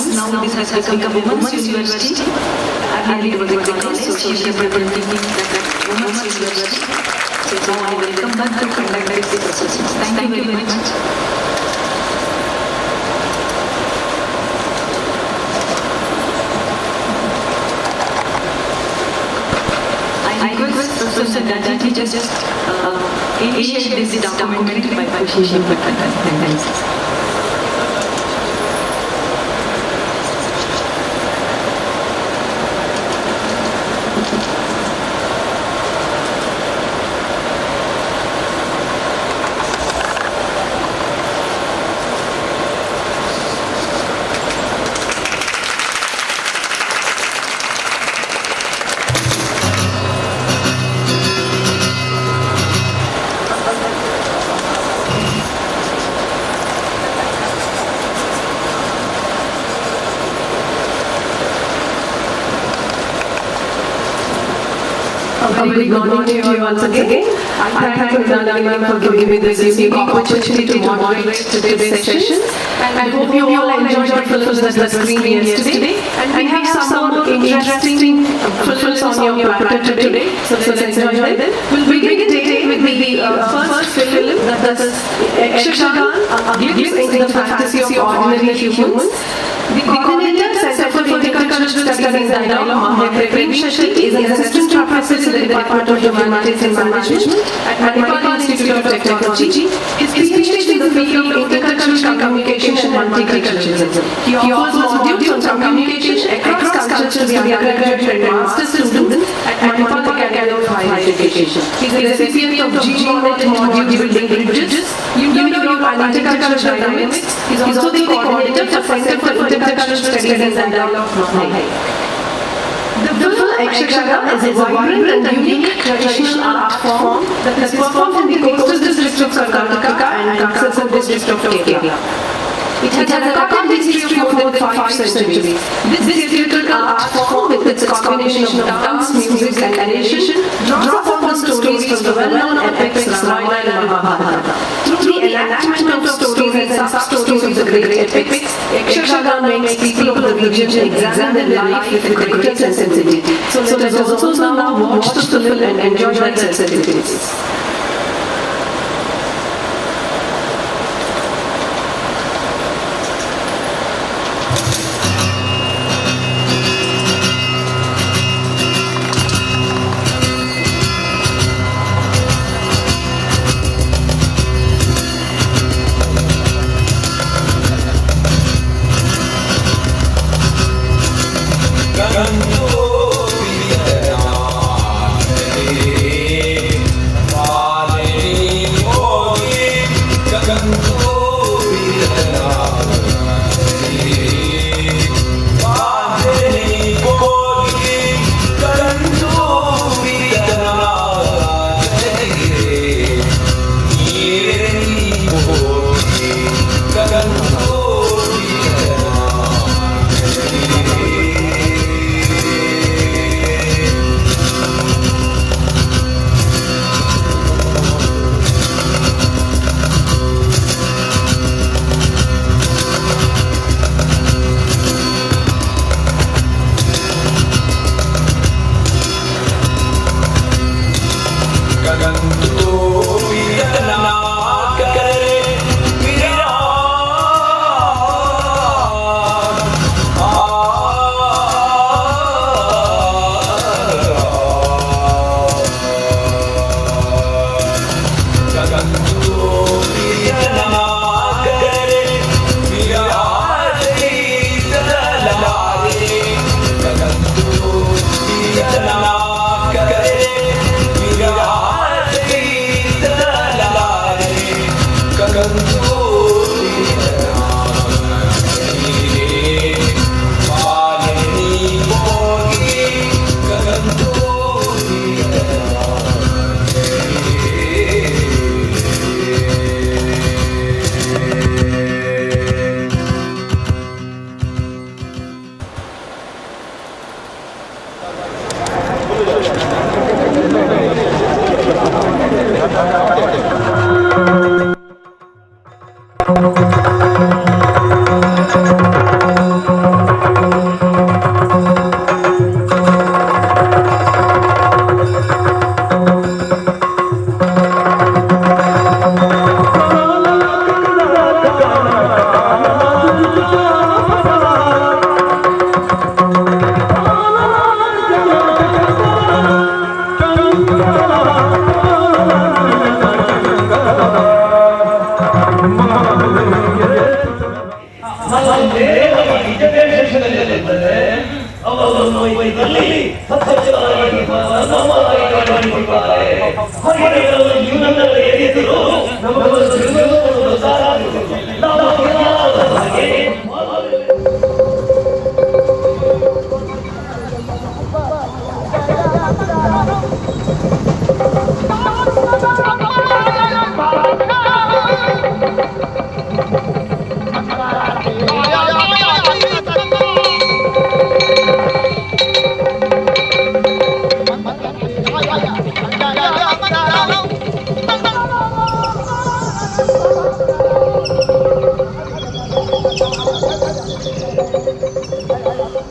once. Now this has become a women's university. Earlier it was a college, so she is representing that women's university. So I welcome her to conduct this process. Thank you very much. I request Professor Gaji to just initiate this document by pushing button. Thanks. Good morning to you once again. I thank Nandini for giving me this unique opportunity to moderate today's session. And hope you all enjoyed the films that were screened yesterday. And we have some more interesting films on your platter today. So let's enjoy them. We'll begin today with the first film, that is Yakshagan, Glimpse into the Fantasy of Ordinary Humans. The coordinator, Center for Intercultural Studies and Dialogue, Praveen Shashi, is an assistant professor in the Department of Humanities and Management at Manipal Institute of Technology. His PhD is in the field of intercultural communication and multiculturalism. He offers modules on communication across cultures to the undergraduate and master's students at Manipal Academy of Higher Education. He is a recipient of GMONET module Building Bridges, Uniroad and Intercultural Dynamics. He is also the coordinator for Center for Intercultural Studies and Dialogue. The film Yakshagan is a vibrant and unique traditional art form that is performed in the coastal district of Karnataka and Kasaragod district of Kerala. It has a common history of more than 5 centuries. This theatrical art form, with its combination of dance, music and narration, draws upon the stories from the well-known epics Ramayana and Mahabharata. Through the enactment of stories and sub-stories of the great epics, Yakshagan makes people of the region examine their life with greater sensitivity. So let us also now watch the film and enjoy that sensitivity.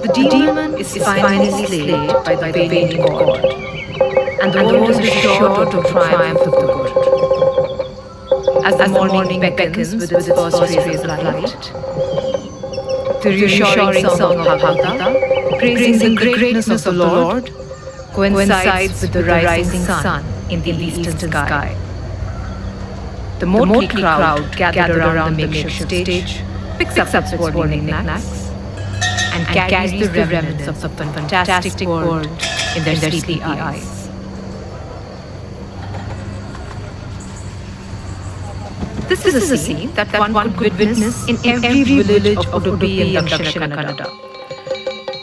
The demon is finally slayed by the pain god, and the world is sure to triumph of the good. As the morning beckons with its first rays of light, the reassuring song of Bhagavata, praising the greatness of the Lord, coincides with the rising sun in the eastern sky. The motley crowd gathered around the makeshift stage picks up its warning knickknacks and carries the remnants of the fantastic world in their sleepy eyes. This is a scene that one could witness in every village of Udupi and Dakshina Kannada,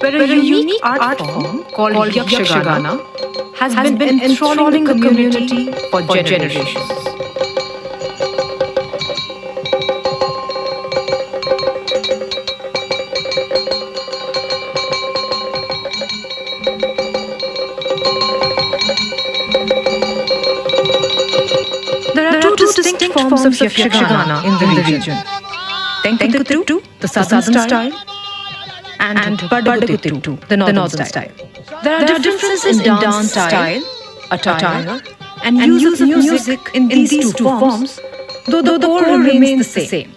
where a unique art form called Yakshagana has been enthralling the community for generations. There are two distinct forms of Yakshagana in the region. Tenkuttu, the southern style, and Padagutittu, the northern style. There are differences in dance style, attire, and use of music in these two forms, though the core remains the same.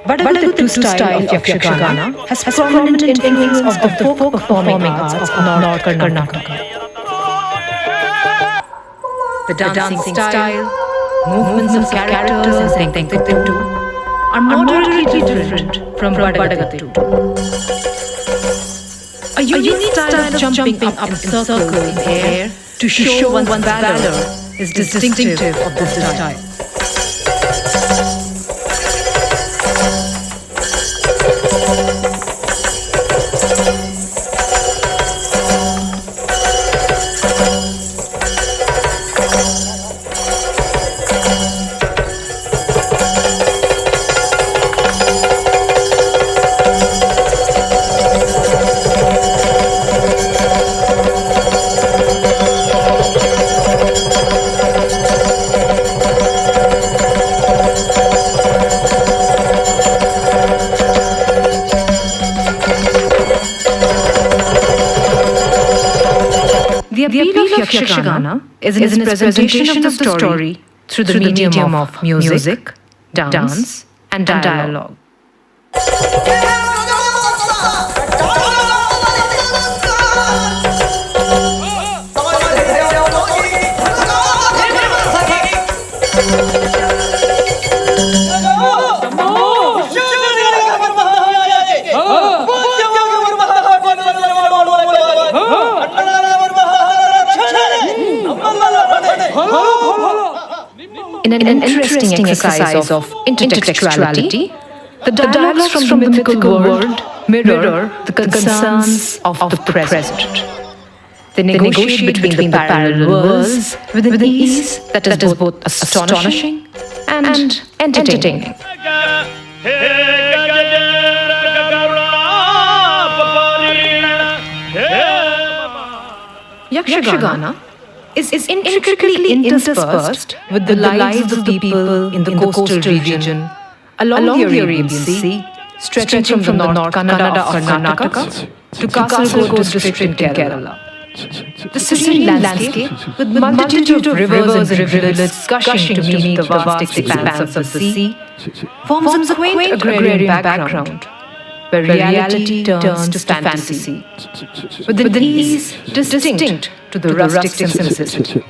Padagutittu style of Yakshagana has prominent influence of the folk performing arts of North Karnataka. The dancing style, movements of characters in Tenkuttu are moderately different from Padagutittu. A unique style of jumping up in circle in the air to show one's valor is distinctive of this style. The appeal of Yakshagana is in its presentation of the story through the medium of music, dance, and dialogue. In an interesting exercise of intertextuality, the dialogues from the mythical world mirror the concerns of the present. They negotiate between the parallel worlds with an ease that is both astonishing and entertaining. Yakshagana is intricately interspersed with the lives of the people in the coastal region, along the Arabian Sea, stretching from the North Kannada of Karnataka to Kasaragod district in Kerala. The serene landscape, with multitude of rivers and rivulets gushing to meet the vast expanse of the sea, forms a quaint agrarian background, where reality turns to fantasy, with an ease distinct to the rustic simplicity.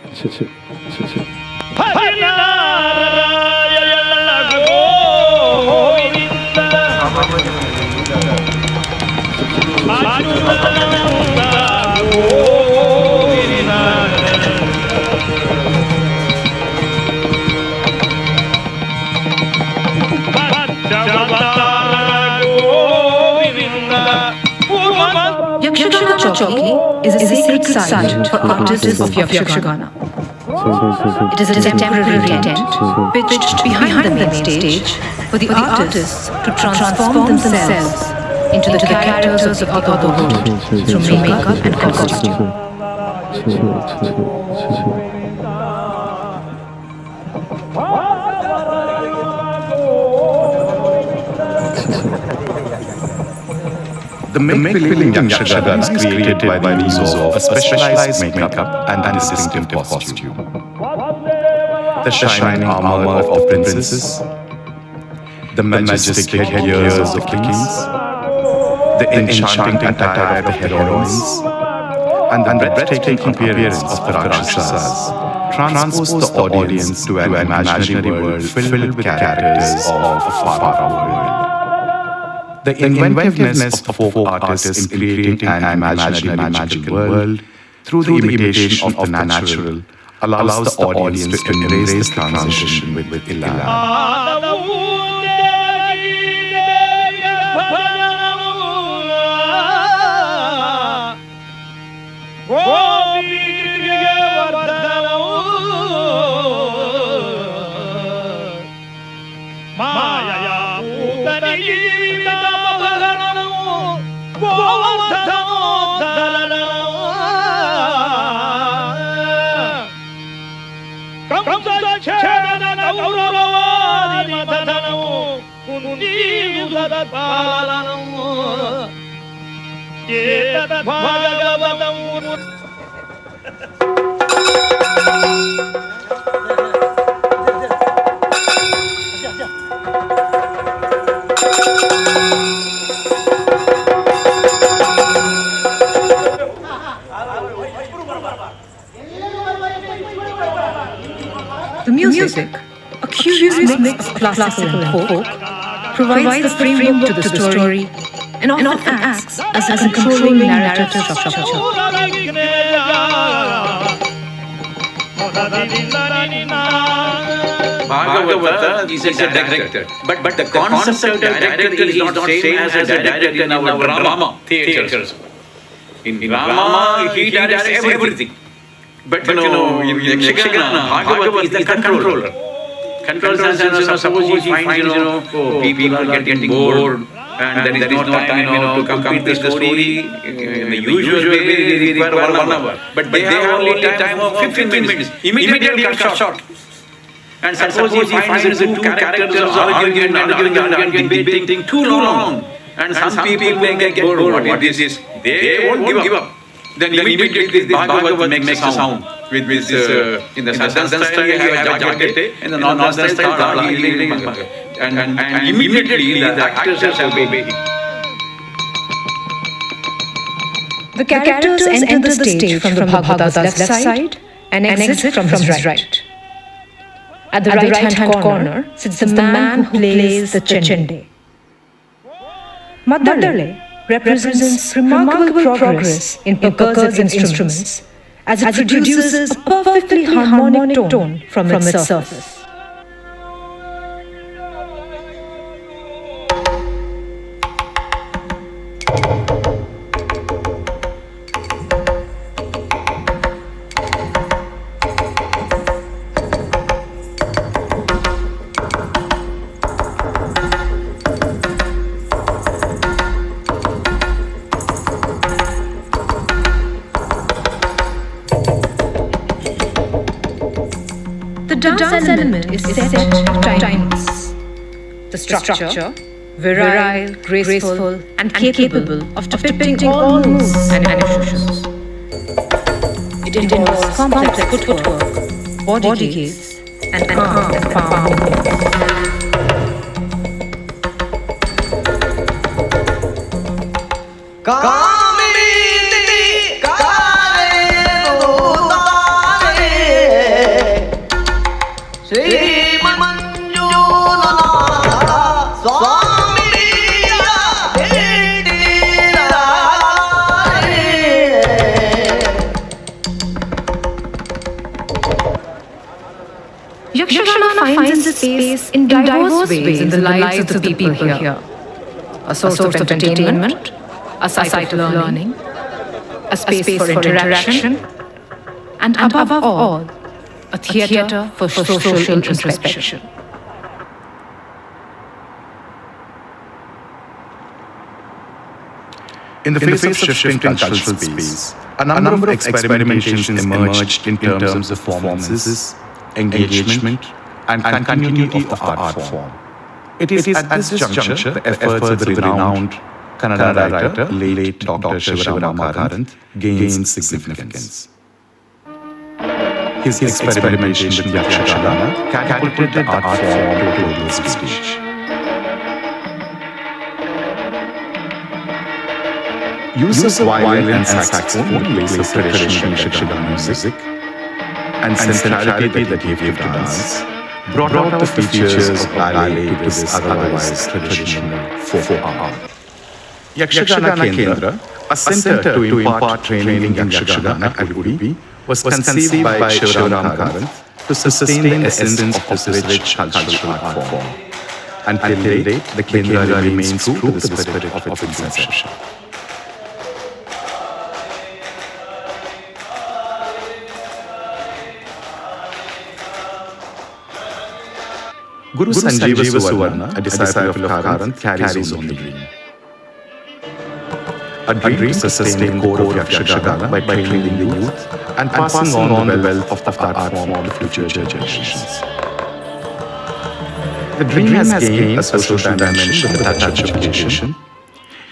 Chowki is a sacred site for artists of Yakshagana. It is a temporary tent pitched behind the main stage for the artists to transform themselves into the characters of the other world through makeup and costume. The make-believe Yakshagana is created by means of a specialized makeup and a distinctive costume. The shining armor of princes, the majestic headgears of the kings, the enchanting attire of the heroines, and the breathtaking appearance of the Rakshasas transpose the audience to an imaginary world filled with characters of a far-off world. The inventiveness of the folk artists in creating an imaginary magical world through the imitation of the natural allows the audience to embrace the transition with elan. The music, a curious mix of classical and folk, provides the framework to the story and often acts as a controlling narrative structure. Bhagavata is a director, but the concept of director is not same as a director in our drama theatres. In drama, he directs everything. But in Yakshagana, Bhagavata is the controller. Controls and suppose he finds, people are getting bored and there is no time, to complete the story in the usual way, they require 1 hour. But they have only time of 15 minutes. Immediately cut short. And suppose he finds the two characters arguing and debating too long. And some people may get bored. What is this? They won't give up. Then immediately this Bhagavad makes a sound. With this, in the southern style, you have Jagate, and the northern style, and immediately the actors obey. The characters enter the stage from the Bhagavata's left side and exit from his right. At the right-hand corner sits the man who plays the Chende. Maddale represents remarkable progress in percussive instruments as it produces a perfectly harmonic tone from its surface. The dance element is set to timeless. The structure, virile, graceful, and capable of depicting all moods and emotions. It involves complex footwork, body gaze, and calm and calm movement. Yakshagana finds its space in diverse ways in the lives of the people here. A source of entertainment, a site of learning, a space for interaction, and above all, a theatre for social introspection. In the face of shifting cultural space, a number of experimentations emerged in terms of performances, engagement, and continuity of the art form. It is at this juncture the efforts of the renowned Kannada writer, late Dr. Shivarama Karanth, gains significance. His experimentation with Yakshagana catapulted the art form to a global stage. Use of violin and saxophone in place of traditional Yakshagana music and centrality that gave to dance brought out the features of ballet to this otherwise traditional folk art. Yakshagana Kendra, a center to impart training in Yakshagana at Udupi, was conceived by Shivarama Karanth to sustain the essence of this rich cultural art form. Until date, the Kendra remains true to the spirit of its inception. Guru Sanjeeva Suvarna, a disciple of Karanth, carries on the dream. A dream to sustain the core of Yakshagana by training the youth and passing on the wealth of the art form to future generations. The dream has gained a social dimension with a touch of education.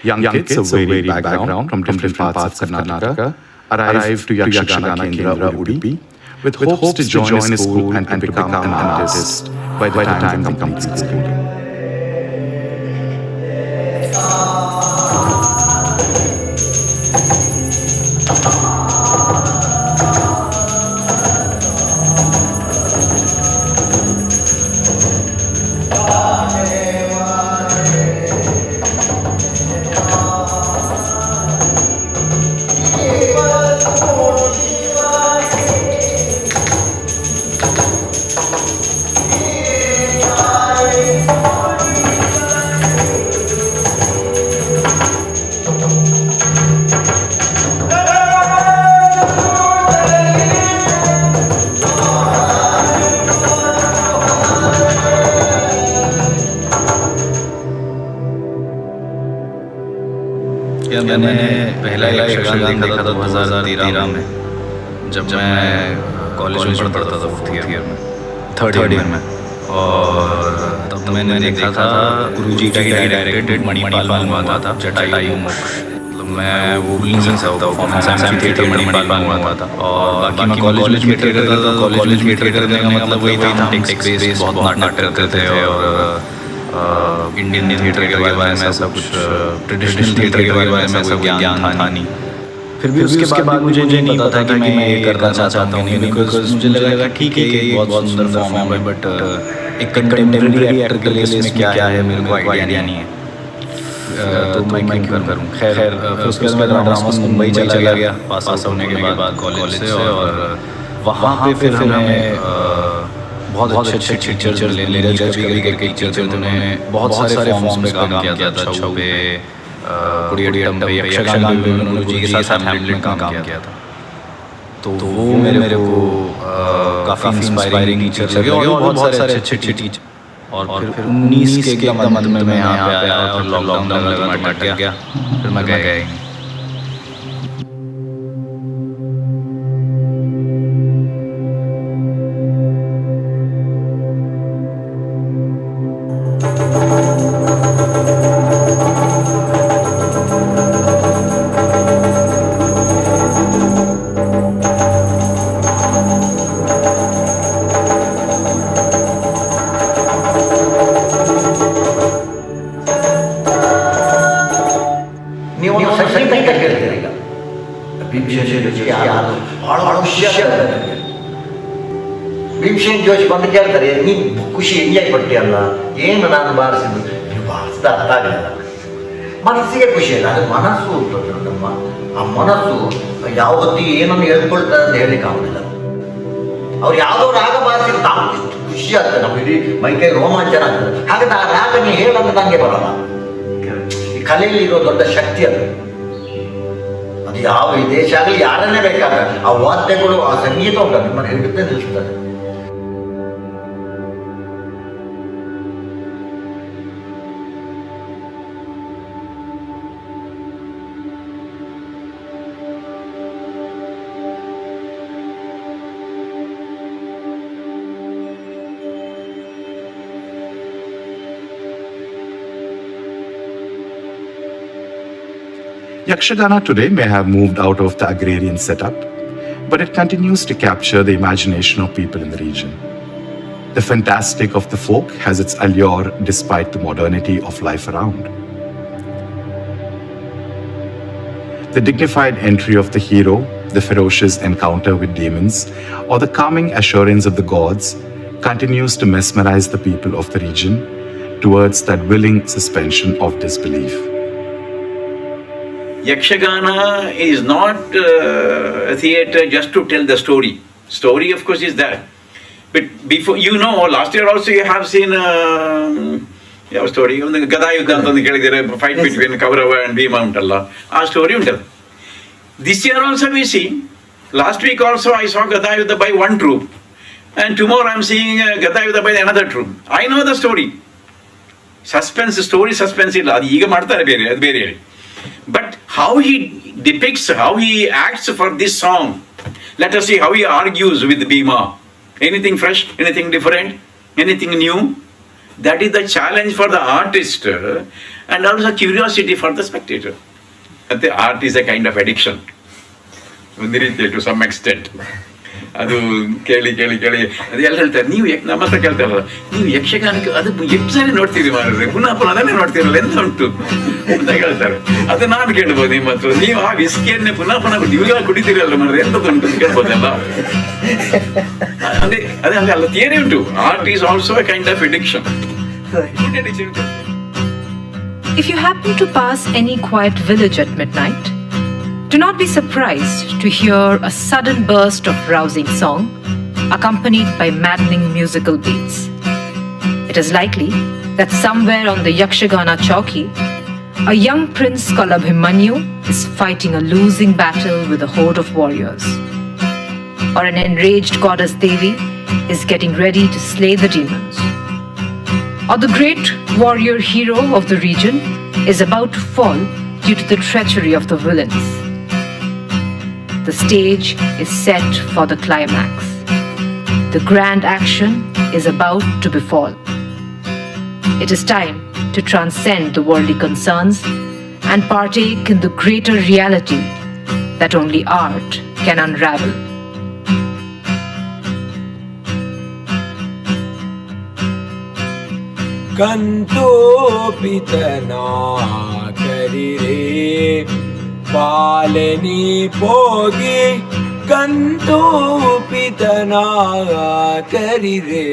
Young kids of varied background from different parts of Karnataka arrive to Yakshagana Kendra Udupi with hopes to join a school and to become an artist by the time they complete schooling. मैंने पहला यक्षगान देखा था 2013 में, जब मैं college में पढ़ता था, फोर्थ ईयर में, थर्ड ईयर में। और तब मैंने देखा था गुरुजी का ही डायरेक्टेड मणिपाल हुआ था, जटायु मोक्ष। मतलब मैं वो भूल नहीं सकता, परफॉर्मेंस थिएटर मणिपाल हुआ था। और बाकी मैं कॉलेज में थिएटर करता था, तो कॉलेज में थिएटर करने का मतलब वही था, हम टेक्स्ट बेस बहुत नाटक करते थे और इंडियन थिएटर के बारे में ऐसा कुछ, ट्रेडिशनल थिएटर के बारे में ऐसा कोई ज्ञान था नहीं। फिर भी उसके बाद मुझे नहीं पता था कि मैं ये करना चाहता हूँ नहीं, बिकॉज मुझे लगा ठीक है ये बहुत सुंदर फॉर्म है, बट एक कंटेम्प्रेरी एक्टर के लिए इसमें क्या है मेरे को आइडिया नहीं है, तो मैं क्यों करूँ। खैर फिर उसके बाद ड्रामा मुंबई चला गया पास आउट होने के बाद कॉलेज से, और वहाँ पे फिर हमें बहुत अच्छे टीचर्स ले नीरज कवि के टीचर थे, उन्होंने बहुत सारे फॉर्म्स पे काम किया था, छऊ पे, कुड़ियट्टम पे, यक्षगान पे उन्होंने जी के साथ हैमलेट में काम किया था। तो वो मेरे को काफ़ी इंस्पायरिंग टीचर लगे, और बहुत सारे अच्छे टीचर। और फिर 19 के एकदम अंत में मैं यहाँ पे आया और लॉकडाउन लगा तो मैं अटक गया, फिर मैं गया ही नहीं। ಸಂಗೀತ ಕೇಳ್ತೀರಿ ಈಗ ಭೀಮಸೇನ್ ಜೋಶಿ ಭಾಳ ಖುಷಿ ಆಗ್ತದೆ. ಭೀಮಸೇನ್ ಜೋಶಿ ಬಂದು ಕೇಳ್ತಾರೆ, ನೀನು ಖುಷಿ ಎಂಜಾಯ್ ಪಟ್ಟಿಯಲ್ಲ, ಏನು ನಾನು ಬಾರಿಸಿದ್ದು, ನೀವು ಬಾರಿಸಿದ ಅರ್ಥ ಆಗಲಿಲ್ಲ, ಮನಸ್ಸಿಗೆ ಖುಷಿ ಇಲ್ಲ. ಅದು ಮನಸ್ಸು ಅಂತಂದ್ರೆ ನಮ್ಮ ಆ ಮನಸ್ಸು ಯಾವ ಹೊತ್ತಿಗೆ ಏನನ್ನು ಹೇಳ್ಕೊಳ್ತಾರೆ ಅಂತ ಹೇಳಲಿಕ್ಕೆ ಆಗೋದಿಲ್ಲ. ಅವ್ರು ಯಾವುದೋ ರಾಗ ಬಾರಿಸಿದ್ರೆ ನಾವು ಖುಷಿ ಆಗ್ತದೆ, ನಮ್ಮ ಇಡೀ ಮೈಕೈ ರೋಮಾಂಚನ ಆಗ್ತದೆ. ಹಾಗಾದ್ರೆ ಆ ರಾಗ ನೀವು ಹೇಳೋದು ನನಗೆ ಬರಲ್ಲ. ಈ ಕಲೆಯಲ್ಲಿ ಇರೋ ದೊಡ್ಡ ಶಕ್ತಿ ಅದು. ಅದು ಯಾವ ದೇಶ ಆಗಲಿ ಯಾರನ್ನೇ ಬೇಕಾದ್ರೆ ಆ ವಾದ್ಯಗಳು ಆ ಸಂಗೀತ ಉಂಟು ನಿಮ್ಮನ್ನು ಹಿಡಿದೇ ನಿಲ್ಲಿಸ್ತದೆ. Yakshagana today may have moved out of the agrarian setup, but it continues to capture the imagination of people in the region. The fantastic of the folk has its allure despite the modernity of life around. The dignified entry of the hero, the ferocious encounter with demons, or the calming assurance of the gods continues to mesmerize the people of the region towards that willing suspension of disbelief. Yakshagana is not a theatre just to tell the story. Story, of course, is there. But before, last year also you have seen ಯಾವ story, ಒಂದು ಗದಾಯುದ್ಧ ಅಂತ ಒಂದು ಕೇಳಿದರೆ, fight between Kaurava and Bhima ಉಂಟಲ್ಲ, ಆ story ಉಂಟಲ್ಲ. This year also we see, last week also I saw Gadayuddha by one troop, and tomorrow I am seeing Gadayuddha by another troop. I know the story. Suspense ಇಲ್ಲ, ಅದು ಈಗ ಮಾಡ್ತಾರೆ ಬೇರೆ, ಅದು ಬೇರೆ ಹೇಳಿ. But how he depicts, how he acts for this song, let us see how he argues with Bhima. Anything fresh, anything different, anything new? That is the challenge for the artist and also curiosity for the spectator. The art is a kind of addiction, to some extent. ಅದು ಕೇಳಿ ಅದು ಎಲ್ಲ ಹೇಳ್ತಾರೆ, ನೀವು ನಮ್ಮ ಹತ್ರ ಕೇಳ್ತಾರಲ್ಲ, ನೀವು ಯಕ್ಷಗಾನಕ್ಕೆ ಅದು ಎಷ್ಟು ಸರಿ ನೋಡ್ತೀರಿ ಮಾಡಿದ್ರೆ, ಪುನಃ ಅದನ್ನೇ ನೋಡ್ತೀರಲ್ಲ, ಎಂತ ಉಂಟು ಅಂತ ಹೇಳ್ತಾರೆ. ಅದು ನಾನು ಕೇಳ್ಬೋದು ನಿಮ್ಮ ಹತ್ರ, ನೀವು ಆ ವಿಸ್ಕಿಯನ್ನೇ ಪುನಃ ಇವಾಗ ಕುಡಿತೀರಲ್ಲ ಮಾಡಿದ್ರೆ ಎಂತದುಂಟು ಅಂತ ಕೇಳ್ಬೋದಲ್ಲ. ಅದೇ ಅಲ್ಲ, ಥಿಯರಿ ಉಂಟು. Art is also A kind of addiction. If you happen to pass any quiet village at midnight, do not be surprised to hear a sudden burst of rousing song, accompanied by maddening musical beats. It is likely that somewhere on the Yakshagana Chowki, a young prince called Abhimanyu is fighting a losing battle with a horde of warriors. Or an enraged goddess Devi is getting ready to slay the demons. Or the great warrior hero of the region is about to fall due to the treachery of the villains. The stage is set for the climax. The grand action is about to befall. It is time to transcend the worldly concerns and partake in the greater reality that only art can unravel. ಕಂತೋಪಿತನಾ ಕರಿರೆ ಪಾಲನಿ ಪೋಗಿ ಕಂತೋಪಿತನಾ ಕರಿರೆ.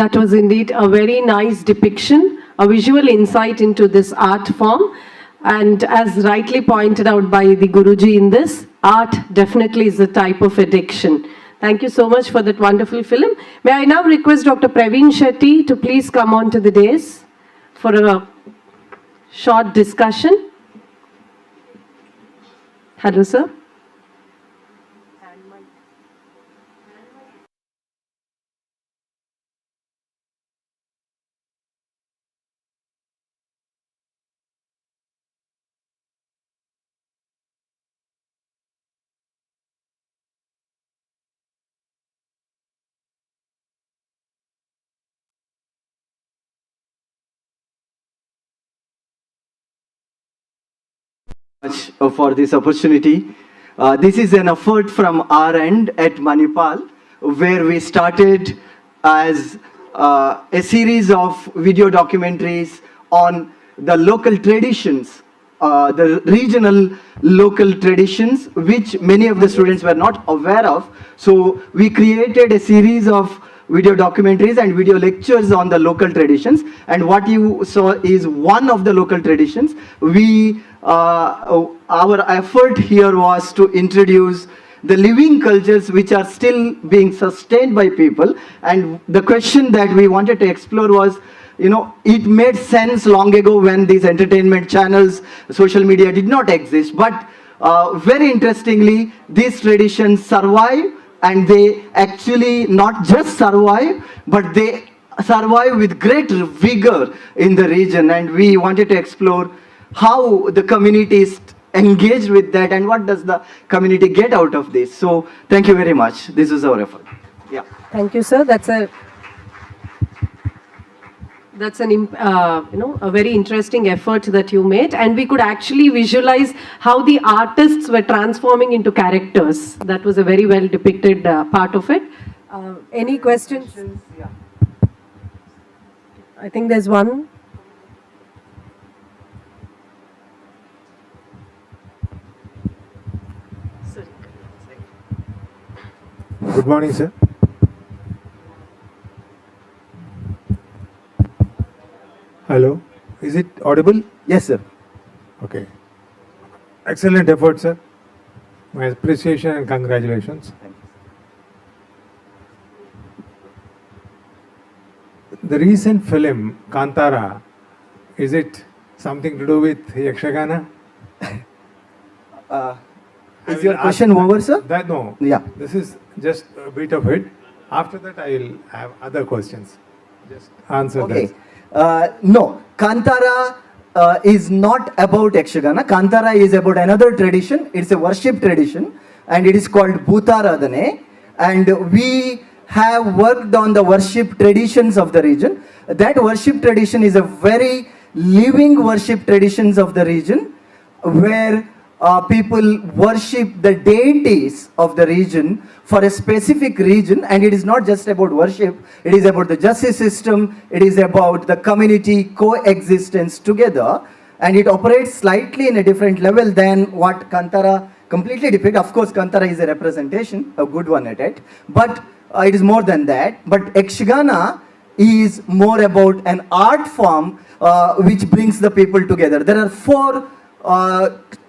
That was indeed a very nice depiction, a visual insight into this art form. And as rightly pointed out by the Guruji in this, art definitely is a type of addiction. Thank you so much for that wonderful film. May I now request Dr. Praveen Shetty to please come on to the dais for a short discussion. Hello, sir. For this opportunity. This is an effort from our end at Manipal, where we started as a series of video documentaries on the local traditions, the regional local traditions, which many of the students were not aware of. So we created a series of video documentaries and video lectures on the local traditions. And what you saw is one of the local traditions. Our effort here was to introduce the living cultures which are still being sustained by people. And the question that we wanted to explore was, it made sense long ago when these entertainment channels, social media did not exist. But very interestingly, these traditions survive, and they actually not just survive, but they survive with great vigor in the region. And we wanted to explore how the community is engaged with that and what does the community get out of this. So thank you very much. This is our effort. Yeah. Thank you, sir. That's a very interesting effort that you made, and we could actually visualize how the artists were transforming into characters. That was a very well depicted part of it. Any questions? Yeah. I think there's one. Good morning, sir. Hello, is it audible? Yes, sir. Okay. Excellent effort, sir. My appreciation and congratulations. Thank you. The recent film, Kantara, is it something to do with Yakshagana? Is your question over, sir? No. Yeah. This is just a bit of it. After that, I will have other questions. Just answer that. No, Kantara is not about Yakshagana. Kantara is about another tradition. It's a worship tradition, and it is called Bhutaradhane. And we have worked on the worship traditions of the region. That worship tradition is a very living worship traditions of the region, where people worship the deities of the region for a specific region. And it is not just about worship, it is about the justice system, it is about the community coexistence together, and it operates slightly in a different level than what Kantara completely depicts. Of course, Kantara is a representation, a good one at it, but it is more than that. But Yakshagana is more about an art form which brings the people together. There are four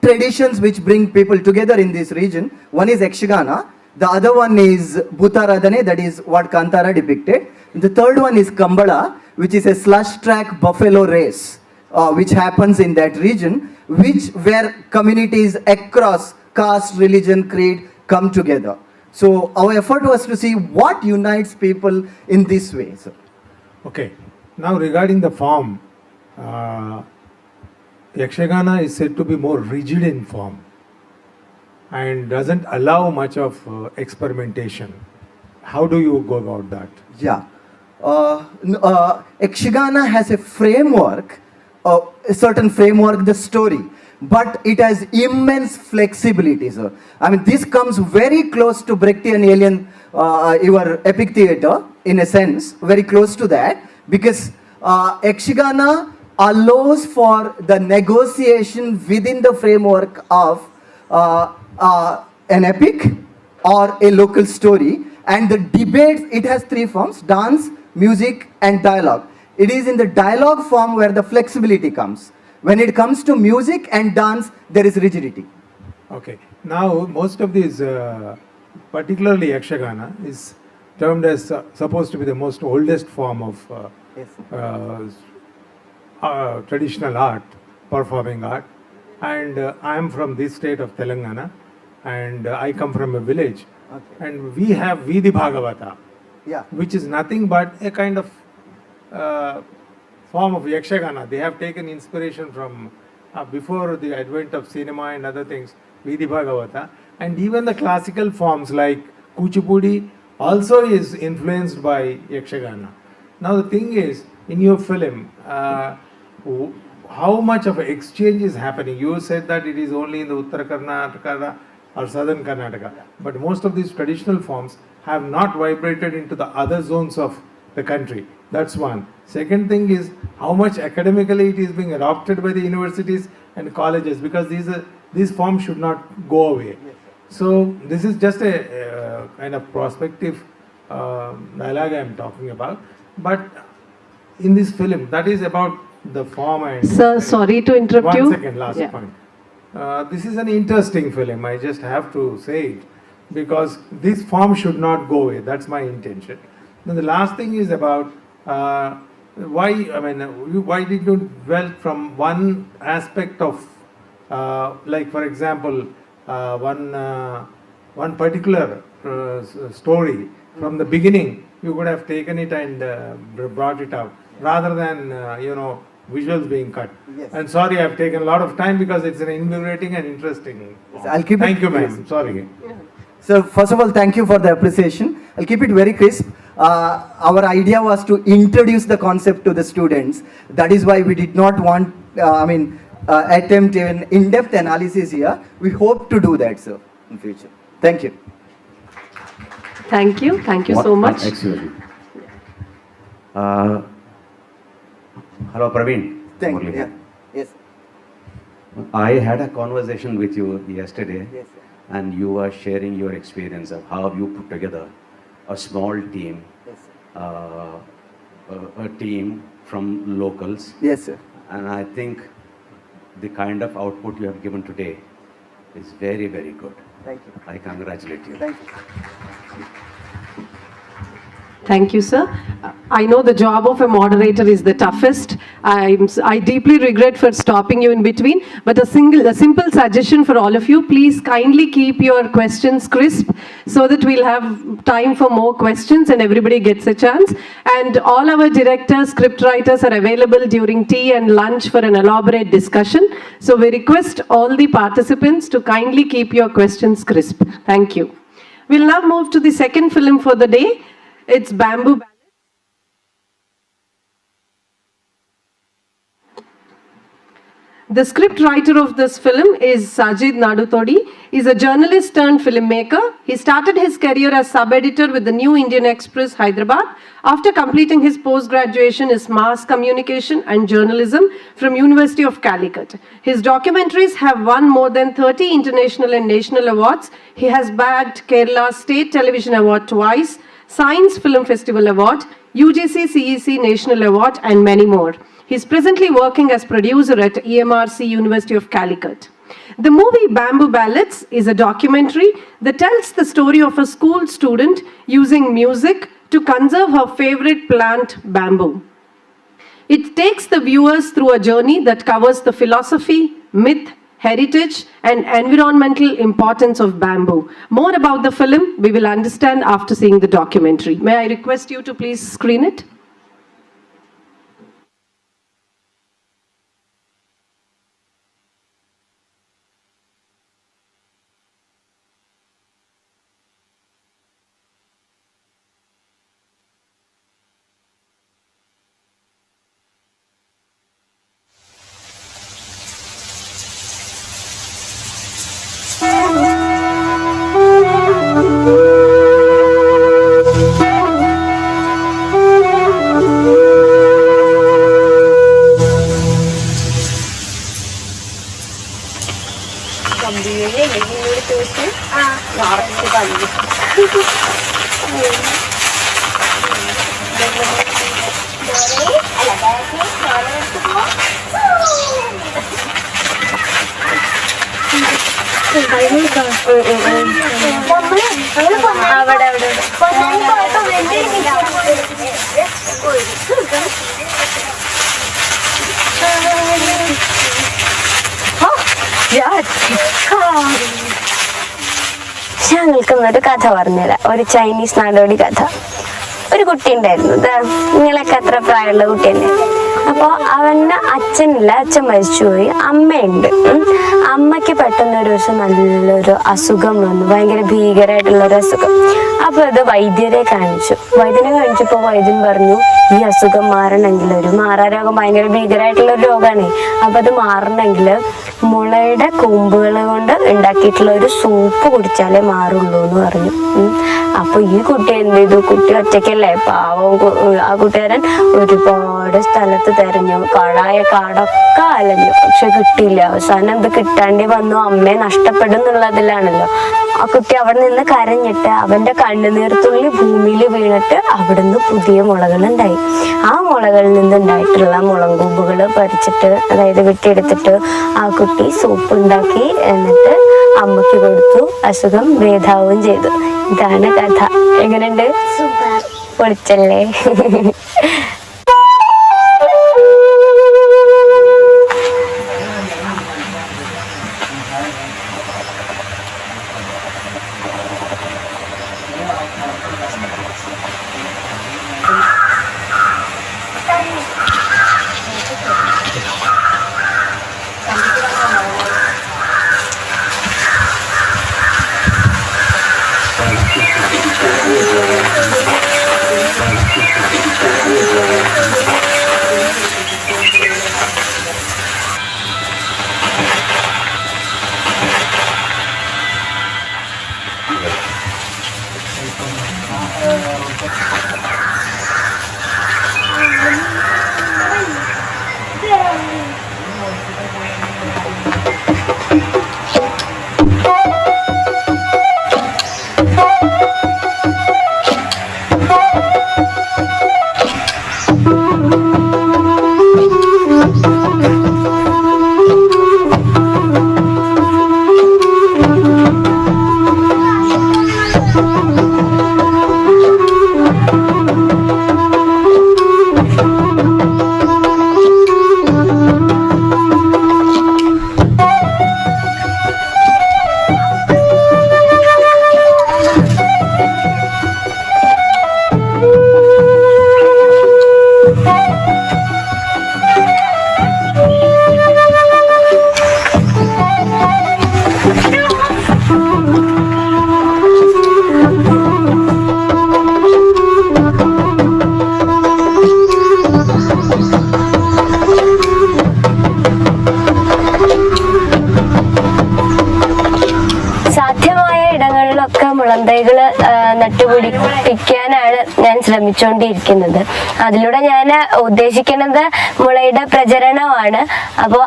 traditions which bring people together in this region. One is Yakshagana, the other one is Bhutaradhane, that is what Kantara depicted. The third one is Kambala, which is a slush track buffalo race which happens in that region, where communities across caste, religion, creed come together. So our effort was to see what unites people in this way, sir. Okay. Now regarding the form, Yakshagana is said to be more rigid in form and doesn't allow much of experimentation. How do you go about that? Yeah. Yakshagana has a framework, a certain framework, the story, but it has immense flexibility, sir. I mean, this comes very close to Brechtian alien, your epic theater, in a sense, very close to that, because Yakshagana allows for the negotiation within the framework of an epic or a local story, and the debates, it has three forms: dance, music, and dialogue. It is in the dialogue form where the flexibility comes. When it comes to music and dance, there is rigidity. Okay. Now, most of these, particularly Yakshagana, is termed as supposed to be the most oldest form of traditional art, performing art. And I am from this state of Telangana, and I come from a village. Okay. And we have Vidhi Bhagavata, Yeah. which is nothing but a kind of form of Yakshagana. They have taken inspiration from before the advent of cinema and other things, Vidhi Bhagavata. And even the classical forms like Kuchipudi also is influenced by Yakshagana. Now the thing is, in your film, how much of exchange is happening? You said that it is only in the Uttara Karnataka or southern Karnataka. But most of these traditional forms have not vibrated into the other zones of the country. That's one. Second thing is how much academically it is being adopted by the universities and colleges, because these forms should not go away. So this is just a kind of prospective dialogue I am talking about. But in this film, that is about the form and... Sir, sorry to interrupt you. 1 second, last point. This is an interesting film, I just have to say it, because this form should not go away. That's my intention. Then the last thing is about why did you dwell from one aspect of, like for example, one particular story from the beginning, you could have taken it and brought it out, rather than, visuals being cut. Yes. And sorry, I've taken a lot of time because it's an invigorating and interesting. I'll keep Thank it. you, ma'am. Yes. Sorry. So first of all, thank you for the appreciation. I'll keep it very crisp. Our idea was to introduce the concept to the students. That is why we did not want, attempt an in-depth analysis here. We hope to do that, sir, in future. Thank you. Thank you. Thank you so much. Excuse me. Hello, Praveen. Thank you. Yeah. Yes. I had a conversation with you yesterday, Yes, sir. and you were sharing your experience of how you put together a small team, Yes, sir. a team from locals. Yes, sir. And I think the kind of output you have given today is very, very good. Thank you. I congratulate you. Thank you. Thank you, sir. I know the job of a moderator is the toughest. I deeply regret for stopping you in between, but a simple suggestion for all of you, please kindly keep your questions crisp so that we'll have time for more questions and everybody gets a chance. And all our directors, script writers are available during tea and lunch for an elaborate discussion. So we request all the participants to kindly keep your questions crisp. Thank you. We'll now move to the second film for the day. It's Bamboo Ballads. The script writer of this film is Sajid Nadutodi. He's a journalist turned filmmaker. He started his career as sub-editor with the New Indian Express, Hyderabad, after completing his post-graduation in mass communication and journalism from University of Calicut. His documentaries have won more than 30 international and national awards. He has bagged Kerala State Television Award twice, Science Film Festival Award, UGC CEC National Award, and many more. He is presently working as producer at EMRC University of Calicut. The movie Bamboo Ballads is a documentary that tells the story of a school student using music to conserve her favorite plant, bamboo. It takes the viewers through a journey that covers the philosophy, myth, heritage, and environmental importance of bamboo. More about the film we will understand after seeing the documentary. May I request you to please screen it? ഞങ്ങൾക്കൊന്നൊരു കഥ പറഞ്ഞുതരാം. ഒരു Chinese നാടോടി കഥ. ഒരു കുട്ടി ഉണ്ടായിരുന്നു, നിങ്ങളൊക്കെ എത്ര പ്രായമുള്ള കുട്ടി തന്നെ. അപ്പോൾ അവൻ്റെ അച്ഛനില്ല, അച്ഛൻ മരിച്ചുപോയി. അമ്മയുണ്ട്. അമ്മയ്ക്ക് പെട്ടെന്ന് ഒരു ദിവസം നല്ലൊരു അസുഖം വന്നു, ഭയങ്കര ഭീകരമായിട്ടുള്ളൊരു അസുഖം. അപ്പോൾ ഇത് വൈദ്യരെ കാണിച്ചു. വൈദ്യനെ കാണിച്ചപ്പോൾ വൈദ്യൻ പറഞ്ഞു, ഈ അസുഖം മാറണമെങ്കിൽ, ഒരു മാറാരോഗം ഭയങ്കര ഭീകരമായിട്ടുള്ളൊരു രോഗമാണ്, അപ്പോൾ അത് മാറണമെങ്കിൽ മുളയുടെ കൂമ്പുകൾ കൊണ്ട് ഉണ്ടാക്കിയിട്ടുള്ള ഒരു സൂപ്പ് കുടിച്ചാലേ മാറുള്ളൂ എന്ന് പറഞ്ഞു. അപ്പൊ ഈ കുട്ടി എന്ത് ചെയ്തു? കുട്ടി ഒറ്റയ്ക്കല്ലേ, പാവം ആ കൂട്ടുകാരൻ ഒരുപാട് സ്ഥലത്ത് തെരഞ്ഞു, കാടൊക്കെ അലഞ്ഞു, പക്ഷെ കിട്ടിയില്ല. അവസാനം ഇത് കിട്ടാണ്ടി വന്നു, അമ്മയെ നഷ്ടപ്പെടും എന്നുള്ളതിലാണല്ലോ. ആ കുട്ടി അവിടെ നിന്ന് കരഞ്ഞിട്ട് അവന്റെ കണ്ണുനീർത്തുള്ളി ഭൂമിയിൽ വീണിട്ട് അവിടുന്ന് പുതിയ മുളകളുണ്ടായി. ആ മുളകളിൽ നിന്നുണ്ടായിട്ടുള്ള മുളങ്കൂമ്പുകൾ പറിച്ചിട്ട്, അതായത് വെട്ടിയെടുത്തിട്ട് ആ കുട്ടി സൂപ്പ് ഉണ്ടാക്കി, എന്നിട്ട് അമ്മയ്ക്ക് കൊടുത്തു. അസുഖം ഭേദാവുകയും ചെയ്തു. ഇതാണ് കഥ. എങ്ങനെയുണ്ട്? പൊളിച്ചല്ലേ? മുളന്തൈകള് നട്ടുപിടിപ്പിക്കാനാണ് ഞാൻ ശ്രമിച്ചുകൊണ്ടിരിക്കുന്നത്. അതിലൂടെ ഞാൻ ഉദ്ദേശിക്കുന്നത് മുളയുടെ പ്രചരണമാണ്. അപ്പോൾ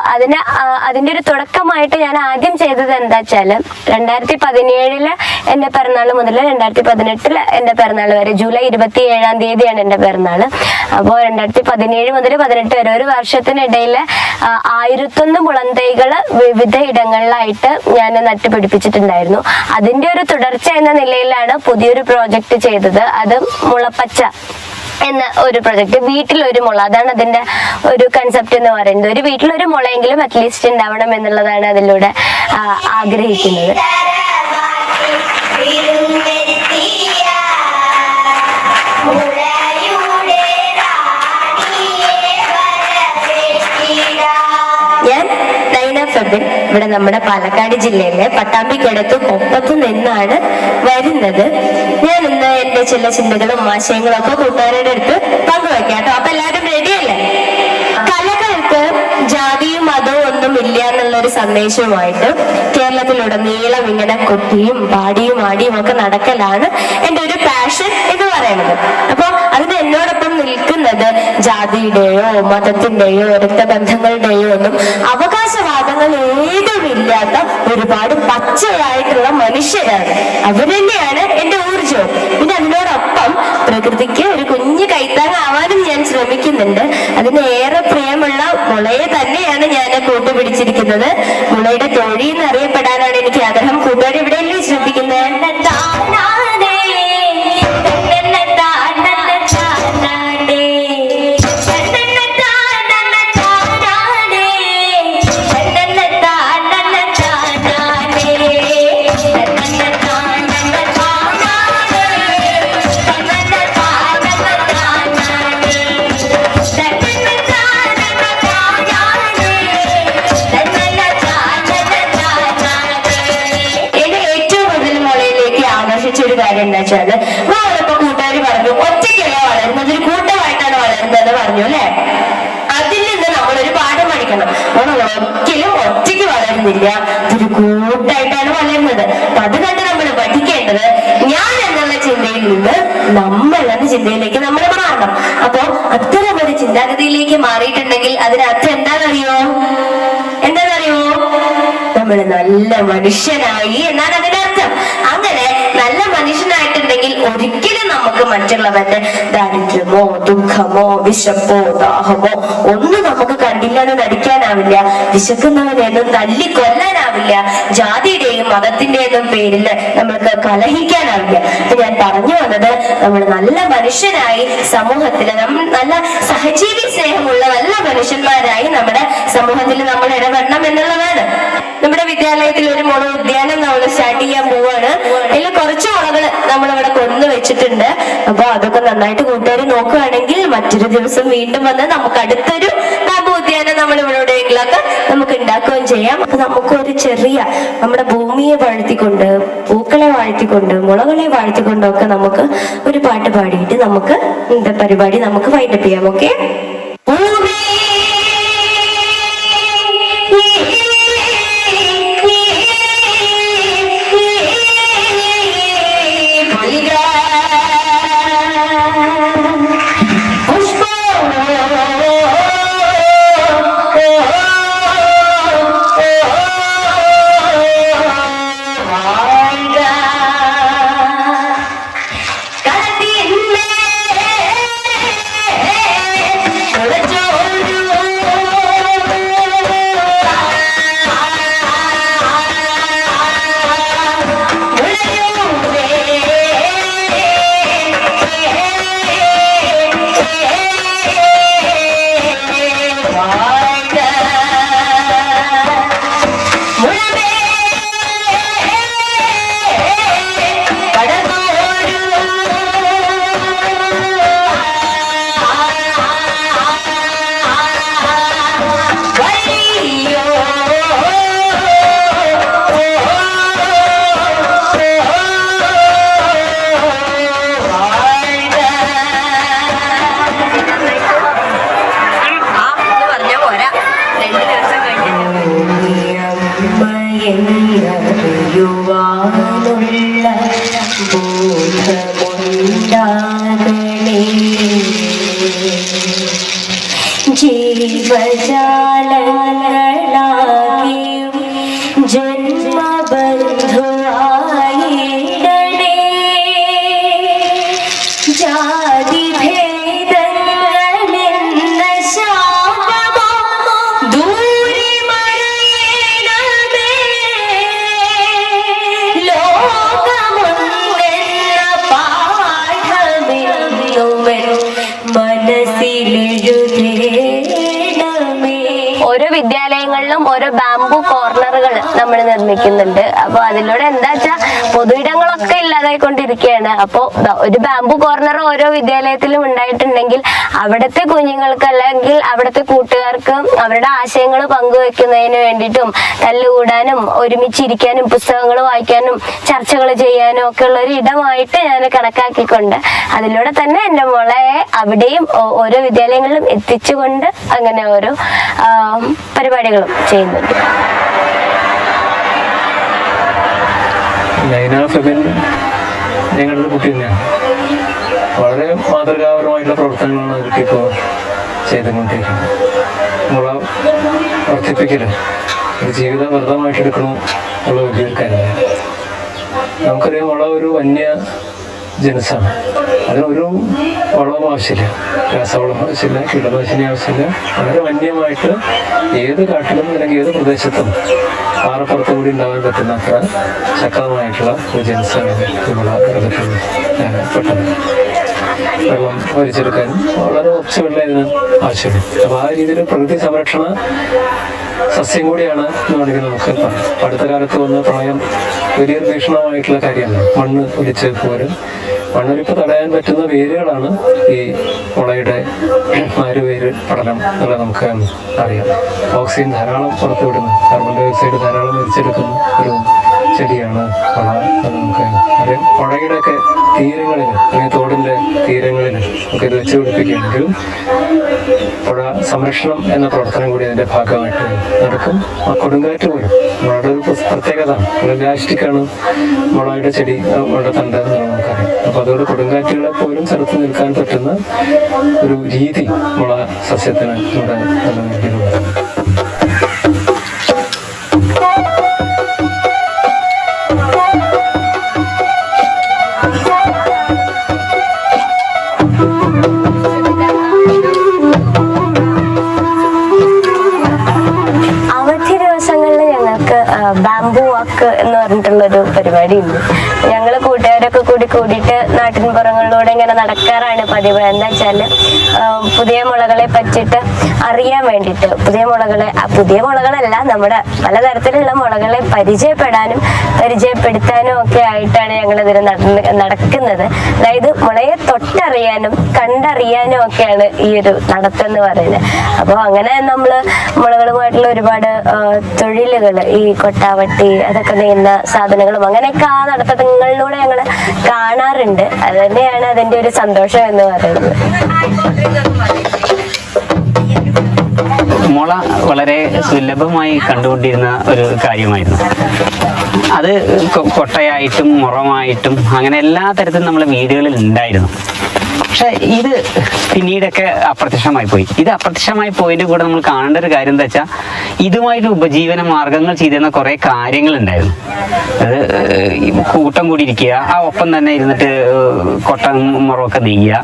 അതിന്റെ ഒരു തുടക്കമായിട്ട് ഞാൻ ആദ്യം ചെയ്തത് എന്താ വെച്ചാല്, 2017 എന്റെ പിറന്നാൾ മുതൽ 2018 എന്റെ പിറന്നാൾ വരെ, ജൂലൈ 27 തീയതിയാണ് എന്റെ പിറന്നാള്. അപ്പോൾ 2017 മുതൽ 2018 വരെ ഒരു വർഷത്തിനിടയിൽ 1001 മുളന്തൈകള് വിവിധ ഇടങ്ങളിലായിട്ട് ഞാൻ നട്ടുപിടിപ്പിച്ചിട്ടുണ്ടായിരുന്നു. അതിന്റെ ഒരു തുടർച്ച എന്ന നിലയിലാണ് പുതിയൊരു പ്രോജക്റ്റ് ചെയ്തത്. അത് മുളപ്പച്ച എന്ന ഒരു പ്രൊജക്ട്. വീട്ടിലൊരു മുള, അതാണ് അതിന്റെ ഒരു കൺസെപ്റ്റ് എന്ന് പറയുന്നത്. ഒരു വീട്ടിലൊരു മുളയെങ്കിലും അറ്റ്ലീസ്റ്റ് ഉണ്ടാവണം എന്നുള്ളതാണ് അതിലൂടെ ആഗ്രഹിക്കുന്നത്. ഞാൻ നൈന ഫെബിൻ, ഇവിടെ നമ്മുടെ പാലക്കാട് ജില്ലയിലെ പട്ടാമ്പിക്കടുത്ത് കൊപ്പത്ത് നിന്നാണ് വരുന്നത്. ഞാൻ ഇന്ന് എന്റെ ചില ചിന്തകളും ആശയങ്ങളും ഒക്കെ കൂട്ടുകാരുടെ അടുത്ത് പങ്കുവയ്ക്കാം കേട്ടോ. അപ്പൊ എല്ലാവരും റെഡിയല്ലേ? കലകൾക്ക് ജാതിയും മതവും ഒന്നും ഇല്ല എന്നുള്ളൊരു സന്ദേശവുമായിട്ട് കേരളത്തിലുടനീളം ഇങ്ങനെ കൊട്ടിയും പാടിയും ആടിയും ഒക്കെ നടക്കലാണ് എന്റെ ഒരു പാഷൻ എന്ന് പറയുന്നത്. അപ്പൊ അതിന് എന്നോടൊപ്പം നിൽക്കുന്നത് ജാതിയുടെയോ മതത്തിന്റെയോ രക്തബന്ധങ്ങളുടെയോ ഒന്നും അവകാശവാദങ്ങൾ ഏതുമില്ലാത്ത ഒരുപാട് പച്ചയായിട്ടുള്ള മനുഷ്യരാണ്. അവർ തന്നെയാണ് എന്റെ ഊർജവും. പിന്നെ അതിനോടൊപ്പം പ്രകൃതിക്ക് ഒരു കുഞ്ഞു കൈത്താങ്ങാവാനും ഞാൻ ശ്രമിക്കുന്നുണ്ട്. അതിന് ഏറെ പ്രിയമുള്ള മുളയെ തന്നെയാണ് ഞാൻ കൂട്ടുപിടിച്ചിരിക്കുന്നത്. മുളയുടെ തോഴി എന്ന് അറിയപ്പെടാനാണ് എനിക്ക് ആഗ്രഹം. കൂട്ടുകാർ ഇവിടെയല്ലേ ശ്രദ്ധിക്കുന്നത്? എന്താ വെച്ചാല്, നമ്മളിപ്പോ കൂട്ടുകാരി പറഞ്ഞു ഒറ്റയ്ക്കല്ല വളരുന്നത്, ഒരു കൂട്ടമായിട്ടാണ് വളരുന്നത് പറഞ്ഞു അല്ലെ. അതിൽ നിന്ന് നമ്മളൊരു പാഠം പഠിക്കണം. വെക്കണം. നമ്മൾ ഒരിക്കലും ഒറ്റയ്ക്ക് വളരുന്നില്ല, ഇതൊരു കൂട്ടായിട്ടാണ് വളരുന്നത്. അപ്പൊ അത് കണ്ട് നമ്മൾ പഠിക്കേണ്ടത് ഞാൻ എന്നുള്ള ചിന്തയിൽ നിന്ന് നമ്മൾ എന്ന ചിന്തയിലേക്ക് നമ്മൾ മാറണം. അപ്പൊ അത്തരം ഒരു ചിന്താഗതിയിലേക്ക് മാറിയിട്ടുണ്ടെങ്കിൽ അതിനർത്ഥം എന്താണെന്നറിയോ? നമ്മൾ നല്ല മനുഷ്യനായി എന്നാണ് അതിനർത്ഥം. അങ്ങനെ നല്ല മനുഷ്യനായിട്ടുണ്ടെങ്കിൽ ഒരിക്കലും നമുക്ക് മറ്റുള്ളവരുടെ ദാരിദ്ര്യമോ ദുഃഖമോ വിശപ്പോ ദാഹമോ ഒന്നും നമുക്ക് കണ്ടില്ലെന്ന് നടിക്കാനാവില്ല. വിശക്കുന്നവനെയൊന്നും തല്ലിക്കൊല്ലാനാവില്ല. ജാതിയുടെയും മതത്തിന്റെയും പേരിൽ നമ്മൾക്ക് കലഹിക്കാനാവില്ല. അപ്പൊ ഞാൻ പറഞ്ഞു വന്നത്, നമ്മൾ നല്ല മനുഷ്യനായി സമൂഹത്തിൽ നല്ല സഹജീവി സ്നേഹമുള്ള നല്ല മനുഷ്യന്മാരായി നമ്മുടെ സമൂഹത്തിൽ നമ്മൾ ഇടപെടണം എന്നുള്ളതാണ്. നമ്മുടെ വിദ്യാലയത്തിൽ ഒരു മുള ഉദ്യാനം നമ്മൾ സ്റ്റാർട്ട് ചെയ്യാൻ പോവാണ്. അതിൽ കുറച്ച് മുളകൾ നമ്മളിവിടെ കൊണ്ടുവച്ചിട്ടുണ്ട്. അപ്പൊ അതൊക്കെ നന്നായിട്ട് കൂട്ടുകാർ നോക്കുകയാണെങ്കിൽ മറ്റൊരു ദിവസം വീണ്ടും വന്ന് നമുക്ക് അടുത്തൊരു ബാബു ഉദ്യാനം നമ്മൾ ഇവിടെ എവിടെയെങ്കിലൊക്കെ നമുക്ക് ഉണ്ടാക്കുകയും ചെയ്യാം. അപ്പൊ നമുക്കൊരു ചെറിയ നമ്മുടെ ഭൂമിയെ വാഴ്ത്തിക്കൊണ്ട്, പൂക്കളെ വാഴ്ത്തിക്കൊണ്ട്, മുളകളെ വാഴ്ത്തിക്കൊണ്ടൊക്കെ നമുക്ക് ഒരു പാട്ട് പാടിയിട്ട് നമുക്ക് ഇന്നത്തെ പരിപാടി നമുക്ക് വൈൻഡപ്പ് ചെയ്യാം. ഓക്കെ? ജീവജാലങ്ങളാകിയും ജന്മബന്ധുവായിടണേ. ജാതിഭേദങ്ങളെന്ന ശാപമോ ദൂരെ മറയണമേ. ലോകമുണ്ടെന്ന പാഠമെന്നുമൻ മനസ്സിലെഴുതേണമേ. ഓരോ വിദ്യാലയങ്ങളിലും ഓരോ ബാംബു കോർണറുകൾ നമ്മൾ നിർമ്മിക്കുന്നുണ്ട്. അപ്പൊ അതിലൂടെ എന്താ വെച്ചാ പൊതുയിടങ്ങളൊക്കെ ഇല്ലാതായിക്കൊണ്ടിരിക്കുകയാണ്. അപ്പോ ഒരു ബാംബു കോർണർ ഓരോ വിദ്യാലയത്തിലും ഉണ്ടായിട്ടുണ്ടെങ്കിൽ അവിടുത്തെ കുഞ്ഞുങ്ങൾക്ക് അല്ലെങ്കിൽ അവിടുത്തെ കൂട്ടുകാർക്ക് അവരുടെ ആശയങ്ങൾ പങ്കുവെക്കുന്നതിന് വേണ്ടിയിട്ടും തല്ലുകൂടാനും ഒരുമിച്ചിരിക്കാനും പുസ്തകങ്ങൾ വായിക്കാനും ചർച്ചകൾ ചെയ്യാനും ഒക്കെ ഉള്ള ഒരു ഇടമായിട്ട് ഞാൻ കണക്കാക്കിക്കൊണ്ട് അതിലൂടെ തന്നെ എൻ്റെ മോളെ അവിടെയും ഓരോ വിദ്യാലയങ്ങളിലും എത്തിച്ചുകൊണ്ട് അങ്ങനെ ഓരോ പരിപാടികളും ചെയ്യുന്നുണ്ട്. ഞങ്ങളുടെ കുട്ടി തന്നെയാണ്. വളരെ മാതൃകാപരമായിട്ടുള്ള പ്രവർത്തനങ്ങളാണ് കുട്ടി ഇപ്പോൾ ചെയ്തുകൊണ്ടിരിക്കുന്നത്. മുള വർദ്ധിപ്പിക്കൽ ഒരു ജീവിതം വ്രതമായിട്ട് എടുക്കണോ എന്നുള്ള വലിയൊരു കാര്യമാണ്. നമുക്കറിയാം, മുള ഒരു വന്യ ജനസാണ്. അതിനൊരു വളവും ആവശ്യമില്ല, രാസവളം ആവശ്യമില്ല, കീടനാശിനി ആവശ്യമില്ല. വളരെ വന്യമായിട്ട് ഏത് കാട്ടിലും അല്ലെങ്കിൽ ഏത് പ്രദേശത്തും പാറപ്പുറത്ത് കൂടി ഉണ്ടാകാൻ പറ്റുന്ന അത്ര ശക്തമായിട്ടുള്ള ഒരു ജനസാണ് മുള. പെട്ടെന്ന് വെള്ളം വലിച്ചെടുക്കാൻ വളരെ കുറച്ച് വെള്ളം ഇതിന് ആവശ്യമില്ല. അപ്പോൾ ആ രീതിയിൽ പ്രകൃതി സംരക്ഷണ സസ്യം കൂടിയാണ് എന്ന് വേണമെങ്കിൽ നമുക്ക് പറയാം. അടുത്ത കാലത്ത് വന്ന പ്രളയം വലിയൊരു ഭീഷണമായിട്ടുള്ള കാര്യമാണ്. മണ്ണ് ഒലിച്ച് പോരും. മണ്ണൊലിപ്പ് തടയാൻ പറ്റുന്ന വേരുകളാണ് ഈ മുളയുടെ നാരുവേര് പഠനം എന്നുള്ളത് നമുക്ക് അറിയാം. ഓക്സിജൻ ധാരാളം പുറത്തുവിടുന്നു, കാർബൺ ഡൈ ഓക്സൈഡ് ധാരാളം വലിച്ചെടുക്കുന്ന ഒരു ചെടിയാണ് മുള. നമുക്ക് അറിയാം, പുഴയുടെയൊക്കെ തീരങ്ങളിൽ അല്ലെങ്കിൽ തോടിൻ്റെ തീരങ്ങളിൽ ഒക്കെ ഇത് വെച്ച് പിടിപ്പിക്കുകയാണെങ്കിൽ പുഴ സംരക്ഷണം എന്ന പ്രവർത്തനം കൂടി അതിൻ്റെ ഭാഗമായിട്ട് നടക്കും. ആ കൊടുങ്കാറ്റ് പോലും മുളയുടെ ഒരു പ്രത്യേകത, ഇലാസ്റ്റിക്കാണ് മുളയുടെ ചെടി, മുളയുടെ തണ്ട് എന്ന് നമുക്കറിയാം. അപ്പോൾ അതുകൊണ്ട് കൊടുങ്കാറ്റുകളെ പോലും ചെറുത്ത് നിൽക്കാൻ പറ്റുന്ന ഒരു രീതി മുള സസ്യത്തിന് ഇവിടെ നല്ല രീതിയിലുണ്ട്. ബാംബു വാക്ക് എന്ന് പറഞ്ഞിട്ടുള്ളൊരു പരിപാടി ഉണ്ട്. ഞങ്ങൾ കൂട്ടുകാരൊക്കെ കൂടിയിട്ട് നാട്ടിൻപുറങ്ങളിലൂടെ ഇങ്ങനെ നടക്കാറാണ് പതിവ്. എന്താ വെച്ചാൽ പുതിയ മുളകളെ പറ്റിയിട്ട് അറിയാൻ വേണ്ടിയിട്ട്, പുതിയ മുളകളല്ല, നമ്മുടെ പലതരത്തിലുള്ള മുളകളെ പരിചയപ്പെടുത്താനും ഒക്കെ ആയിട്ടാണ് ഞങ്ങളിതിന് നടക്കുന്നത്. അതായത് മുളയെ തൊട്ടറിയാനും കണ്ടറിയാനും ഒക്കെയാണ് ഈ ഒരു നടത്തെന്ന് പറയുന്നത്. അപ്പോൾ അങ്ങനെ നമ്മൾ മുളകളുമായിട്ടുള്ള ഒരുപാട് തൊഴിലുകൾ, ഈ കൊട്ടാവട്ടി അതൊക്കെ നെയ്യുന്ന സാധനങ്ങളും അങ്ങനെയൊക്കെ ആ നടത്തങ്ങളിലൂടെ ഞങ്ങൾ കാണാറുണ്ട്. അത് തന്നെയാണ് അതിൻ്റെ ഒരു സന്തോഷം എന്ന് പറയുന്നത്. മുള വളരെ സുലഭമായി കണ്ടുകൊണ്ടിരുന്ന ഒരു കാര്യമായിരുന്നു. അത് കൊട്ടയായിട്ടും മുറമായിട്ടും അങ്ങനെ എല്ലാ തരത്തിലും നമ്മളെ വീടുകളിൽ ഉണ്ടായിരുന്നു. പക്ഷെ ഇത് പിന്നീടൊക്കെ അപ്രത്യക്ഷമായി പോയി. ഇത് അപ്രത്യക്ഷമായി പോയതിൻ്റെ കൂടെ നമ്മൾ കാണേണ്ട ഒരു കാര്യം എന്താ വെച്ചാൽ, ഇതുമായിട്ട് ഉപജീവന മാർഗങ്ങൾ ചെയ്തിരുന്ന കുറേ കാര്യങ്ങളുണ്ടായിരുന്നു. അത് കൂട്ടം കൂടി ഇരിക്കുക, ആ ഒപ്പം തന്നെ ഇരുന്നിട്ട് കൊട്ട മുറമൊക്കെ നെയ്യുക,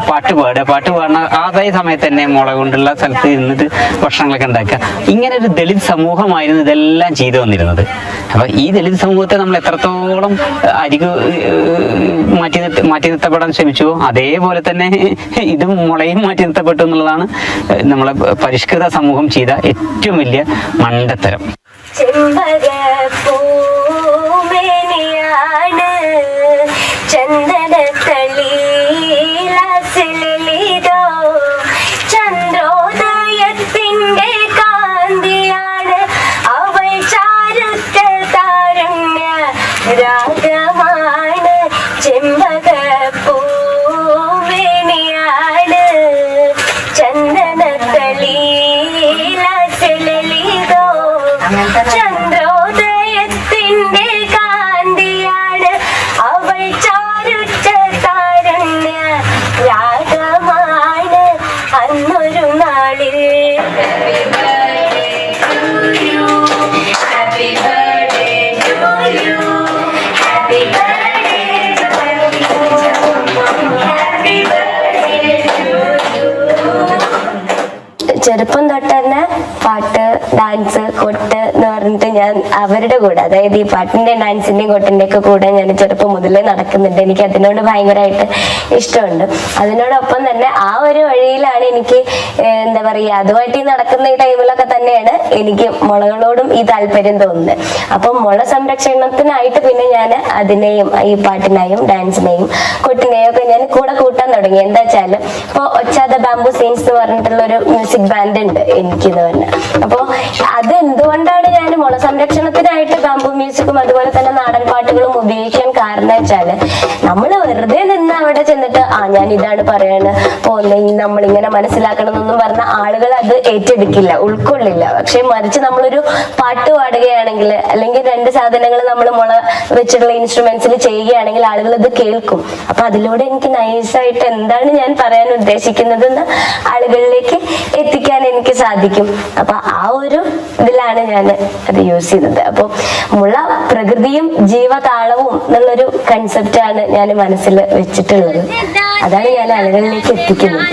പാട്ട് പാടുന്ന അതേ സമയത്ത് തന്നെ മുള കൊണ്ടുള്ള സ്ഥലത്ത് ഇരുന്നിട്ട് ഭക്ഷണങ്ങളൊക്കെ ഉണ്ടാക്കുക. ഇങ്ങനെ ഒരു ദളിത് സമൂഹമായിരുന്നു ഇതെല്ലാം ചെയ്തു വന്നിരുന്നത്. അപ്പൊ ഈ ദളിത് സമൂഹത്തെ നമ്മൾ എത്രത്തോളം മാറ്റി നിർത്തപ്പെടാൻ ശ്രമിച്ചുവോ അതേപോലെ തന്നെ ഇതും മുളയും മാറ്റി നിർത്തപ്പെട്ടു എന്നുള്ളതാണ് നമ്മളെ പരിഷ്കൃത സമൂഹം ചെയ്ത ഏറ്റവും വലിയ മണ്ടത്തരം. ചെറുപ്പം തൊട്ട് തന്നെ പാട്ട്, ഡാൻസ്, കൊട്ട് എന്ന് പറഞ്ഞിട്ട് ഞാൻ അവരുടെ കൂടെ, അതായത് ഈ പാട്ടിന്റെയും ഡാൻസിന്റെയും കൊട്ടിന്റെ ഒക്കെ കൂടെ ഞാൻ ചെറുപ്പം മുതലേ നടക്കുന്നുണ്ട്. എനിക്ക് അതിനോട് ഭയങ്കരമായിട്ട് ഇഷ്ടമുണ്ട്. അതിനോടൊപ്പം തന്നെ ആ ഒരു വഴിയിലാണ് എനിക്ക് എന്താ പറയുക, അതുമായിട്ട് ഈ നടക്കുന്ന ഈ ടൈമിലൊക്കെ തന്നെയാണ് എനിക്ക് മുളകളോടും ഈ താല്പര്യം തോന്നുന്നത്. അപ്പം മുള സംരക്ഷണത്തിനായിട്ട് പിന്നെ ഞാൻ അതിനെയും ഈ പാട്ടിനെയും ഡാൻസിനെയും കൊട്ടിനെയും ഒക്കെ ഞാൻ കൂടെ കൂട്ടാൻ തുടങ്ങി. എന്താ വെച്ചാൽ ഇപ്പോൾ ഒച്ചാദ ബാംബു സീൻസ് എന്ന് പറഞ്ഞിട്ടുള്ള ഒരു മ്യൂസിക് ബാൻഡ് ഉണ്ട് എനിക്കെന്ന് പറഞ്ഞാൽ. അപ്പോൾ അത് എന്തുകൊണ്ടാണ് ഞാൻ മുള സംരക്ഷണത്തിനായിട്ട് ബാംബു മ്യൂസിക്കും അതുപോലെ തന്നെ നാടൻ പാട്ടുകളും ഉപയോഗിക്കാൻ കാരണം വെച്ചാൽ, നമ്മൾ വെറുതെ നിന്ന് അവിടെ ചെന്നിട്ട് ഞാൻ ഇതാണ് പറയാണ് നമ്മളിങ്ങനെ മനസ്സിലാക്കണം എന്നൊന്നും പറഞ്ഞ ആളുകൾ അത് ഏറ്റെടുക്കില്ല, ഉൾക്കൊള്ളില്ല. പക്ഷെ മറിച്ച് നമ്മളൊരു പാട്ട് പാടുകയാണെങ്കിൽ അല്ലെങ്കിൽ രണ്ട് സാധനങ്ങൾ നമ്മൾ മുള വെച്ചിട്ടുള്ള ഇൻസ്ട്രുമെന്റ്സിൽ ചെയ്യുകയാണെങ്കിൽ ആളുകൾ ഇത് കേൾക്കും. അപ്പൊ അതിലൂടെ എനിക്ക് നൈസായിട്ട് എന്താണ് ഞാൻ പറയാൻ ഉദ്ദേശിക്കുന്നതെന്ന് ആളുകളിലേക്ക് എത്തിക്കാൻ എനിക്ക് സാധിക്കും. അപ്പൊ ആ ഒരു ഇതിലാണ് ഞാൻ അത് യൂസ് ചെയ്തത്. അപ്പൊ മുള പ്രകൃതിയും ജീവതാളവും എന്നുള്ളൊരു കൺസെപ്റ്റാണ് ഞാൻ മനസ്സിൽ വെച്ചിട്ടുള്ളത്. അതാണ് ഞാൻ ആളുകളിലേക്ക് എത്തിക്കുന്നത്.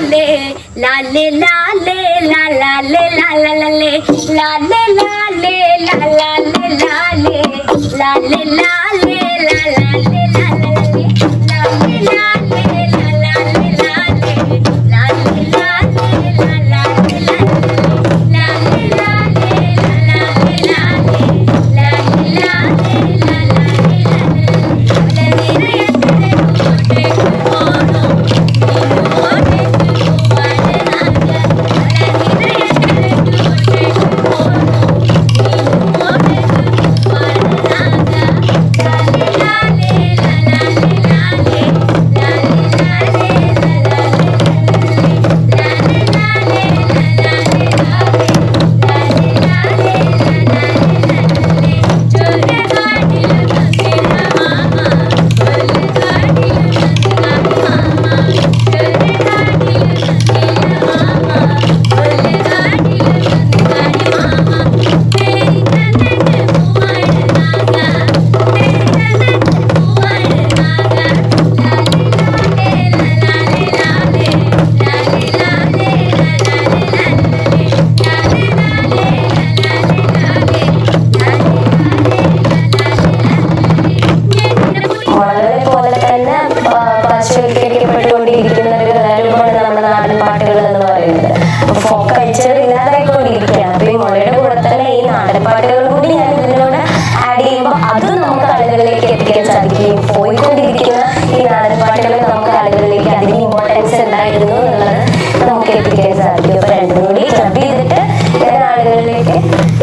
നാടൻപാട്ടുകൾ എന്ന് പറയുന്നത്. അപ്പോൾ ഫോക്ക് കൾച്ചർ ഇല്ലാതായിക്കൊണ്ടിരിക്കുകയാണ്. അപ്പോൾ ഈ മുളയുടെ കൂടെ തന്നെ ഈ നാടൻപാട്ടുകൾ കൂടി ഞാൻ ഇതിനോട് ആഡ് ചെയ്യുമ്പോൾ അതും നമുക്ക് ആളുകളിലേക്ക് എത്തിക്കാൻ സാധിക്കുകയും പോയിക്കൊണ്ടിരിക്കുന്ന ഈ നാടൻപാട്ടുകൾ നമുക്ക് ആളുകളിലേക്ക് അതിന് ഇമ്പോർട്ടൻസ് ഉണ്ടായിരുന്നു എന്നുള്ളത് നമുക്ക് എത്തിക്കാൻ സാധിക്കും. അപ്പോൾ രണ്ടും കൂടി ക്ലബ് ചെയ്തിട്ട് ഞാൻ ആളുകളിലേക്ക്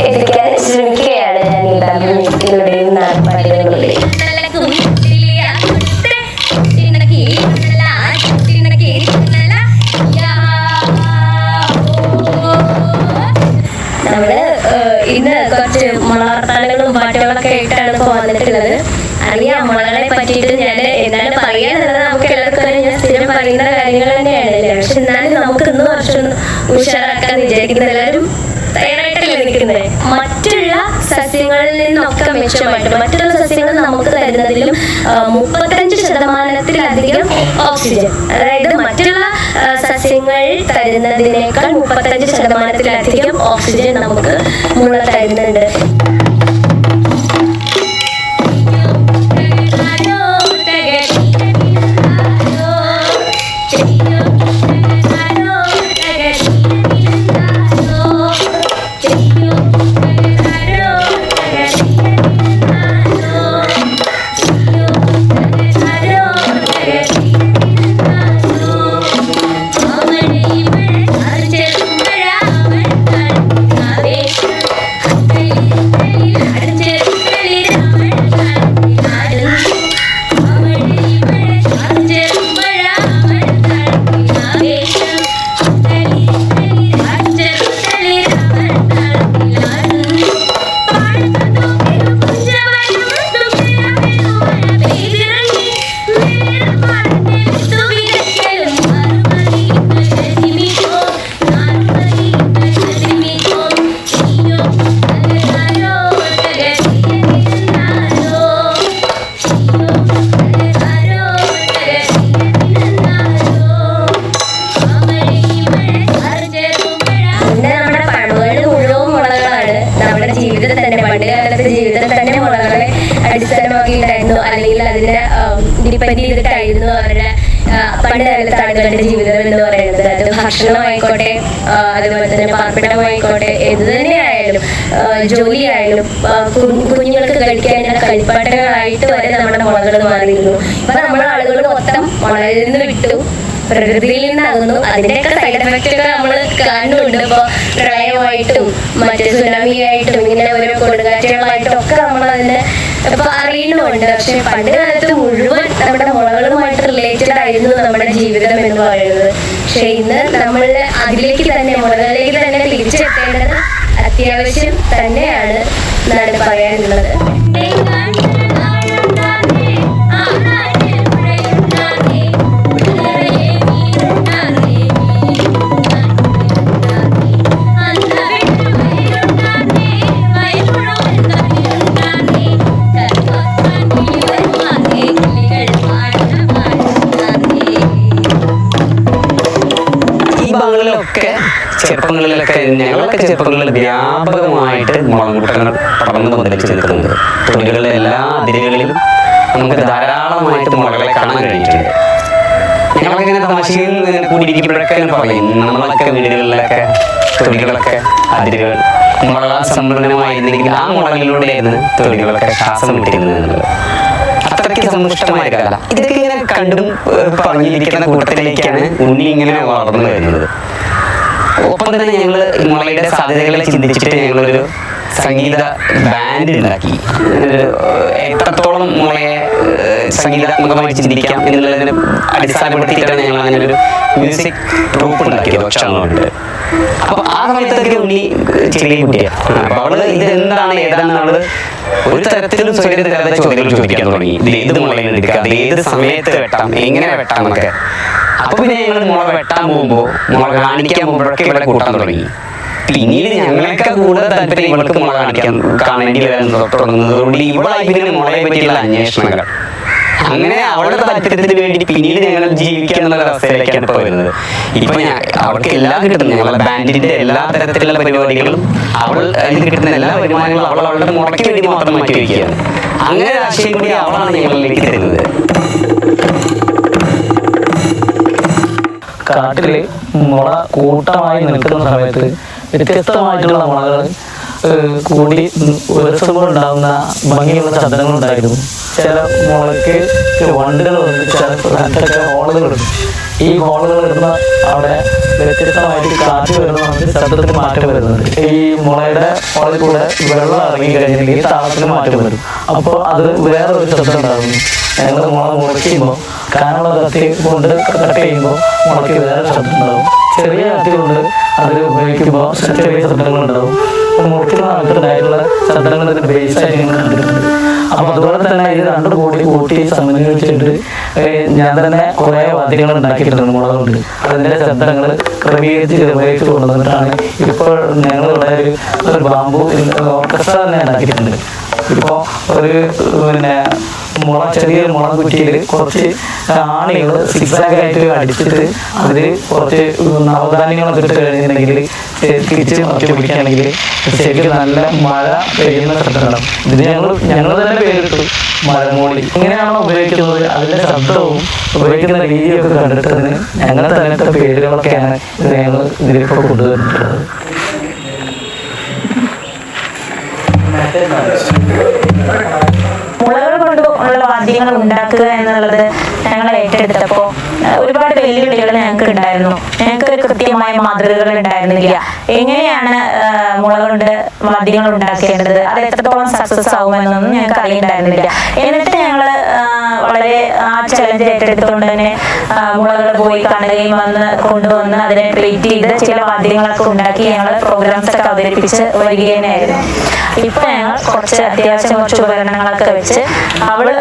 എത്തിക്കാൻ ശ്രമിക്കുകയാണ് ഞാൻ ഈ ഡബ്ല്യൂയിലൂടെയും നാടൻപാട്ടുകളിലൂടെയും. നമ്മള് ഇന്ന് കുറച്ച് മുളവർത്താനങ്ങളും പാട്ടുകളൊക്കെ ആയിട്ടാണ് ഇപ്പോൾ വന്നിട്ടുള്ളത്. അറിയാം മുളകളെ പറ്റിയിട്ട് ഞാൻ എന്താണ് പറയാനുള്ളത് നമുക്ക് എല്ലാവർക്കും അറിയാം. ഞാൻ സ്ഥിരം പറയുന്ന കാര്യങ്ങൾ തന്നെയാണ്. പക്ഷെ എന്നാലും നമുക്ക് ഇന്ന് കുറച്ചൊന്ന് ഉഷാറാക്കാൻ വിചാരിക്കുന്ന എല്ലാവരും തയ്യാറായിട്ടല്ലേ നിൽക്കുന്നത്. മറ്റുള്ള സസ്യങ്ങളിൽ നിന്നൊക്കെ മെച്ചമായിട്ട് മറ്റുള്ള സസ്യങ്ങൾ നമുക്ക് തരുന്നതിലും 35% ഓക്സിജൻ, അതായത് മറ്റുള്ള സസ്യങ്ങൾ തരുന്നതിനേക്കാൾ 35% ഓക്സിജൻ നമുക്ക് മുള തരുന്നുണ്ട്. അടിസ്ഥാനമാക്കിയിട്ടായിരുന്നു അല്ലെങ്കിൽ അതിനെ ഡിപ്പെൻഡ് ചെയ്തിട്ടായിരുന്നു അവരുടെ പണ്ട് കാലത്ത് ആളുകളുടെ ജീവിതം എന്ന് പറയുന്നത്. അത് ഭക്ഷണമായിക്കോട്ടെ, അതുപോലെ തന്നെ പാർപ്പിടമായിക്കോട്ടെ, എന്ത് തന്നെയായാലും ജോലിയായാലും കുഞ്ഞുങ്ങൾക്ക് കഴിക്കാനുള്ള കളിപ്പാട്ടങ്ങളായിട്ട് വരെ നമ്മുടെ മുളകൾ മാറിയിരുന്നു. ഇപ്പൊ നമ്മുടെ ആളുകൾ മൊത്തം മുളയിൽ നിന്ന് വിട്ടു പ്രകൃതിയിൽ നിന്നാകുന്നു. അതിന്റെയൊക്കെ സൈഡ് എഫക്റ്റ് ഒക്കെ നമ്മൾ കാണുന്നുണ്ട്. ഇപ്പൊ പ്രളയമായിട്ടും മറ്റേ സുനാമിയായിട്ടും ഇങ്ങനെ ഓരോ കൊടുങ്കാറ്റുകളായിട്ടും ഒക്കെ നമ്മൾ അതിനെ ഇപ്പൊ അറിയുന്നുണ്ട്. പക്ഷെ പണ്ട് കാലത്ത് മുഴുവൻ നമ്മുടെ മുളകളുമായിട്ട് റിലേറ്റഡ് ആയിരുന്നു നമ്മുടെ ജീവിതം എന്ന് പറയുന്നത്. പക്ഷെ ഇന്ന് നമ്മൾ അതിലേക്ക് തന്നെ മുളകളിലേക്ക് തന്നെ തിരിച്ചെത്തേണ്ടത് അത്യാവശ്യം തന്നെയാണ് എന്നാണ് പറയാനുള്ളത്. ചെറുപ്പങ്ങളിലൊക്കെ ഞങ്ങളൊക്കെ ചെറുപ്പങ്ങളിൽ വ്യാപകമായിട്ട് മുളങ്കൂട്ടങ്ങൾ പടർന്നു പന്തലിച്ച് നിൽക്കുന്നുണ്ട്. തൊടികളിലെ എല്ലാ അതിരുകളിലും നമുക്ക് ധാരാളമായിട്ട് മുളകളെ കാണാൻ കഴിഞ്ഞിട്ടുണ്ട്. ഞങ്ങളൊക്കെ ഇങ്ങനെ തമാശയിൽ കൂടിയിരിക്കുമ്പോഴൊക്കെ പറയും, നമ്മളൊക്കെ വീടുകളിലൊക്കെ തൊടികളൊക്കെ അതിരുകൾ മുളകളാൽ സമ്പന്നമായിരുന്നെങ്കിൽ ആ മുളകളിലൂടെയായിരുന്നു തൊടികളൊക്കെ ശ്വാസം വിട്ടിരുന്നത് എന്നുള്ളത്. അത്രയ്ക്ക് സമ്പുഷ്ടമായ കാലം. ഇതൊക്കെ ഇങ്ങനെ കണ്ടും പറഞ്ഞിരിക്കുന്ന കൂട്ടത്തിലേക്കാണ് ഉണ്ണി ഇങ്ങനെ വളർന്നു വരുന്നത്. ഒപ്പം തന്നെ ഞങ്ങൾ മുളയുടെ സാധ്യതകളെ ചിന്തിച്ചിട്ട് ഞങ്ങളൊരു സംഗീത ബാൻഡ് ഉണ്ടാക്കി. എത്രത്തോളം മുളയെ സംഗീതാത്മകമായി ചിന്തിക്കാം എന്നുള്ളതിനെ അടിസ്ഥാനപ്പെടുത്തിയിട്ടാണ് ഞങ്ങൾ അങ്ങനെ ഒരു മ്യൂസിക് ട്രൂപ്പ് ഉണ്ടാക്കിയത് വർഷങ്ങളുണ്ട്. അപ്പൊ ആ സമയത്തൊക്കെ ഉണ്ണി ചെറിയ കുട്ടിയാണ്. അപ്പൊ അവള് ഇതെന്താണ് ഏതാണെന്നുള്ളത് ഒരു തരത്തിലും സ്വയം തരാതെ ചോദ്യങ്ങൾ ചോദിക്കാൻ തുടങ്ങി. ഇത് ഏത് മുളയിൽ എടുക്കുക, അത് ഏത് സമയത്ത് വെട്ടാം, എങ്ങനെ വെട്ടാം എന്നൊക്കെ. അപ്പൊ പിന്നെ ഞങ്ങൾ മുള വെട്ടാൻ പോകുമ്പോ മുള കാണിക്കാൻ പോകുമ്പോഴൊക്കെ ഇവിടെ കൂട്ടാൻ തുടങ്ങി. പിന്നീട് ഞങ്ങളൊക്കെ കൂടുതൽ താല്പര്യം ഇവൾക്ക് മുള കാണേണ്ടി വരാൻ തുടങ്ങുന്നതുകൊണ്ട് ഇവളായി പിന്നെ മുളയെ പറ്റിയുള്ള അന്വേഷണങ്ങൾ. അങ്ങനെ അവളുടെ താല്പര്യത്തിന് വേണ്ടി പിന്നീട് ഞങ്ങൾ ജീവിക്കുക എന്നുള്ള അവസ്ഥയിലേക്കാണ് ഇപ്പോൾ വരുന്നത്. ഇപ്പൊ അവൾക്ക് എല്ലാം കിട്ടുന്നു. ഞങ്ങളുടെ ബാൻഡിന്റെ എല്ലാ തരത്തിലുള്ള പരിപാടികളും അവൾ അതിൽ കിട്ടുന്ന എല്ലാ വരുമാനങ്ങളും അവൾ അവളുടെ മുളയ്ക്ക് വേണ്ടി മാത്രം മാറ്റി വയ്ക്കുകയാണ്. അങ്ങനെ ആശയം കൂടി അവളാണ് ഞങ്ങളിലേക്ക് തരുന്നത്. കാട്ടിൽ മുള കൂട്ടമായി നിൽക്കുന്ന സമയത്ത് വ്യത്യസ്തമായിട്ടുള്ള മുളകൾ കൂടി ഉരസുമ്പോൾ ഉണ്ടാകുന്ന ഭംഗിയുള്ള ശബ്ദങ്ങളുണ്ടായിരുന്നു. ചില മുളയ്ക്ക് വണ്ടുകൾ വന്ന് ചില സ്ഥലത്തൊക്കെ ഹോളുകളുണ്ട്. ഈ ഹോളുകൾ ഇടുന്ന അവിടെ വ്യത്യസ്തമായിട്ട് കാറ്റ് വരുന്ന ശബ്ദത്തിന് മാറ്റം വരുന്നുണ്ട്. ഈ മുളയുടെ ഹോളിൽ കൂടെ വെള്ളം ഇറങ്ങി കഴിഞ്ഞിട്ടുണ്ടെങ്കിൽ താളത്തിന് മാറ്റം വരും. അപ്പോൾ അത് വേറൊരു ശബ്ദം ഉണ്ടാകുന്നു. ഞങ്ങൾ മുള മുളയ്ക്കുമ്പോൾ കാനുള്ള കത്തി കൊണ്ട് കട്ട് ചെയ്യുമ്പോൾ മുളയ്ക്ക് വേറെ ശബ്ദം ഉണ്ടാകും. ചെറിയ കത്തി കൊണ്ട് അത് ഉപയോഗിക്കുമ്പോൾ ചെറിയ ശബ്ദങ്ങളുണ്ടാവും. മുറിക്കുന്ന സമയത്തുണ്ടായിട്ടുള്ള ശബ്ദങ്ങൾ ഇതിന് ബേസായിട്ട് ഞങ്ങൾ കണ്ടിട്ടുണ്ട്. അപ്പോൾ അതുപോലെ തന്നെ ഇത് രണ്ടും കൂട്ടി സമന്വയിച്ചിട്ട് ഞാൻ തന്നെ കുറേ വാദ്യങ്ങൾ ഉണ്ടാക്കിയിട്ടുണ്ട് മുള കൊണ്ട്. അതിൻ്റെ ശബ്ദങ്ങൾ ക്രമീകരിച്ച് ഉപയോഗിച്ച് കൊണ്ടുവന്നിട്ടാണ് ഇപ്പോൾ ഞങ്ങളിവിടെ ഒരു ബാമ്പു ഓർക്കസ്ട്ര തന്നെ ഉണ്ടാക്കിയിട്ടുണ്ട്. ഇപ്പോൾ ഒരു ചെറിയൊരു മുള കുറ്റിയിൽ കുറച്ച് ആണികൾ സിക്സാഗായിട്ട് അടിച്ചിട്ട് അതിൽ കുറച്ച് നവധാന്യങ്ങളൊക്കെ ഇട്ട് കഴിഞ്ഞിട്ടുണ്ടെങ്കിൽ തിരിച്ച് മറച്ചു പിടിക്കുകയാണെങ്കിൽ ശരിക്കും നല്ല മഴ പെയ്യുന്ന ശബ്ദമുണ്ടാവും. ഇതിന് ഞങ്ങൾ തന്നെ പേരിട്ടു മഴമൂളി. ഇങ്ങനെയാണോ ഉപയോഗിക്കുന്നത് അതിൻ്റെ ശബ്ദവും ഉപയോഗിക്കുന്ന രീതിയൊക്കെ കണ്ടിട്ട് അതിന് ഞങ്ങൾ തന്നെ പേരുകളൊക്കെയാണ് ഇത് ഞങ്ങൾ ഇതിലിപ്പോൾ കൊണ്ടുവന്നിട്ടുള്ളത്. മുളകൾ കൊണ്ട് ഉള്ള വാദ്യങ്ങൾ ഉണ്ടാക്കുക എന്നുള്ളത് ഞങ്ങൾ ഏറ്റെടുത്തപ്പോൾ ഒരുപാട് വെല്ലുവിളികൾ ഞങ്ങൾക്ക് ഉണ്ടായിരുന്നു. ഞങ്ങൾക്ക് ഒരു കൃത്യമായ മാതൃകകൾ ഉണ്ടായിരുന്നില്ല. എങ്ങനെയാണ് മുള കൊണ്ട് വാദ്യങ്ങൾ ഉണ്ടാക്കേണ്ടത്, അത് എത്രത്തോളം സക്സസ് ആവുമെന്നൊന്നും ഞങ്ങൾക്ക് അറിയണ്ടായിരുന്നില്ല. എന്നിട്ട് ഞങ്ങൾ വളരെ ആ ചലഞ്ച് ഏറ്റെടുത്തുകൊണ്ട് തന്നെ മുളകൾ പോയി കാണുകയും കൊണ്ടുവന്ന് അതിനെ ട്രീറ്റ് ചെയ്ത് ചില വാദ്യങ്ങളൊക്കെ ഉണ്ടാക്കി ഞങ്ങൾ പ്രോഗ്രാംസ് ഒക്കെ അവതരിപ്പിച്ച് വരികയും തന്നെയായിരുന്നു. ഇപ്പൊ ഞങ്ങൾ അത്യാവശ്യം കുറച്ച് ഉപകരണങ്ങളൊക്കെ വെച്ച് അവള്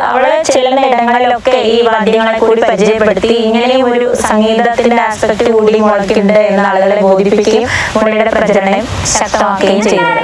ചെല്ലുന്ന ഇടങ്ങളിലൊക്കെ ഈ വാദ്യങ്ങളെ കൂടി പരിചയപ്പെടുത്തി ഇങ്ങനെയും ഒരു സംഗീതത്തിന്റെ ആസ്പെക്ട് കൂടി മുളയ്ക്കുന്നുണ്ട് എന്ന ആളുകളെ ബോധിപ്പിക്കുകയും മുളയുടെ പ്രചരണം ശക്തമാക്കുകയും ചെയ്തത്.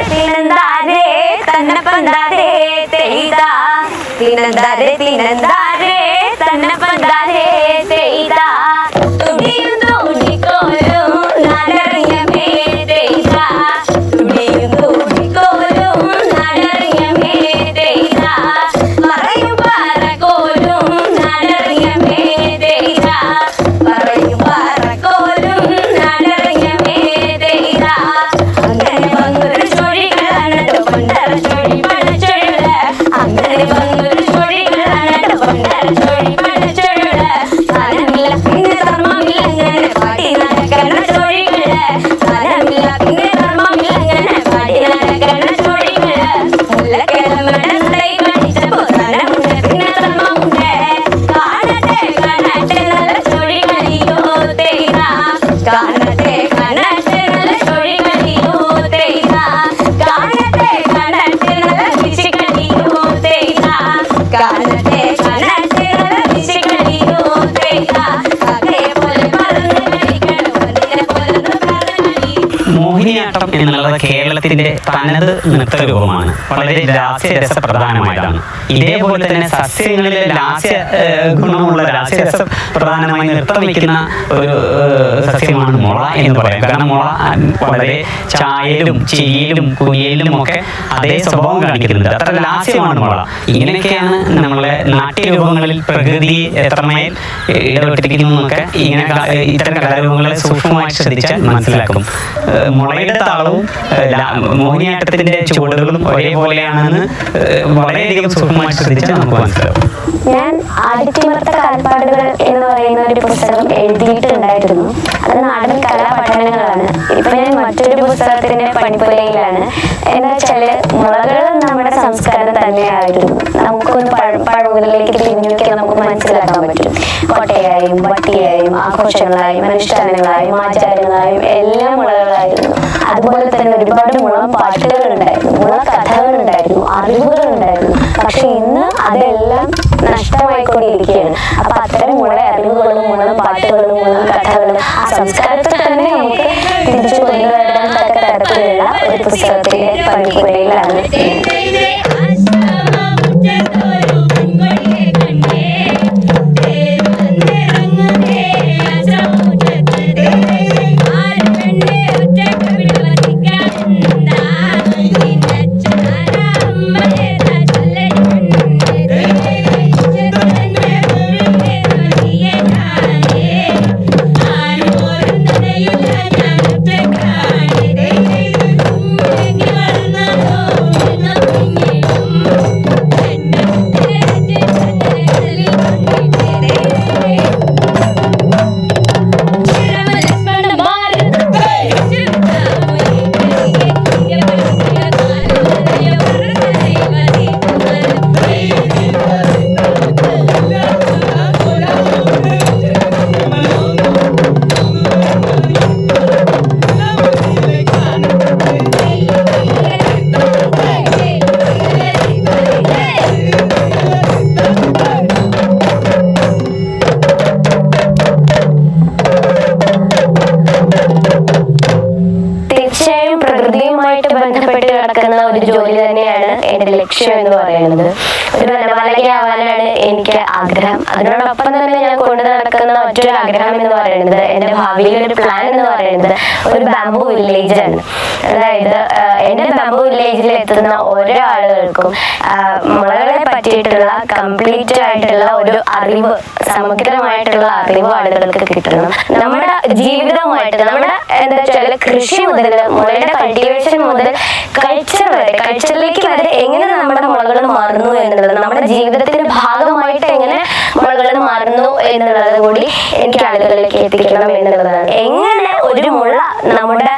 മോഹിനിയാട്ടം എന്നുള്ളത് കേരളത്തിന്റെ തനത് നൃത്തരൂപമാണ്. വളരെ ലാസ്യരസപ്രധാനമായതാണ്. ഇതേപോലെ തന്നെ സസ്യങ്ങളിലെ ലാസ്യ ഗുണമുള്ള ലാസ്യരസ പ്രധാനമായി നൃത്തം വയ്ക്കുന്ന ഒരു സസ്യമാണ് മുള എന്ന് പറയാം. കാരണം മുള വളരെ ചായലും ചിരിയിലും കുയിലും ഒക്കെ അതേ സ്വഭാവം കാണിക്കുന്നുണ്ട്. അത്ര ലാസ്യമാണ് മുള. ഇങ്ങനെയൊക്കെയാണ് നമ്മളെ നാട്യരൂപങ്ങളിൽ പ്രകൃതി എത്രമേൽ ഇടപെട്ടിരിക്കുന്നു എന്നൊക്കെ ഇത്തരം കലാരൂപങ്ങളെ സൂക്ഷ്മമായി ശ്രദ്ധിച്ചാൽ മനസ്സിലാക്കും. മുളയുടെ താളവും മോഹിനിയാട്ടത്തിന്റെ ചുവടുകളും ഒരേപോലെയാണെന്ന് വളരെയധികം സൂക്ഷ്മമായി ശ്രദ്ധിച്ചാൽ നമുക്ക് മനസ്സിലാവും. ഞാൻ ആദിത്യമർത്ത കാൽപ്പാടുകൾ എന്ന് പറയുന്ന ഒരു പുസ്തകം എഴുതിയിട്ടുണ്ടായിരുന്നു. അത് നാടൻ കലാപഠനങ്ങളാണ്. ഇപ്പൊ ഞാൻ മറ്റൊരു പുസ്തകത്തിന്റെ പണിപ്പുരയിലാണ്. എന്താ വെച്ചാല് മുളകൾ നമ്മുടെ സംസ്കാരം തന്നെയായിരുന്നു. നമുക്കൊന്ന് പഴവുകളിലേക്ക് തിരിഞ്ഞു നോക്കിയാൽ നമുക്ക് മനസ്സിലാക്കാൻ പറ്റും. കോട്ടയായും വട്ടിയായും ആഘോഷങ്ങളായും അനുഷ്ഠാനങ്ങളായും ആചാരങ്ങളായും എല്ലാം മുളകളായിരുന്നു. അതുപോലെ തന്നെ ഒരുപാട് മുളം പാട്ടുകളുണ്ടായിരുന്നു, മുള കഥകളുണ്ടായിരുന്നു, അറിവുകളുണ്ടായിരുന്നു. പക്ഷെ ഇന്ന് അതെല്ലാം നഷ്ടമായിക്കൊണ്ടിരിക്കുകയാണ്. അപ്പൊ അത്തരം മുള അറിവുകളും മുളം പാട്ടുകളും മുളം കഥകളും ആ സംസ്കാരത്തെ തന്നെ നമുക്ക് തിരിച്ചു കൊണ്ടുവരാൻ തക്ക തരത്തിലുള്ള ഒരു പുസ്തകത്തിന്റെ പണിപ്പുരയിലാണ്. I അതുമായിട്ട് ബന്ധപ്പെട്ട് കിടക്കുന്ന ഒരു ജോലി തന്നെയാണ് എൻ്റെ ലക്ഷ്യം എന്ന് പറയുന്നത്. ഒരു വനപാലകയാവാനാണ് എനിക്ക് ആഗ്രഹം. അതിനോടൊപ്പം തന്നെ ഞാൻ കൊണ്ടു നടക്കുന്ന മറ്റൊരു ആഗ്രഹം എന്ന് പറയുന്നത്, എൻ്റെ ഭാവിയിലെ ഒരു പ്ലാൻ എന്ന് പറയുന്നത് ഒരു ബാംബു വില്ലേജ് ആണ്. അതായത് എൻ്റെ ബാംബു വില്ലേജിൽ എത്തുന്ന ഓരോ ആളുകൾക്കും മുളകളെ പറ്റിയിട്ടുള്ള കംപ്ലീറ്റ് ആയിട്ടുള്ള ഒരു അറിവ്, സമഗ്രമായിട്ടുള്ള അറിവ് ആളുകൾക്ക് കിട്ടണം. നമ്മുടെ ജീവിതവുമായിട്ട്, നമ്മുടെ എന്താ വെച്ചാൽ കൃഷി മുതൽ മുളയുടെ കൾട്ടിവേഷൻ മുതൽ കൾച്ചറിലേക്ക് വരെ എങ്ങനെ നമ്മുടെ മുളകൾ മാറുന്നു എന്നുള്ളത്, നമ്മുടെ ജീവിതത്തിന്റെ ഭാഗമായിട്ട് എങ്ങനെ മുളകൾ മാറുന്നു എന്നുള്ളത് കൂടി എനിക്ക് ആളുകളിലേക്ക് എത്തിക്കണം എന്നുള്ളതാണ്. എങ്ങനെ ഒരു മുള നമ്മുടെ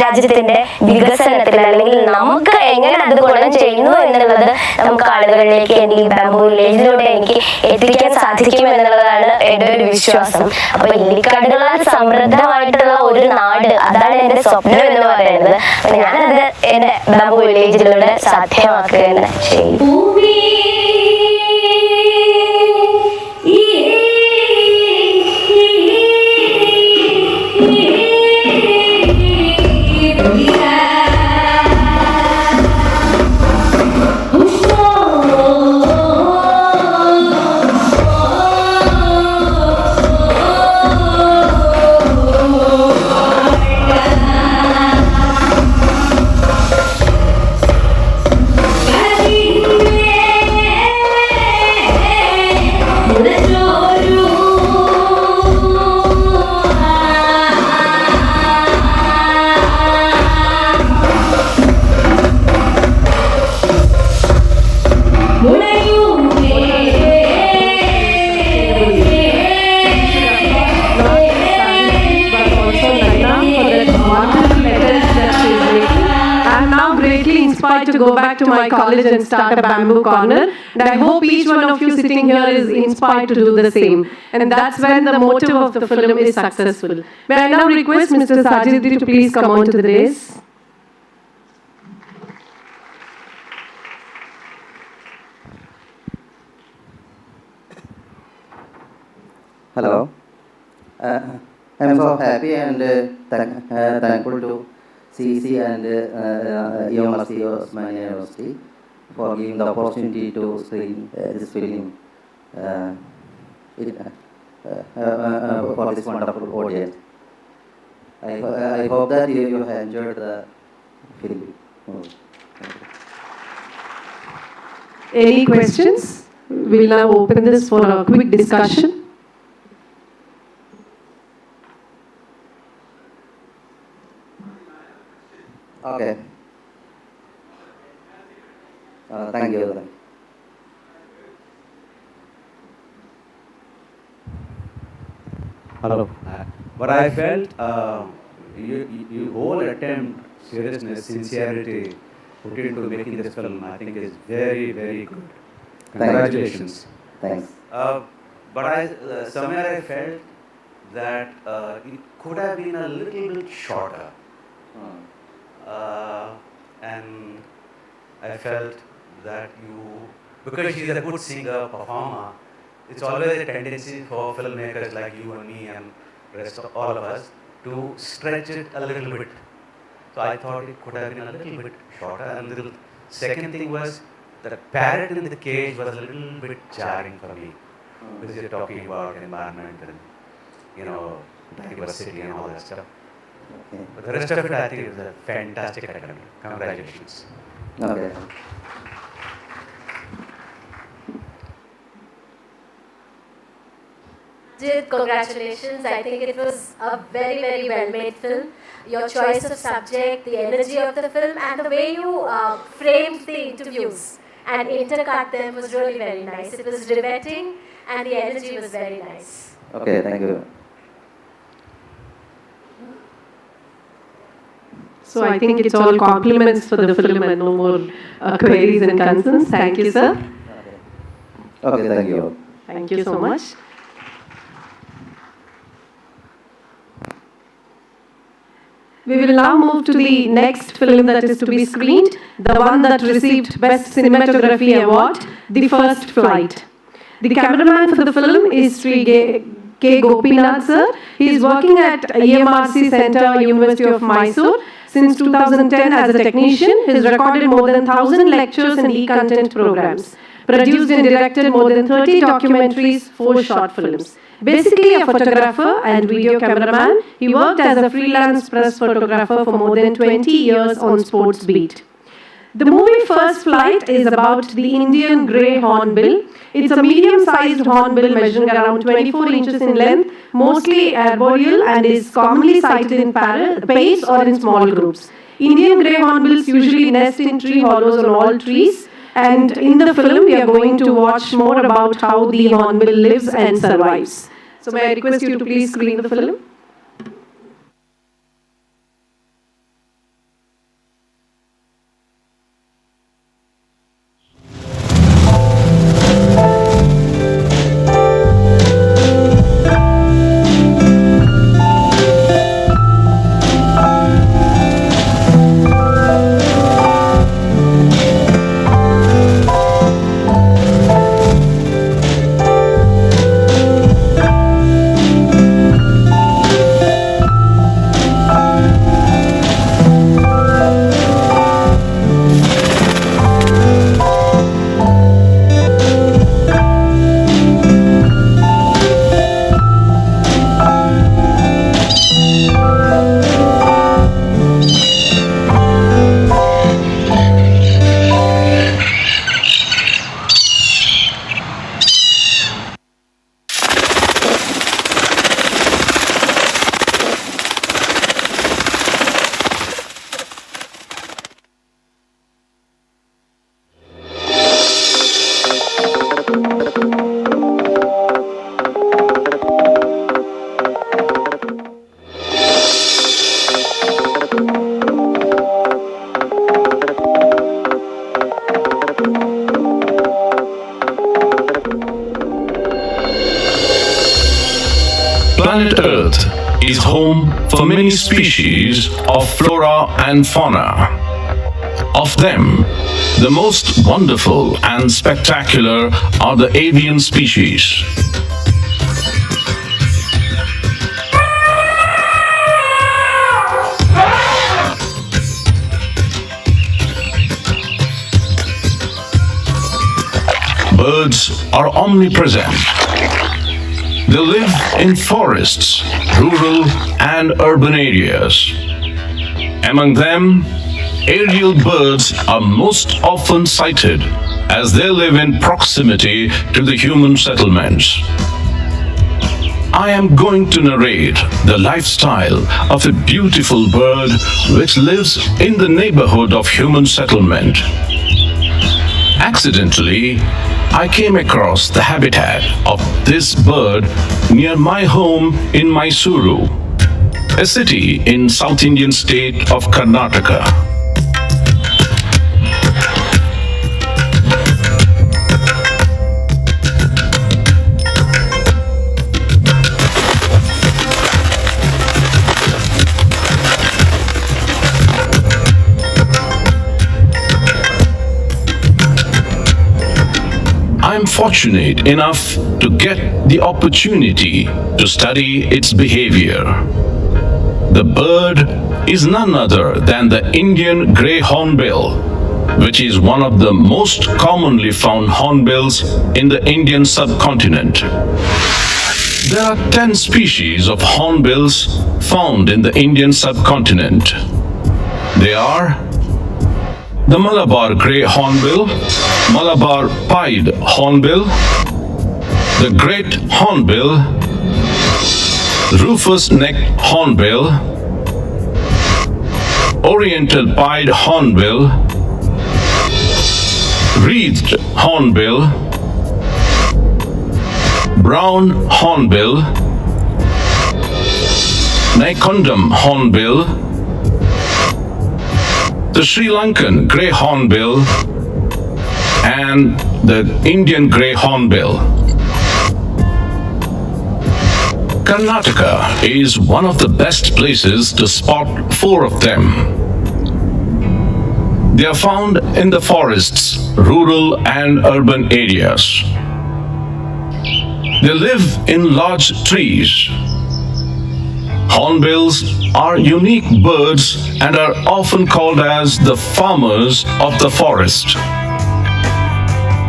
രാജ്യത്തിന്റെ വികസനത്തിൽ അല്ലെങ്കിൽ നമുക്ക് എങ്ങനെ അത് ഗുണം ചെയ്യുന്നു എന്നുള്ളത് നമുക്ക് ആളുകളിലേക്ക് എനിക്ക് ബാംബു വില്ലേജിലൂടെ എനിക്ക് എത്തിക്കാൻ സാധിക്കും എന്നുള്ളതാണ് എൻ്റെ ഒരു വിശ്വാസം. അപ്പൊ ഇല്ലിക്കാടുകളാൽ സമൃദ്ധമായിട്ടുള്ള ഒരു നാട്, അതാണ് എൻ്റെ സ്വപ്നം എന്ന് പറയുന്നത്. അപ്പൊ ഞാനത് എൻ്റെ ബാംബു വില്ലേജിലൂടെ സാധ്യമാക്കുക തന്നെ ചെയ്യും. To go back to my college and start a bamboo corner, and I hope each one of you sitting here is inspired to do the same, and that's when the motive of the film is successful. May I now request Mr. Sajid to please come on to the dais. Hello. I'm so happy and thankful to CEC and University of Osmania University for giving the opportunity to screen this film for this wonderful audience. I hope that you have enjoyed the film. Any questions? We'll now open this for a quick discussion. Okay. Thank you. Hello. What I felt, you all attempt seriousness, sincerity put into making this film, I think is very, very good. Congratulations. Thanks. But somewhere I felt that it could have been a little bit shorter. And I felt that because she's a good singer, performer, it's always a tendency for filmmakers like you and me and rest of all of us to stretch it a little bit. So I thought it could have been a little bit shorter. And the second thing was that the parrot in the cage was a little bit jarring for me, because you're talking about environment and diversity and all that stuff. Okay. But the rest of it, I think, is a fantastic academy. Congratulations. Okay. Congratulations. I think it was a very, very well-made film. Your choice of subject, the energy of the film, and the way you framed the interviews and intercut them was really very nice. It was riveting, and the energy was very nice. Okay, thank you. So I think it's all compliments for the film and no more queries and concerns. Thank you, sir. Okay, thank you. Thank you so much. We will now move to the next film that is to be screened, the one that received Best Cinematography Award, The First Flight. The cameraman for the film is Sri K. Gopinath sir. He is working at EMRC Center, University of Mysore since 2010 as a technician. He has recorded more than 1,000 lectures and e-content programs, produced and directed more than 30 documentaries, 4 short films. Basically a photographer and video cameraman, he worked as a freelance press photographer for more than 20 years on Sports Beat. The movie First Flight is about the Indian grey hornbill. It's a medium-sized hornbill measuring around 24 inches in length, mostly arboreal, and is commonly sighted in pairs or in small groups. Indian grey hornbills usually nest in tree hollows on all trees, and in the film we are going to watch more about how the hornbill lives and survives. So may I request you to please screen the film? Planet Earth is home for many species of flora and fauna. Of them, the most wonderful and spectacular are the avian species. Birds are omnipresent. They live in forests, rural and urban areas. Among them, aerial birds are most often sighted as they live in proximity to the human settlements. I am going to narrate the lifestyle of a beautiful bird which lives in the neighborhood of human settlement. Accidentally, I came across the habitat of this bird near my home in Mysuru, a city in South Indian state of Karnataka. I am fortunate enough to get the opportunity to study its behavior. The bird is none other than the Indian grey hornbill, which is one of the most commonly found hornbills in the Indian subcontinent. There are 10 species of hornbills found in the Indian subcontinent. They are the Malabar grey hornbill, Malabar pied hornbill, the great hornbill, rufous neck hornbill, oriental pied hornbill, wreathed hornbill, brown hornbill, Naikondam hornbill, the Sri Lankan grey hornbill, and the Indian grey hornbill. Karnataka is one of the best places to spot 4 of them. They are found in the forests, rural and urban areas. They live in large trees. Hornbills are unique birds and are often called as the farmers of the forest.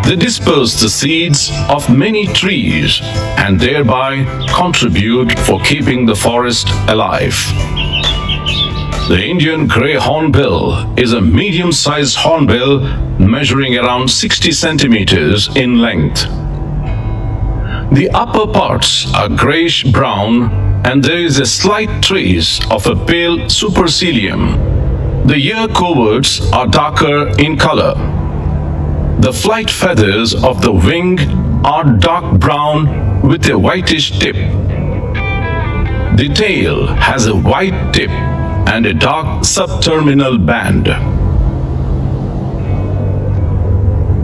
They disperse the seeds of many trees and thereby contribute for keeping the forest alive. The Indian grey hornbill is a medium-sized hornbill measuring around 60 centimeters in length. The upper parts are greyish-brown and there is a slight trace of a pale supercilium. The ear coverts are darker in color. The flight feathers of the wing are dark brown with a whitish tip. The tail has a white tip and a dark subterminal band.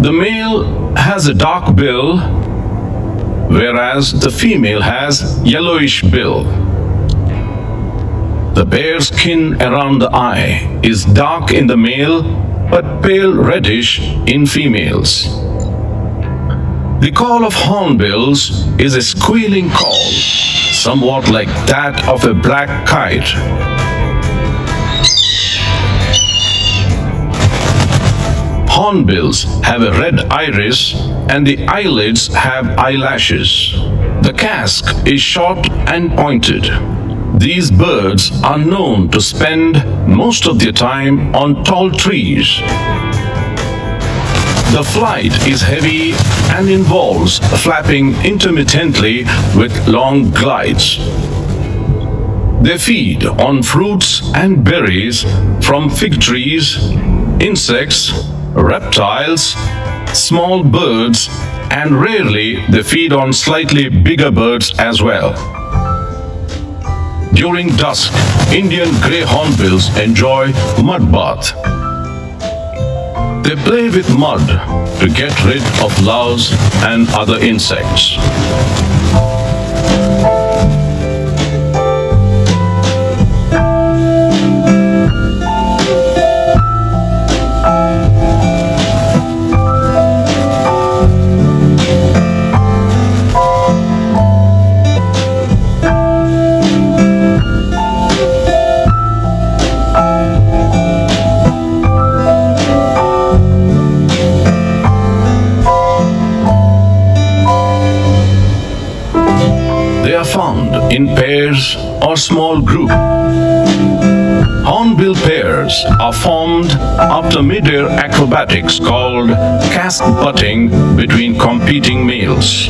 The male has a dark bill, whereas the female has yellowish bill. The bare skin around the eye is dark in the male but pale reddish in females. The call of hornbills is a squealing call, somewhat like that of a black kite. Hornbills have a red iris and the eyelids have eyelashes. The casque is short and pointed. These birds are known to spend most of their time on tall trees. The flight is heavy and involves flapping intermittently with long glides. They feed on fruits and berries from fig trees, insects, reptiles, small birds, and rarely they feed on slightly bigger birds as well. During dusk, Indian grey hornbills enjoy mud bath. They play with mud to get rid of larvae and other insects. In pairs or small group. Hornbill pairs are formed after mid-air acrobatics called casque butting between competing males.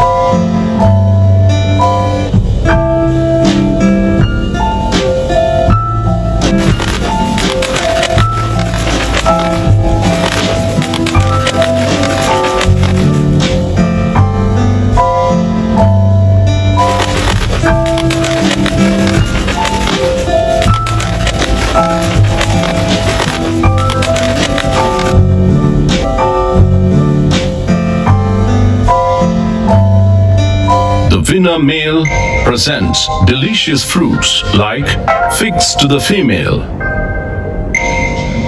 Winner male presents delicious fruits like figs to the female.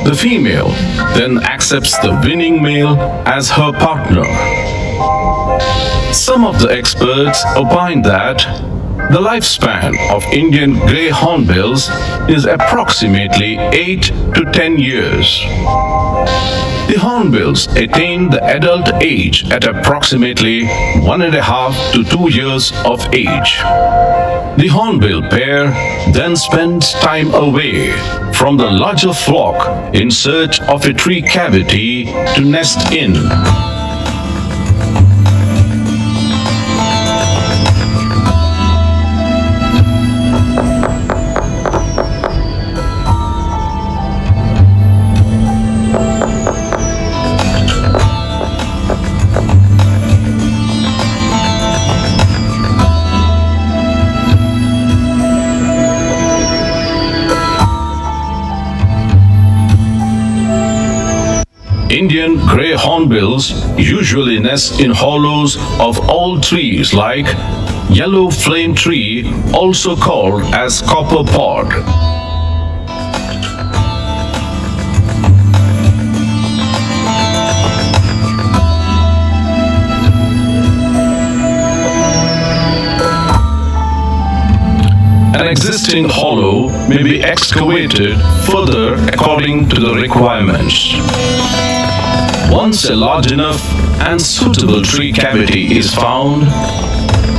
The female then accepts the winning male as her partner. Some of the experts opine that the lifespan of Indian grey hornbills is approximately 8 to 10 years. The hornbills attain the adult age at approximately 1.5 to 2 years of age. The hornbill pair then spends time away from the larger flock in search of a tree cavity to nest in. Indian grey hornbills usually nest in hollows of all trees like yellow flame tree, also called as copper pod. existing hollow may be excavated further according to the requirements. Once a large enough and suitable tree cavity is found,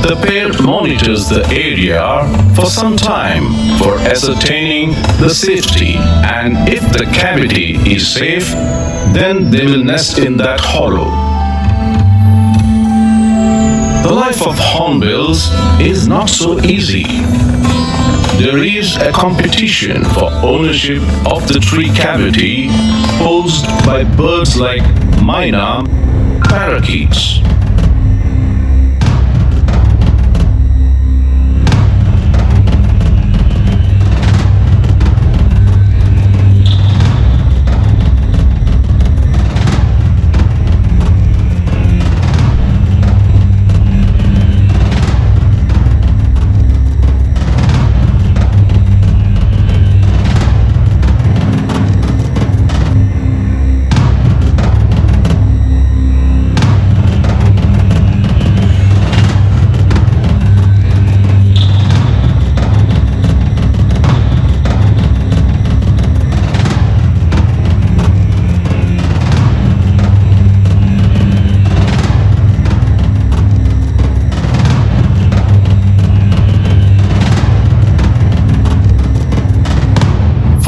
the pair monitors the area for some time for ascertaining the safety, and if the cavity is safe, then they will nest in that hollow. The life of hornbills is not so easy. There is a competition for ownership of the tree cavity posed by birds like myna, parakeets.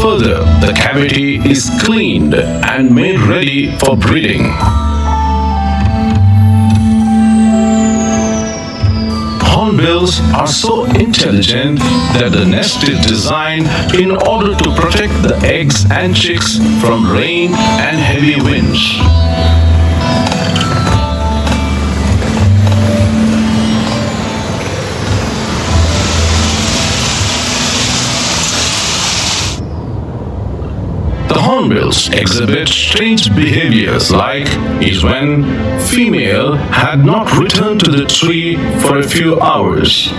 Further, the cavity is cleaned and made ready for breeding. Hornbills are so intelligent that the nest is designed in order to protect the eggs and chicks from rain and heavy winds. Hornbills exhibit strange behaviors, like is when female had not returned to the tree for a few hours.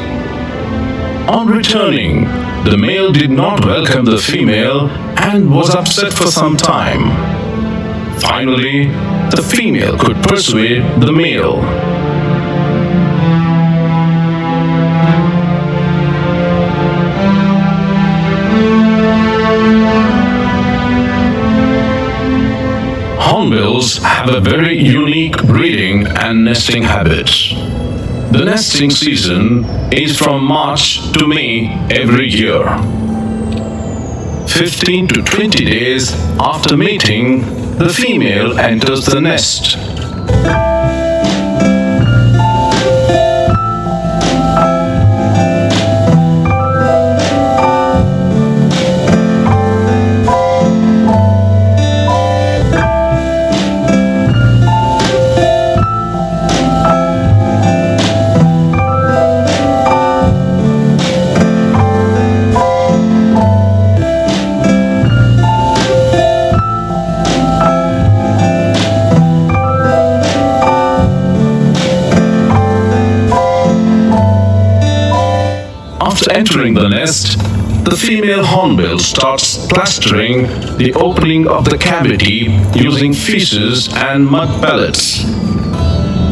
On returning, the male did not welcome the female and was upset for some time. Finally, the female could persuade the male. Hornbills have a very unique breeding and nesting habits. The nesting season is from March to May every year. 15 to 20 days after mating, the female enters the nest. After entering the nest, the female hornbill starts plastering the opening of the cavity using feces and mud pellets.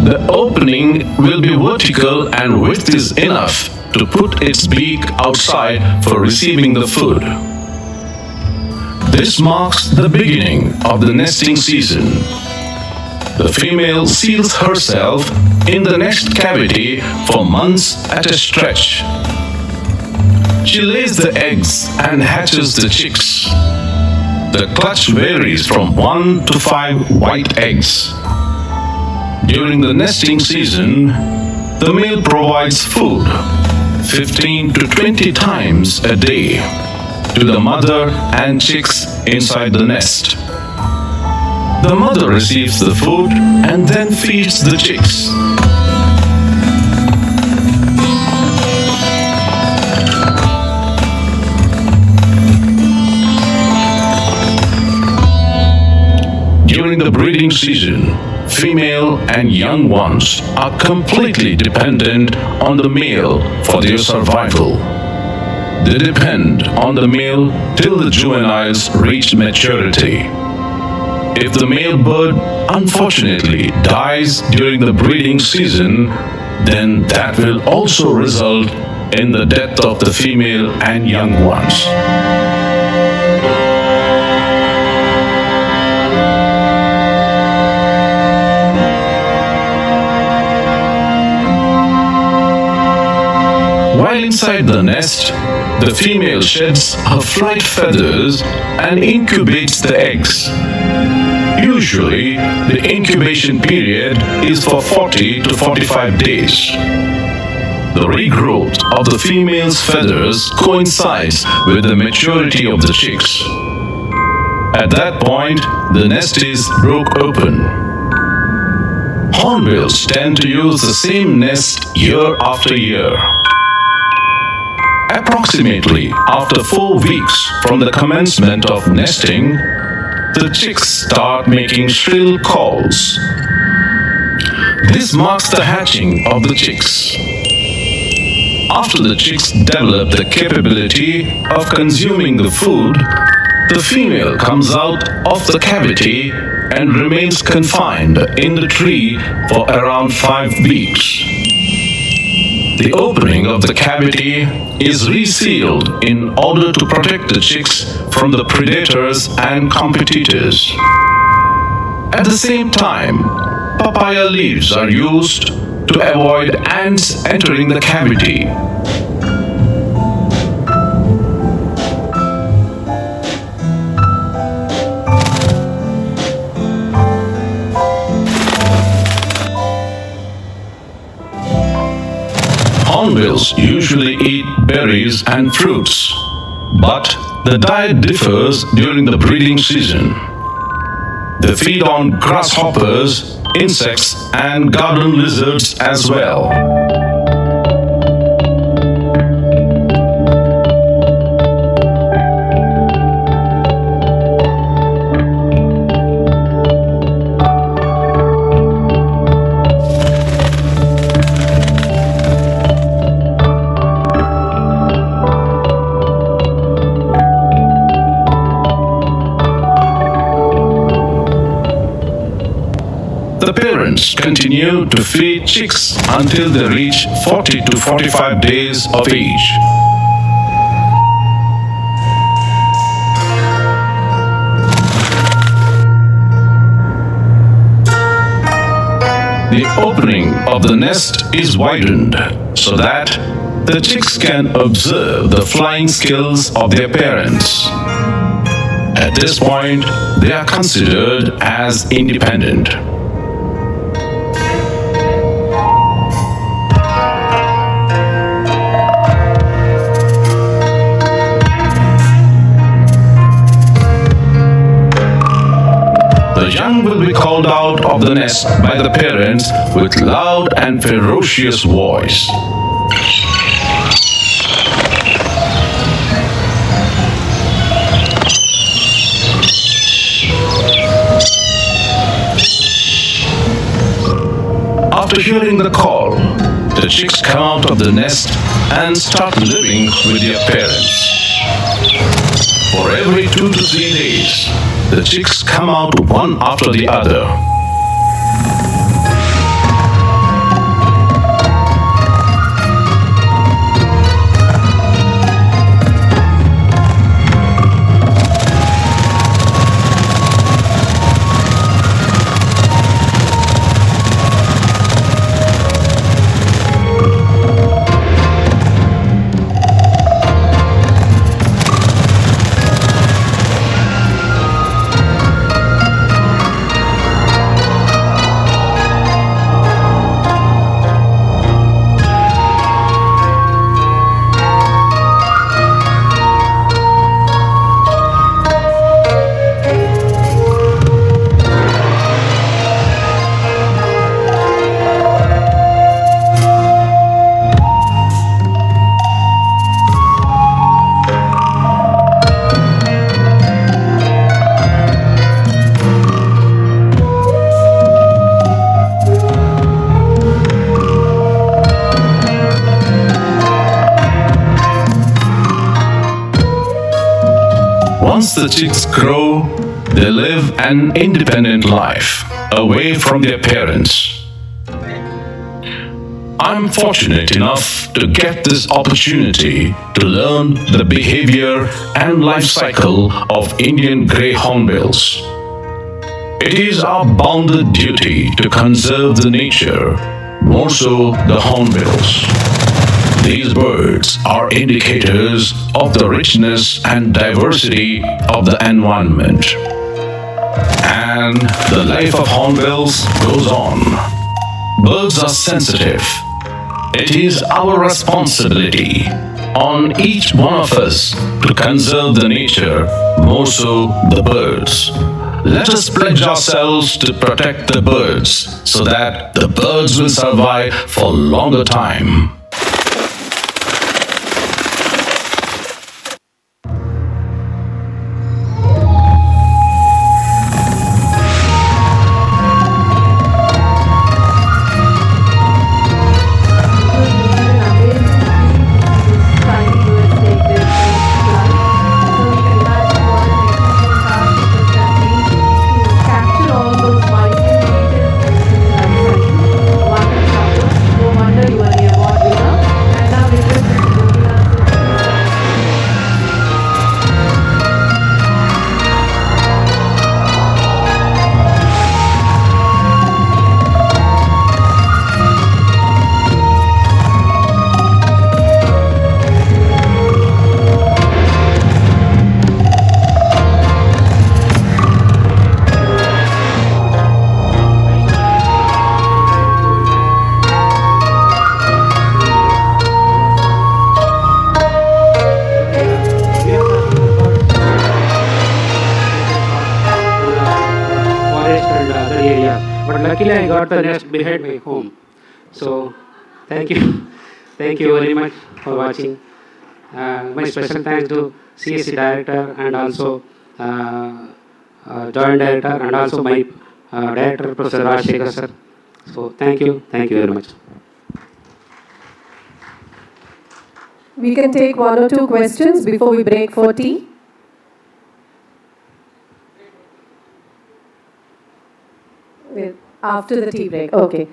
The opening will be vertical and width is enough to put its beak outside for receiving the food. This marks the beginning of the nesting season. The female seals herself in the nest cavity for months at a stretch. She lays the eggs and hatches the chicks. The clutch varies from 1 to 5 white eggs. During the nesting season, the male provides food 15 to 20 times a day to the mother and chicks inside the nest. The mother receives the food and then feeds the chicks. During the breeding season, female and young ones are completely dependent on the male for their survival. They depend on the male till the juveniles reach maturity. If the male bird unfortunately dies during the breeding season, then that will also result in the death of the female and young ones. While inside the nest, the female sheds her flight feathers and incubates the eggs. Usually, the incubation period is for 40 to 45 days. The regrowth of the female's feathers coincides with the maturity of the chicks. At that point, the nest is broke open. Hornbills tend to use the same nest year after year. Approximately after 4 weeks from the commencement of nesting, the chicks start making shrill calls. This marks the hatching of the chicks. After the chicks develop the capability of consuming the food, the female comes out of the cavity and remains confined in the tree for around 5 weeks. The opening of the cavity is resealed in order to protect the chicks from the predators and competitors. At the same time, papaya leaves are used to avoid ants entering the cavity. Hornbills usually eat berries and fruits, but the diet differs during the breeding season. They feed on grasshoppers, insects, and garden lizards as well. The parents continue to feed chicks until they reach 40 to 45 days of age. The opening of the nest is widened so that the chicks can observe the flying skills of their parents. At this point, they are considered as independent. The young will be called out of the nest by the parents with loud and ferocious voice. After hearing the call, the chicks come out of the nest and start living with their parents. For every 2 to 3 days, the chicks come out one after the other. Once the chicks grow, they live an independent life, away from their parents. I'm fortunate enough to get this opportunity to learn the behavior and life cycle of Indian grey hornbills. It is our bounden duty to conserve the nature, more so the hornbills. These birds are indicators of the richness and diversity of the environment. And the life of hornbills goes on. Birds are sensitive. It is our responsibility on each one of us to conserve the nature, more so the birds. Let us pledge ourselves to protect the birds so that the birds will survive for a longer time. Luckily, I got the nest behind my home. So, thank you. Thank you very much for watching. My special thanks to CEC director and also joint director and also my director, Professor Rajshekhar sir. So, thank you very much. We can take one or two questions before we break for tea. After the tea break. Okay.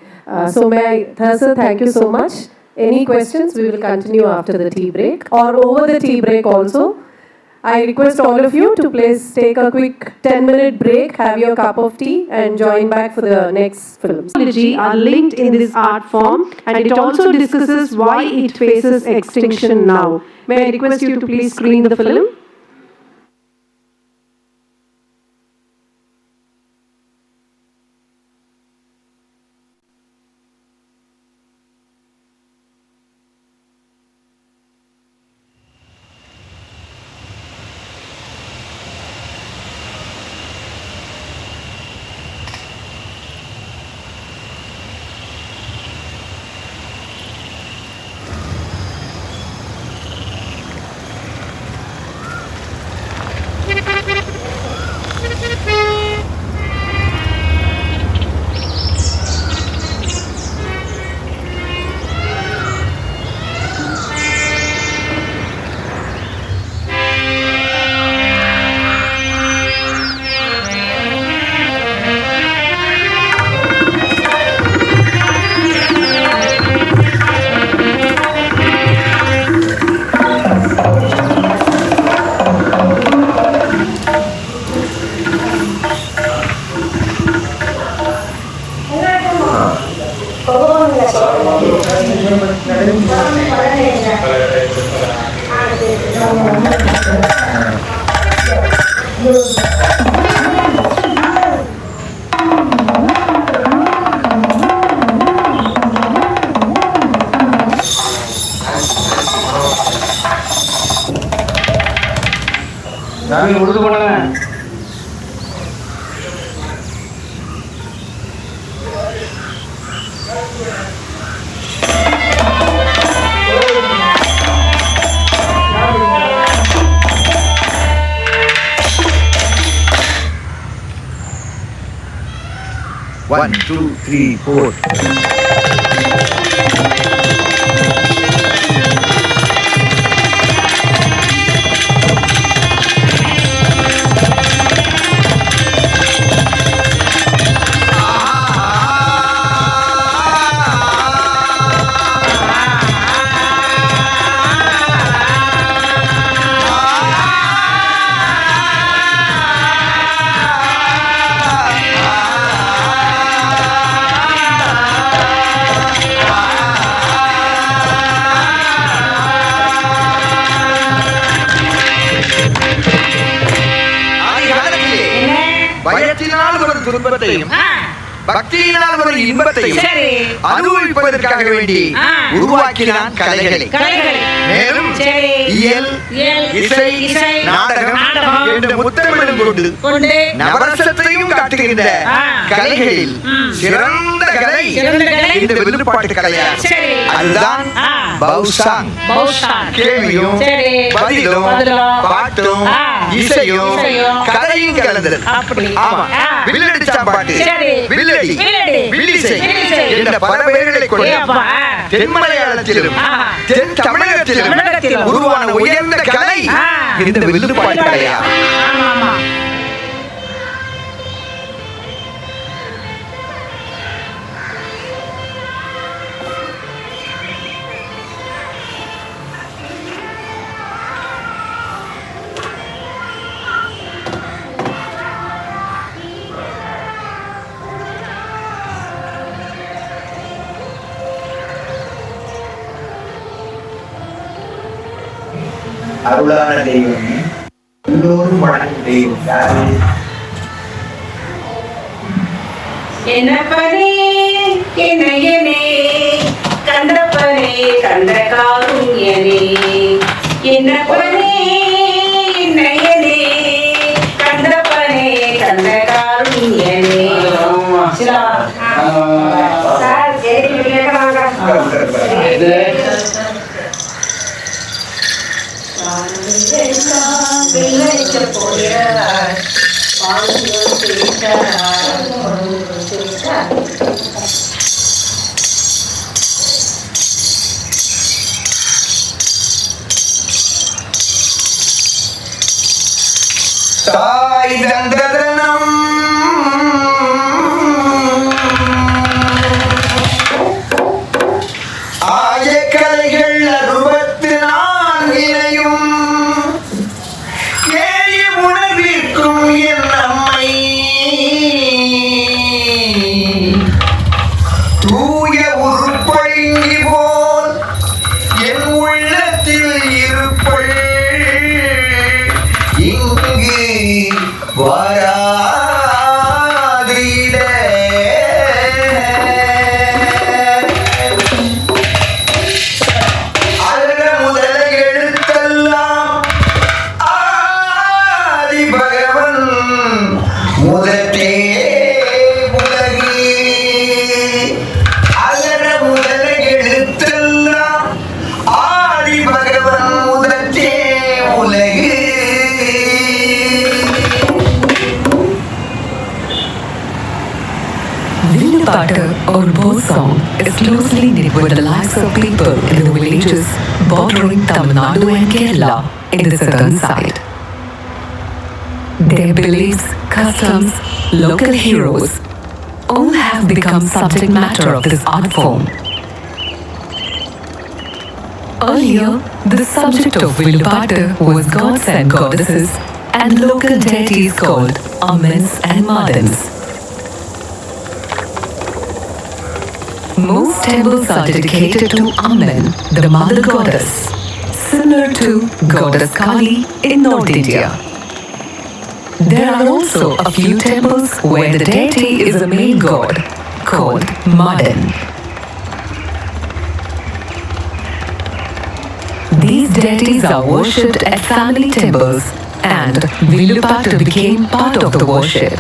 So Thursa, thank you so much. Any questions? We will continue after the tea break or over the tea break also. I request all of you to please take a quick 10-minute break, have your cup of tea and join back for the next films. Are linked in this art form and it also discusses why it faces extinction now. May I request you to please screen the film? One, two, three, four. பயத்தினால் வரும் துன்பத்தையும் பக்தியினால் வரும் இன்பத்தையும் அனுபவிப்பதற்காக வேண்டி உருவாக்கினான் கலைகளை. மேலும் இயல், இசை, நாடகம் என்ற முத்தமிழும் கொண்டு நவரசத்தையும் காட்டுகின்ற கலைகளில் சிறந்த கலை இந்த வில்லுப்பாட்டு கலையா. அதுதான் பௌசாங். கேள்வியும் பதிலும் பாட்டும் இசையும் கதையும் கலந்தது. ஆமா, வில்லடிச்சாம் பாட்டு, வில்லடி, வில்லிசை என்ற பல பெயர்களை கொண்ட தென் மலையாளத்திலும் தென் தமிழகத்திலும் உருவான உயர்ந்த கலை இந்த வில்லுப்பாட்டு கலையா. அருளான தெய்வமே, எல்லோரும் வணங்கும் தெய்வம் யாரு? என்னப்பனே என்னையனே கண்டப்பனே கண்ட காருண்யனே, என்னப்பனே என்னையனே கண்டப்பனே கண்ட காருண்யனே. தாய் தந்ததனம் ஆயக்கலைகள் 64 ஏழு உணவிற்கும் என் அம்மை தூய உருப்பழங்கி போல் என் உள்ளத்தில் இருப்பள் இங்கு வாராதிட அழக முதல எழுத்தெல்லாம் ஆதி பகவன் முதற்றே உலகு. அழக முதல எழுத்தெல்லாம் ஆதி பகவன் முதற்றே உலகு. Villupattu or bow song is closely knit with the lives of people in the villages bordering Tamil Nadu and Kerala in the southern side. Their beliefs, customs, local heroes all have become subject matter of this art form. Earlier, the subject of Villupattu was gods and goddesses and local deities called Ammans and Madans. Most temples are dedicated to Amman, the mother goddess, similar to goddess Kali in North India. There are also a few temples where the deity is a male god called Madan. These deities are worshipped at family temples and Villupattu became part of the worship.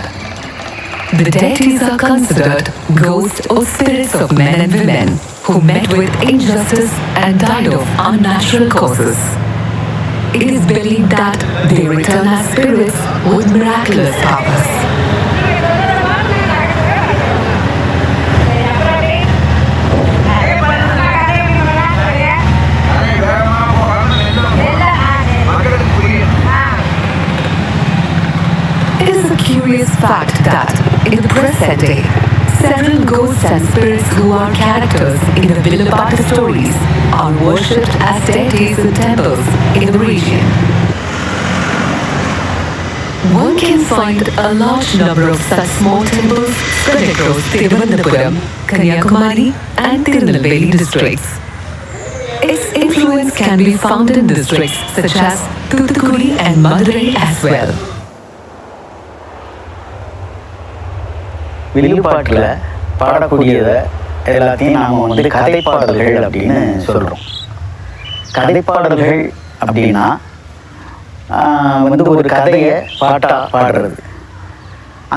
The deities are considered ghosts or spirits of men and women who met with injustice and died of unnatural causes. It is believed that they return as spirits with miraculous powers. It is a curious fact that in the present day, several ghosts and spirits who are characters in the Villupattu stories are worshipped as deities in temples in the region. One can find a large number of such small temples spread across Thiruvananthapuram, Kanyakumari and Tirunelveli districts. Its influence can be found in districts such as Thoothukudi and Madurai as well. வில்லுப்பாட்டில் பாடக்கூடியதை எல்லாத்தையும் நாம் வந்து கதைப்பாடல்கள் அப்படின்னு சொல்கிறோம். கதைப்பாடல்கள் அப்படின்னா வந்து ஒரு கதையை பாட்டாக பாடுறது.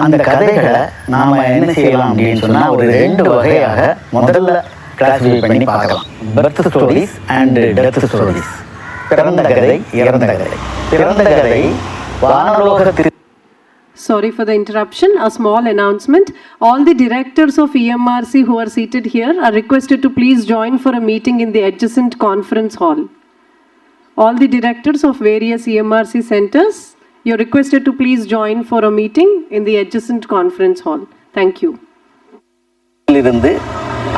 அந்த கதைகளை நாம் என்ன செய்யலாம் அப்படின்னு சொன்னால் ஒரு 2 வகையாக முதல்ல கிளாஸிஃபை பண்ணி பார்க்கலாம். Birth stories and death stories. பிறந்த கதை, இறந்த கதை. பிறந்த கதை வானலோகத்தில். Sorry for the interruption. A small announcement. All the directors of EMRC who are seated here are requested to please join for a meeting in the adjacent conference hall. All the directors of various EMRC centers, you're requested to please join for a meeting in the adjacent conference hall. Thank you. இருந்து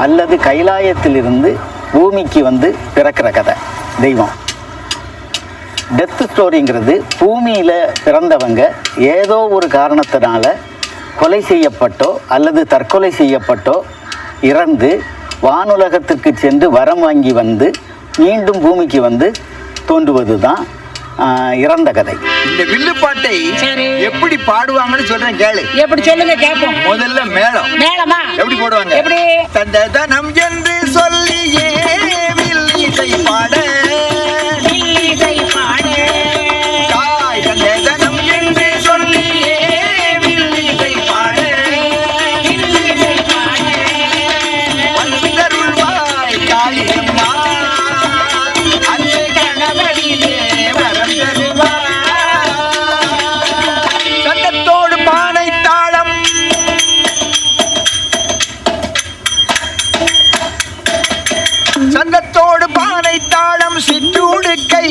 அல்லது கைலாயத்திலிருந்து பூமிக்கு வந்து பிறக்கிற கதை தெய்வம். Death ஸ்டோரிங்கிறது பூமியில் பிறந்தவங்க ஏதோ ஒரு காரணத்தினால கொலை செய்யப்பட்டோ அல்லது தற்கொலை செய்யப்பட்டோ இறந்து வானுலகத்திற்கு சென்று வரம் வாங்கி வந்து மீண்டும் பூமிக்கு வந்து தோன்றுவது தான் இறந்த கதை. இந்த வில்லுப்பாட்டை எப்படி பாடுவாங்கன்னு சொல்றேன் கேளு. எப்படி சொல்லுங்க கேட்போம். முதல்ல மேளம். மேளமா எப்படி போடுவாங்க? எப்படி தந்ததனம் என்று சொல்லியே வில்லிசை பாட வில்லிசை பாட தாய் தந்ததனம் என்று சொல்லியே வில்லிசை பாட வில்லிசை பாட வந்தருள்வாய் காளியம்மா அன்னை கணவனிலே வரம் தருவாய். சங்கத்தோடு பானை தாளம் சங்கத்தோடு பானை தாளம் சிற்றூடுக்கை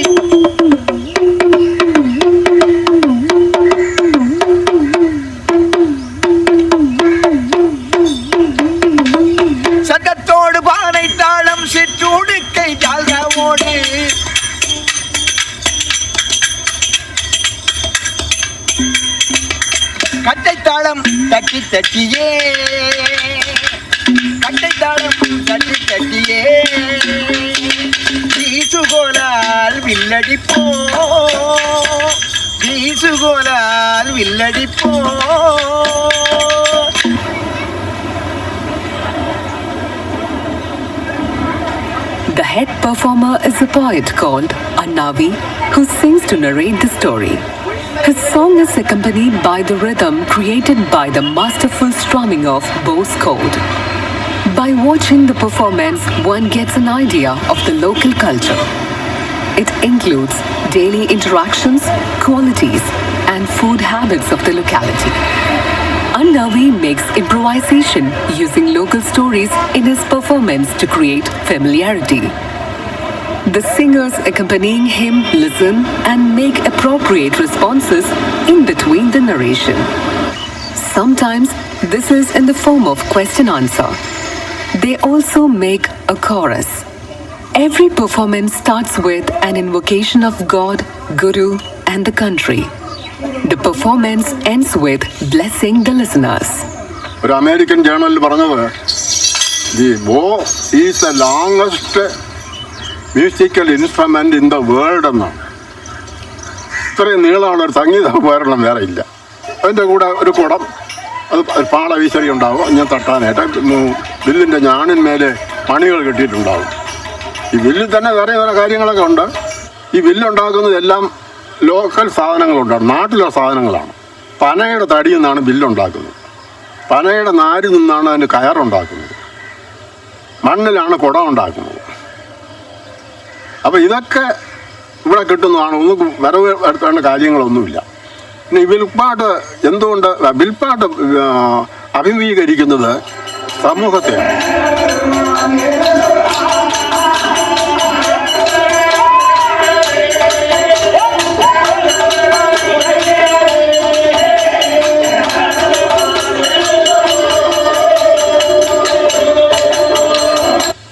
சங்கத்தோடு பானை தாளம் சிற்றூடுக்கை ஜால்காவோடு கட்டைத்தாளம் தட்டி தட்டியே கட்டைத்தாளம் தட்டி தட்டியே வீசுகோலால் வில்லடிப்போ வீசுகோலால் வில்லடிப்போ. The head performer is a poet called Annavi who sings to narrate the story. His song is accompanied by the rhythm created by the masterful strumming of Bose chord. By watching the performance, one gets an idea of the local culture. It includes daily interactions, qualities, and food habits of the locality. Annavi makes improvisation using local stories in his performance to create familiarity. The singers accompanying him listen and make appropriate responses in between the narration. Sometimes this is in the form of question-answer. They also make a chorus. Every performance starts with an invocation of God, Guru, and the country. The performance ends with blessing the listeners. ഒരു American ജേർണലിൽ പറഞ്ഞത് the ബോ is the longest musical instrument in the world എന്നാണ്. ഇത്രയും നീളമുള്ള ഒരു സംഗീത ഉപകരണം വേറെ ഇല്ല. അതിൻ്റെ കൂടെ ഒരു കുടം, അത് പാള വീശറി ഉണ്ടാവും, ഞാൻ തട്ടാനായിട്ട് വില്ലിൻ്റെ ഞാണിന്മേലെ മണികൾ കെട്ടിയിട്ടുണ്ടാവും. ഈ വില്ലിൽ തന്നെ വേറെ വേറെ കാര്യങ്ങളൊക്കെ ഉണ്ട്. ഈ വില്ലുണ്ടാക്കുന്നതെല്ലാം ലോക്കൽ സാധനങ്ങളുണ്ടാകും, നാട്ടിലെ സാധനങ്ങളാണ്. പനയുടെ തടിയിൽ നിന്നാണ് വില്ലുണ്ടാക്കുന്നത്. പനയുടെ നാരിൽ നിന്നാണ് അതിന് കയറുണ്ടാക്കുന്നത്. മണ്ണിലാണ് കുടം ഉണ്ടാക്കുന്നത്. അപ്പോൾ ഇതൊക്കെ ഇവിടെ കിട്ടുന്നതാണ്. ഒന്നും വരവ് വരുത്തേണ്ട കാര്യങ്ങളൊന്നുമില്ല. പിന്നെ ഈ വിൽപ്പാട്ട് എന്തുകൊണ്ട് വിൽപ്പാട്ട് അഭിമുഖീകരിക്കുന്നത് സമൂഹത്തെയാണ്.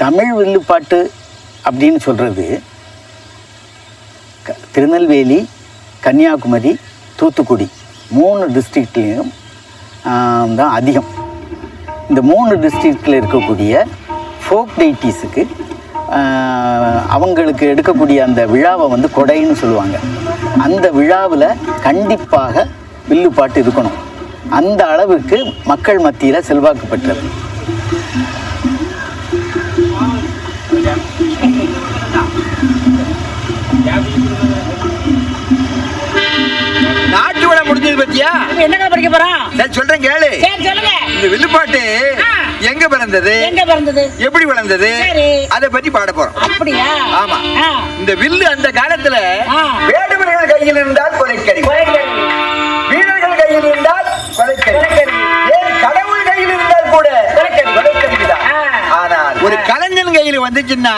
தமிழ் வில்லுப்பாட்டு அப்படின்னு சொல்கிறது திருநெல்வேலி, கன்னியாகுமரி, தூத்துக்குடி 3 டிஸ்ட்ரிக்ட்லேயும் தான் அதிகம். இந்த 3 டிஸ்ட்ரிக்டில் இருக்கக்கூடிய ஃபோக் டெய்ட்டிஸுக்கு அவங்களுக்கு எடுக்கக்கூடிய அந்த விழாவை வந்து கொடைன்னு சொல்லுவாங்க. அந்த விழாவில் கண்டிப்பாக வில்லுப்பாட்டு இருக்கணும். அந்த அளவுக்கு மக்கள் மத்தியில் செல்வாக்கு பெற்றது. நாட்டு விட முடிஞ்சது பத்தியா? என்னங்க படிக்க போறான்? சரி சொல்றேன் கேளு. சரி சொல்லுங்க. இந்த வில்லுப்பாட்டு எங்க பிறந்தது, எப்படி வளர்ந்தது, அதை பற்றி பாட போறோம். அப்படியா? ஆமா. இந்த வில்லு அந்த காலத்துல வேடுவர்கள் கையில் இருந்தால் கொலைக்கறி, வீரர்கள் கையில் இருந்தால் கொலைக்கறி, ஏன் கடவுள் கையில் இருந்தால் கூட கொலைக்கறிதான். ஆனால் ஒரு கலைஞன் கையில் வந்துச்சுன்னா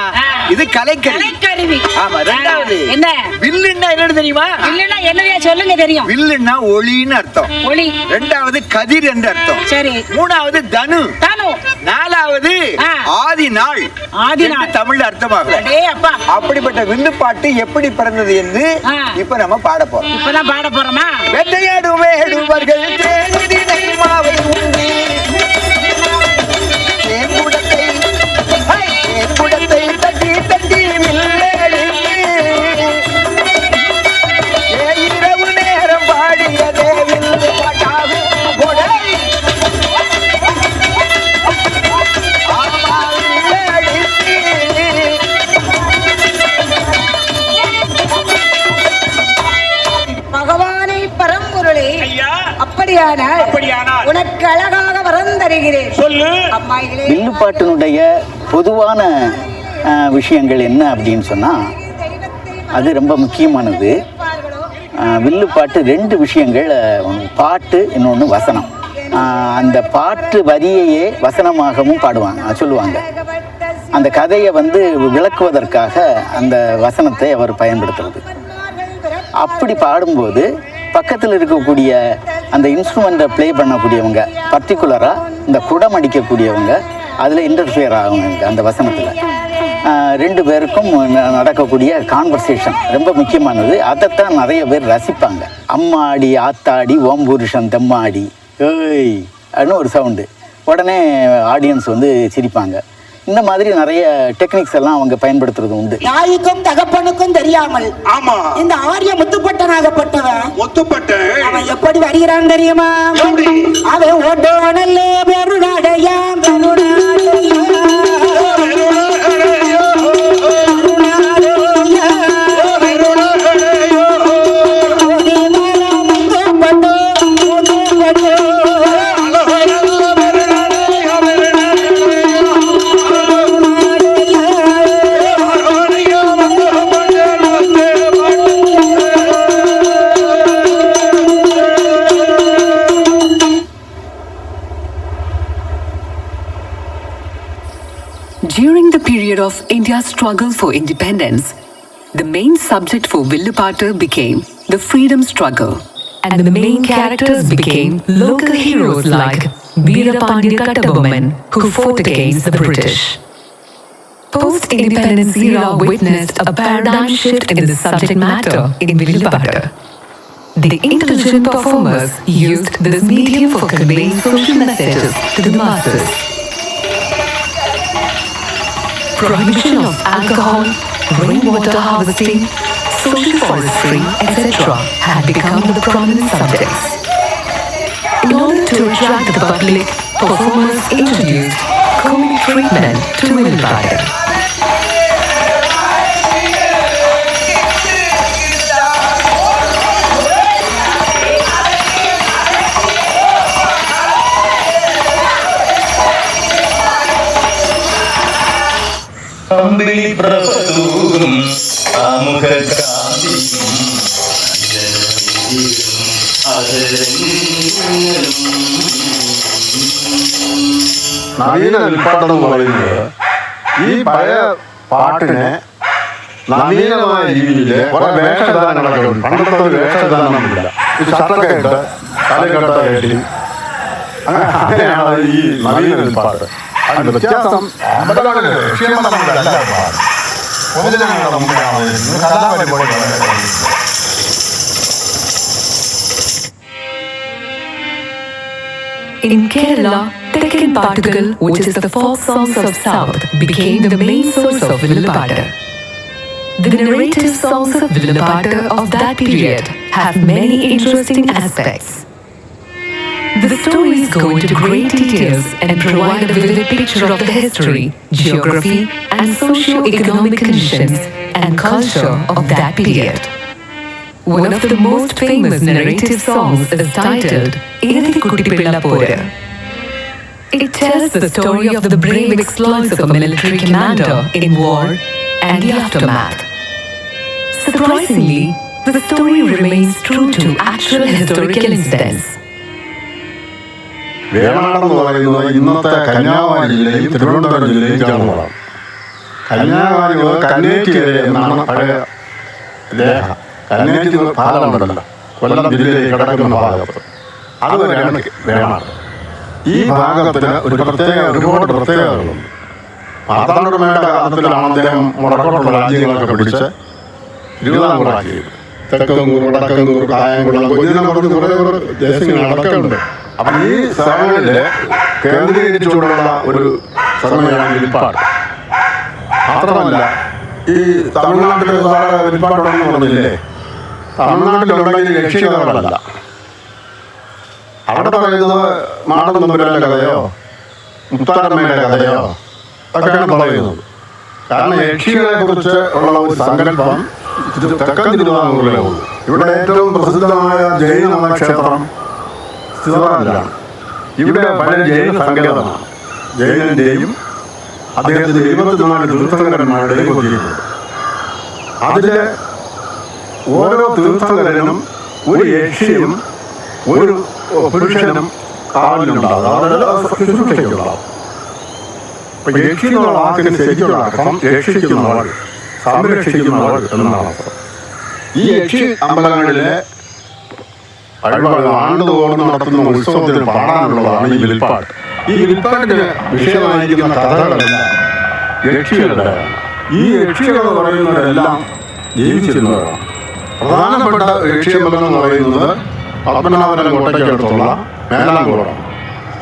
இது கலைக்கருவி. ஆமா. ரெண்டாவது என்ன வில்லுன்னா என்னன்னு தெரியுமா? வில்லுன்னா என்னதையா சொல்லுங்க. தெரியும். வில்லுன்னா ஒளின்னு அர்த்தம். ஒளி. ரெண்டாவது கதிர் என்று அர்த்தம். சரி. மூணாவது தனு. நாலாவது ஆதி நாள். ஆதி நாள் தமிழ்ல அர்த்தமாகும். அப்படிப்பட்ட வில்லுப்பாட்டு எப்படி பிறந்தது என்று இப்ப நம்ம பாட போறோம். இப்பதான் பாட போறோமா? வேட்டையாடும் வேடுவர்கள் தேனிதினை மாவை உண்டி தேன்குடத்தை தட்டி தட்டி வில்லடித்து இரவு நேரம் பாடியதே வில்லு பாட்டாகும். பகவானை பரம்பொருளே, அப்படியானால் உனக்கு அழகாக வரம் தருகிறேன். சொல்லு. வில்லுப்பாட்டினுடைய பொதுவான விஷயங்கள் என்ன அப்படின்னு சொன்னால், அது ரொம்ப முக்கியமானது. வில்லுப்பாட்டு ரெண்டு விஷயங்கள், பாட்டு, இன்னொன்று வசனம். அந்த பாட்டு வரியையே வசனமாகவும் சொல்லுவாங்க. அந்த கதையை விளக்குவதற்காக அந்த வசனத்தை அவர் பயன்படுத்துறது. அப்படி பாடும்போது பக்கத்தில் இருக்கக்கூடிய அந்த இன்ஸ்ட்ருமெண்ட்டை ப்ளே பண்ணக்கூடியவங்க, பர்டிகுலராக இந்த குடம் அடிக்கக்கூடியவங்க, அதில் இன்டர்ஃபியர் ஆகுங்க. அந்த வசனத்தில் ரெண்டு பேருக்கும் நடக்கக்கூடிய கான்வர்சேஷன் ரொம்ப முக்கியமானது. அதைத்தான் நிறைய பேர் ரசிப்பாங்க. அம்மாடி ஆத்தாடி ஓம் புருஷன் தெம்மாடி ஏய் அப்படின்னு ஒரு சவுண்டு, உடனே ஆடியன்ஸ் சிரிப்பாங்க. இந்த மாதிரி நிறைய டெக்னிக்ஸ் எல்லாம் அவங்க பயன்படுத்துறது உண்டு. தாய்க்கும் தகப்பனுக்கும் தெரியாமல் ஆமா இந்த ஆரிய முத்துப்பட்டனாகப்பட்டவன் அவன் எப்படி வருகிறான் தெரியுமா? அவன் ஓட்டோனல்ல பெருநாடையாம் During the period of India's struggle for independence, the main subject for Villupaattu became the freedom struggle, and the main characters became local heroes like Veerapandya Kattabomman, who fought against the British. Post-independence era witnessed a paradigm shift in the subject matter in Villupaattu. The intelligent performers used this medium for conveying social messages to the masses. Prohibition of alcohol, rainwater harvesting, social forestry, etc. had become the prominent subjects. In order to attract the public, performers introduced comic treatment to Villupaattu. അമ്പിളി പ്രഭതൂകും ആമുഖ കാന്തിയും നവീന വിൽപ്പാട്ടെന്ന് പറയുന്നത് ഈ പഴയ പാട്ടിനെ നവീനമായ രീതിയിൽ കുറെ വേഷധാരണങ്ങളൊക്കെ ഉണ്ട്. പണ്ടത്തെ ഒരു വേഷധാരണമില്ല. ഈ ഷർട്ടൊക്കെ ഇട്ട് തലക്കെട്ട കെട്ടി അങ്ങനെയാണ് ഈ നവീന വിൽപ്പാട്ട്. അതിന്റെ വ്യത്യാസം അമ്പലങ്ങളിലെ ലക്ഷ്യമണ്ഡലങ്ങളിലല്ല പാട്ട്. പൊതുജനങ്ങളുടെ മുമ്പിലാണ് കലാപരിപാടികൾ. In Kerala, Tekkan Paattugal, which is the folk songs of South, became the main source of Villupaattu. The narrative songs of Villupaattu of that period have many interesting aspects. The stories go into great details and provide a vivid picture of the history, geography, and socio-economic conditions and culture of that period. One of the most famous narrative songs is titled "Irthi Kutti Pilla Pora." It tells the story of the brave exploits of a military commander in war and the aftermath. Surprisingly, the story remains true to actual historical incidents. വേണാടെന്ന് പറയുന്നത് ഇന്നത്തെ കന്യാകുമാരി ജില്ലയും തിരുവനന്തപുരം ജില്ലയും ചേർന്നതാണ്. കന്യാകുമാരി കന്നേറ്റിക്കര എന്നാണ് പഴയ രേഖ. കന്നേറ്റി പാലമുണ്ടല്ലോ, കൊല്ലം ജില്ലയിൽ കിടക്കുന്ന ഭാഗത്ത്, അതുവരെയാണ് വേണാട്. ഈ ഭാഗത്തിന് ഒരുപാട് പ്രത്യേകതകളുണ്ട്. മാർത്താണ്ഡവർമ്മയുടെ കാലത്തിലാണ് അദ്ദേഹം വടക്കോട്ടുള്ള രാജ്യങ്ങളൊക്കെ പിടിച്ച് തിരുവിതാംകൂറാക്കിയത്. തെക്കങ്കൂർ, വടക്കങ്കൂർ, കായംകുളം, ഇതിനെ പറഞ്ഞ് കുറേ ദേശങ്ങളടക്കം ഉണ്ട്. അപ്പം ഈ സ്ഥലങ്ങളിൽ കേന്ദ്രീകരിച്ചുള്ള ഒരു സമയമാണ് വിൽപ്പാട്. മാത്രമല്ല, ഈ തമിഴ്നാട്ടിൽ വിൽപ്പാടുണ്ടെന്ന് പറഞ്ഞില്ലേ, തമിഴ്നാട്ടിലുണ്ടെങ്കിൽ യക്ഷികഥകളല്ല. അവിടെ പറയുന്നത് മാടൻ തമ്പുരാൻ്റെ കഥയോ മുത്താരമ്മയുടെ കഥയോ ഒക്കെയാണ് പറയുന്നത്. കാരണം യക്ഷികളെ കുറിച്ച് ഉള്ള ഒരു സങ്കല്പം തെക്കൻ തിരുവിതാംകൂറിലേ ഉള്ളൂ. ഇവിടെ ഏറ്റവും പ്രസിദ്ധമായ ജൈന ക്ഷേത്രം സ്ഥിതവാനിലാണ്. ഇവിടെ പല ജൈന സങ്കേതമാണ്. ജൈനൻ്റെയും അദ്ദേഹത്തിൻ്റെ 24 തീർത്ഥങ്കരന്മാരുടെയും ഒതുക്കിയിട്ടുണ്ട്. അതിൽ ഓരോ തീർത്ഥങ്കരനും ഒരു യക്ഷിയും ഒരു പുരുഷനും കാവലിനുണ്ടാകും, അതായത് ശുശ്രൂഷയ്ക്കുണ്ടാകും. അപ്പം യക്ഷി എന്നുള്ള വാക്കിന് ശരിക്കുള്ള അർത്ഥം രക്ഷിക്കുന്നവൾ, സംരക്ഷിക്കുന്നവൾ എന്നാണ് അർത്ഥം. ഈ യക്ഷി അമ്പലങ്ങളിലെ ആണ്ടുതോറും നടത്തുന്ന ഉത്സവത്തിന് പാടാനുള്ളതാണ് ഈ വിൽപ്പാട്ട്. ഈ വിൽപ്പാട്ടിന് വിഷയമായിരിക്കുന്ന കഥകളെല്ലാം യക്ഷികളുടെ. ഈ യക്ഷികൾ പറയുന്നവരെല്ലാം ജീവിച്ചിരുന്നവരാണ്. പ്രധാനപ്പെട്ട യക്ഷിയമ്പലം എന്ന് പറയുന്നത് പത്മനാഭപുരം കോട്ടയ്ക്കടുത്തുള്ള മേലാങ്കോടാണ്,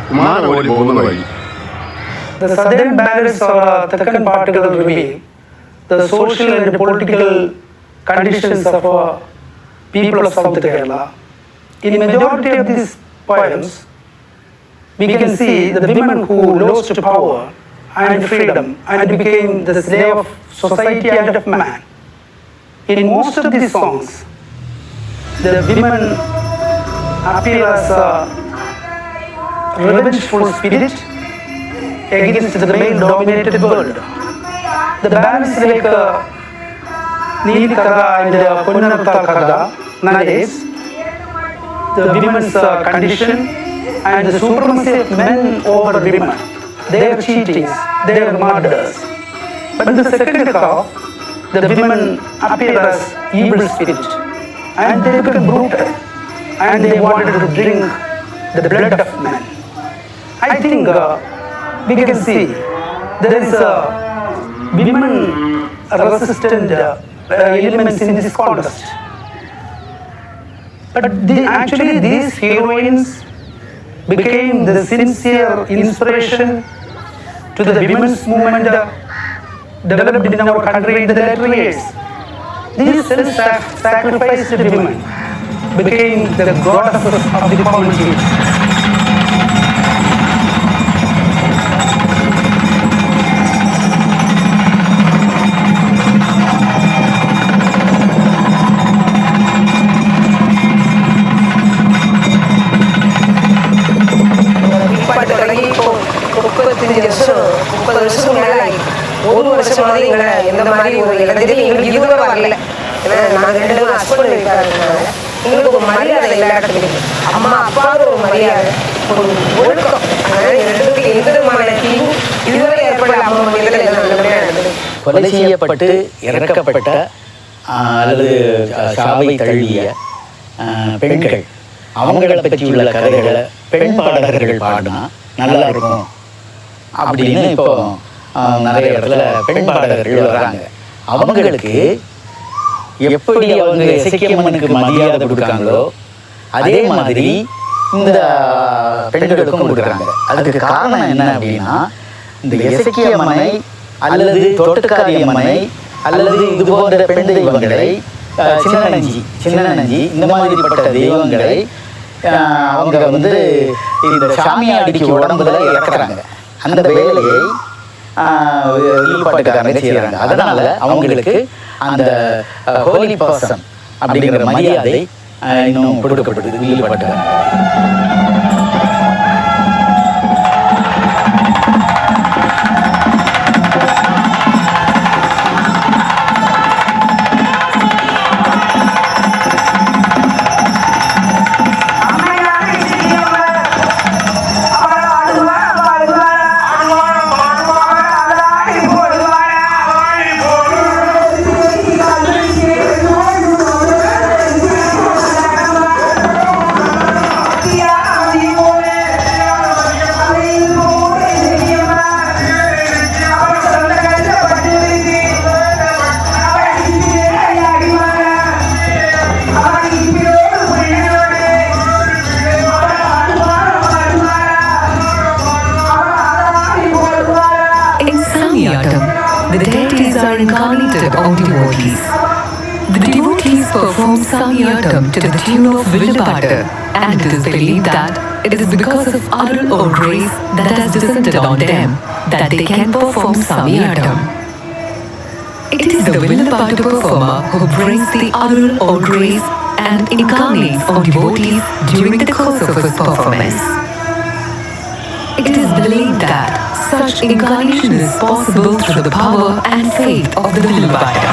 കുമാരകോലി പോകുന്ന വഴി. The southern ballads or Thakkan Paatugal reveal the social and political conditions of people of South Kerala. In majority of these poems, we can see the women who lost power and freedom and became the slave of society and of man. In most of these songs, the women appear as a revengeful spirit against the male-dominated world. The ballads like Neeli Kaga and Ponnarutha Kaga narrates the women's condition and the supremacy of men over women, their cheatings, their murders. But in the second half, the women appear as evil spirit and they become brutal and they wanted to drink the blood of men. I think we can see there is a women resistant elements in this contest. But actually these heroines became the sincere inspiration to the women's movement developed in our country in the later years. These self-sacrificed women became the goddesses of the community. ஒரு வருஷமாவது எங்களை இந்த மாதிரி ஒரு இடத்துல எங்களுக்கு இதுவே வரல. ஏன்னா நாங்கள் 2 ஹஸ்பண்ட் இருக்காருனால எங்களுக்கு ஒரு மரியாதை எல்லா இடத்துலையும், அம்மா அப்பாவுக்கு ஒரு மரியாதை, ஒரு ஒழுக்கம். அதனால எங்களுக்கு எந்த விதமான தீங்கும் இதுவரை ஏற்பட அம்மா மனிதர்கள் எல்லாம் நல்லபடியாக நடந்தது. கொலை செய்யப்பட்டு இறக்கப்பட்ட அல்லது சாவை தழுவிய பெண்கள் அவங்களை பற்றியுள்ள கதைகளை பெண் பாடகர்கள் பாடினா நல்லா இருக்கும் அப்படின்னு இப்போ நிறைய இடத்துல பெண் பாடகர்கள் வர்றாங்க. அவங்களுக்கு எப்படி அவங்க இசைக்கியம்மனுக்கு மரியாதை கொடுக்காங்களோ அதே மாதிரி இந்த பெண்களுக்கும் கொடுக்குறாங்க. அதுக்கு காரணம் என்ன அப்படின்னா, இந்த இசைக்கியம்மனை அல்லது தோட்டக்காரியம்மனை அல்லது இது போன்ற பெண் தெய்வங்களை சின்னநஞ்சி இந்த மாதிரிப்பட்ட தெய்வங்களை அவங்க வந்து இந்த சாமியாடிக்கு உடம்புல இறக்குறாங்க. அந்த வேலையை வில்லுப்பாட்டுக்காரங்க செய்கிறாங்க. அதனால் அவங்களுக்கு அந்த ஹோலி பர்சன் அப்படிங்கிற மரியாதை இன்னும் கொடுக்கப்படுது வில்லுப்பாட்டுக்காரங்க. The deities are incarnated on devotees. The devotees perform Samyatam to the tune of Villupattu, and it is believed that it is because of Arul or grace that has descended on them that they can perform Samyatam. It is the Villupattu performer who brings the Arul or grace and incarnates on devotees during the course of his performance. It is believed that such incarnation is possible through the power and faith of the Villupattu.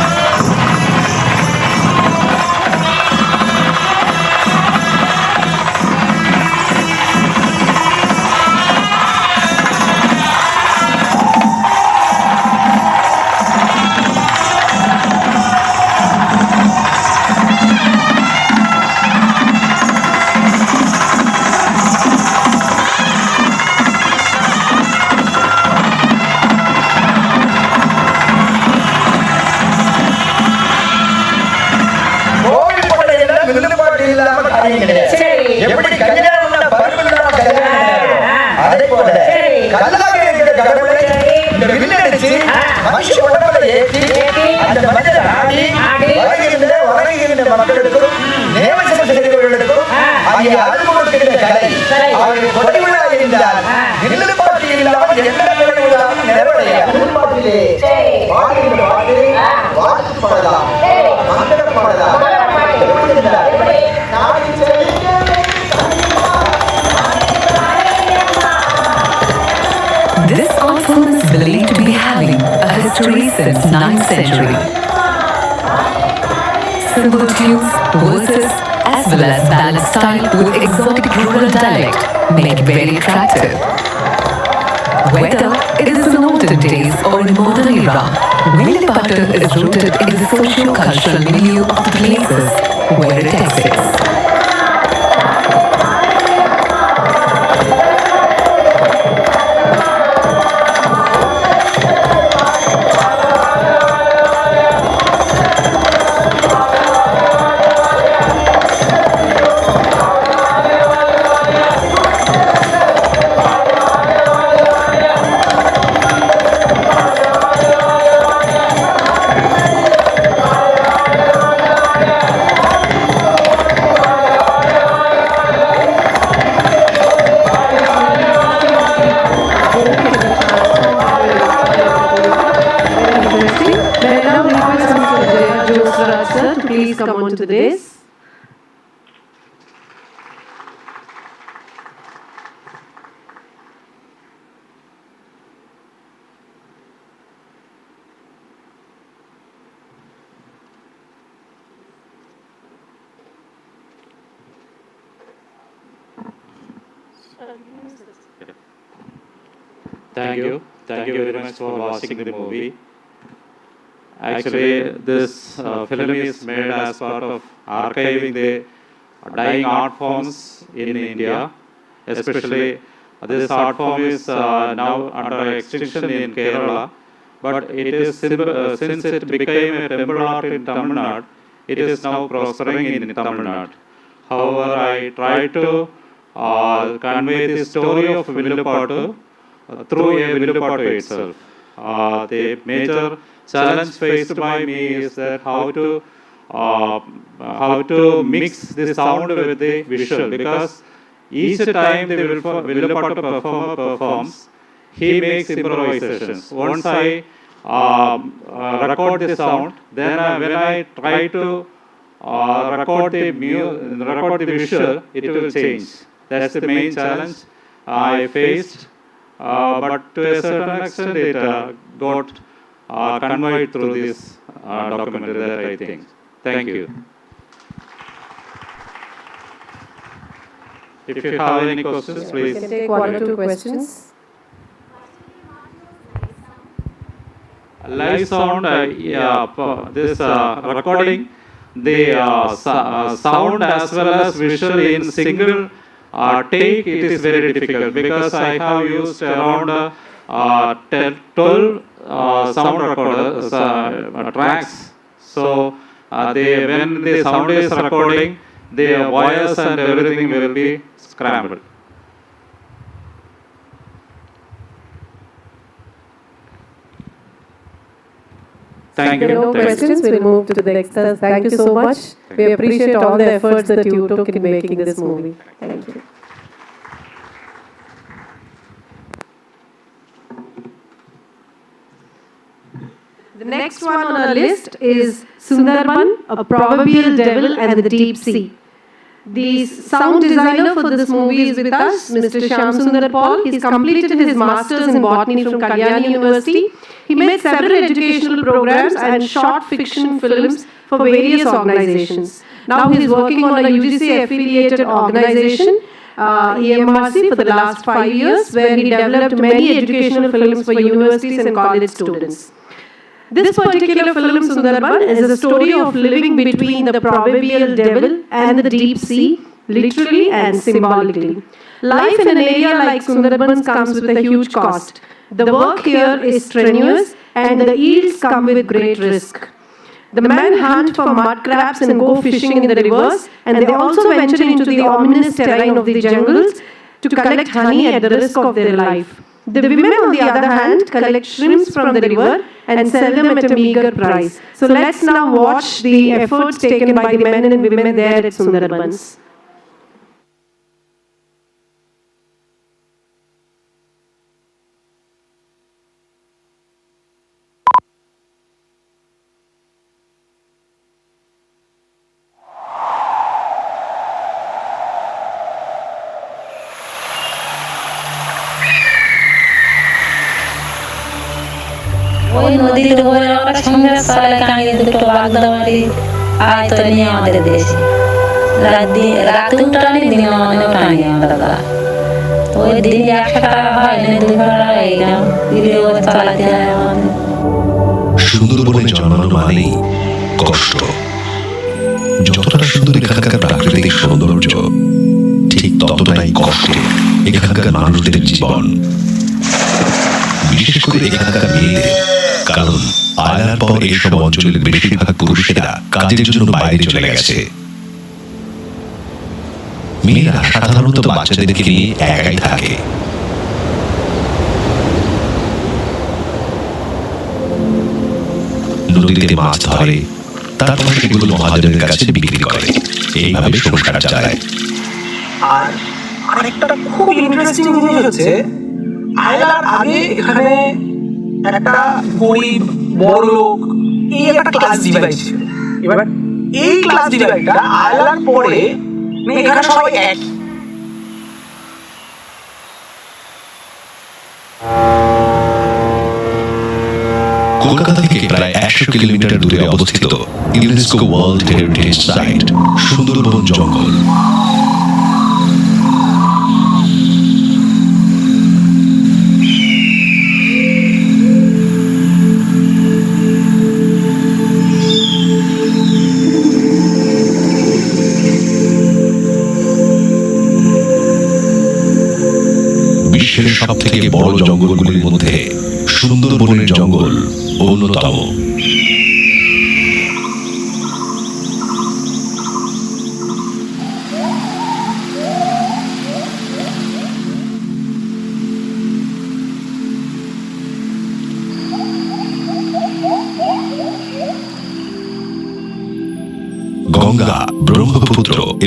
எப்படி கல்யாணம் பருப்பு இல்லாம கல்யாணம், அதே போல கல்லாக இருக்கிற கடவுளை இந்த வில்லு அடிச்சு மனுஷ உடம்புல ஏற்றி அந்த மனிதர் ஆடி வருகின்ற மக்களுக்கும் நேமசம் செய்தவர்களுக்கும் ஆகிய அனுபவத்தின் கலை அவர்கள் கொடை விழா இருந்தால் வில்லு பாட்டு இல்லாமல் எந்த கொடை விழாவும் நிறைவடையாது. பாட்டிலே பாடுகின்ற பாட்டு வாழ்த்துப்படலாம், மங்களப்படலாம். This art form is believed to be having a history since 9th century. Simple tunes, verses, as well as ballad style with exotic rural dialect make it very attractive. Whether it is in olden days or in modern era, Villupattu is rooted in the socio-cultural milieu of the places where it exists. Please come on to this. Thank you very much for watching the movie. Actually, this film is made as part of archiving the dying art forms in India. Especially, this art form is now under extinction in Kerala. But it is since it became a temple art in Tamil Nadu, it is now prospering in Tamil Nadu. However, I try to convey the story of Villupattu through a Villupattu itself. The major challenge faced by me is that how to how to mix the sound with the visual, because each time the Villupatta performer performs, he makes improvisations. Once I record the sound, then when I try to record the visual, it will change. That's the main challenge I faced, but to a certain extent it got conveyed through this documentary, that I think. Thank you. If you have any questions, please. We can take 1 or 2 questions. Live sound, this recording, the sound as well as visual in single take, it is very difficult, because I have used around 12 sound recorders, tracks. So when the sound is recording, the wires and everything will be scrambled. Thank you. No questions. We'll move to the next. Thank you so much. We appreciate all the efforts that you took in making this movie. Thank you. The next one on our list is Sundarban, a proverbial devil and the deep sea. The sound designer for this movie is with us, Mr. Shyam Sundar Paul. He's completed his masters in botany from Kalyani University. He made several educational programs and short fiction films for various organizations. Now he's working on a UGC affiliated organization, EMRC, for the last 5 years, where he developed many educational films for universities and college students. This particular film, Sundarban, is a story of living between the proverbial devil and the deep sea, literally and symbolically. Life in an area like Sundarban comes with a huge cost. The work here is strenuous and the yields come with great risk. The men hunt for mud crabs and go fishing in the rivers, and they also venture into the ominous terrain of the jungles to collect honey at the risk of their life. The women, on the other hand, collect shrimps from the river and sell them at a meager price. So let's now watch the efforts taken by the men and women there at Sundarbans. ওই নদীর উপরে আমরা সঙ্গে সালে কাঙিয়ে দুটো বাগদামারি আয়তো নিয়ে আমাদের দেশে রাতে উঠানি দিনে উঠানি আমরা ওই দিন 100 টাকা হয় না 200 টাকা এইরকম ভিডিও চালাতে হয় আমাদের। সুন্দরবনে জন্মানো মানেই কষ্ট। যতটা সুন্দর এখানকার প্রাকৃতিক সৌন্দর্য, ঠিক ততটাই কষ্ট এখানকার মানুষদের জীবন, বিশেষ করে এখানকার মেয়েদের। কারণ আয়লার পর এইসব অঞ্চলের বেশিরভাগ পুরুষেরা কাজের জন্য বাইরে চলে গেছে। মেয়েরা সাধারণত বাচ্চাদেরকে নিয়ে একাই থাকে। নদীতে মাছ ধরে, তারপর সেগুলো মহাজনের কাছে বিক্রি করে, এইভাবে সংসার চালায়। আর আরেকটা খুব ইন্টারেস্টিং জিনিস হচ্ছে, আয়লার আগে এখানে একটা গরিব বড় লোক এই একটা ক্লাস ডিভাইড ছিল। এবার এই ক্লাস ডিভাইডটা আয়লার পরে এখানে সবাই এক। কলকাতা থেকে প্রায় 100 কিলোমিটার দূরে অবস্থিত UNESCO world heritage site Sundarban জঙ্গল। বিশ্বের সবথেকে বড় জঙ্গলগুলির মধ্যে সুন্দরবনের জঙ্গল অন্যতম।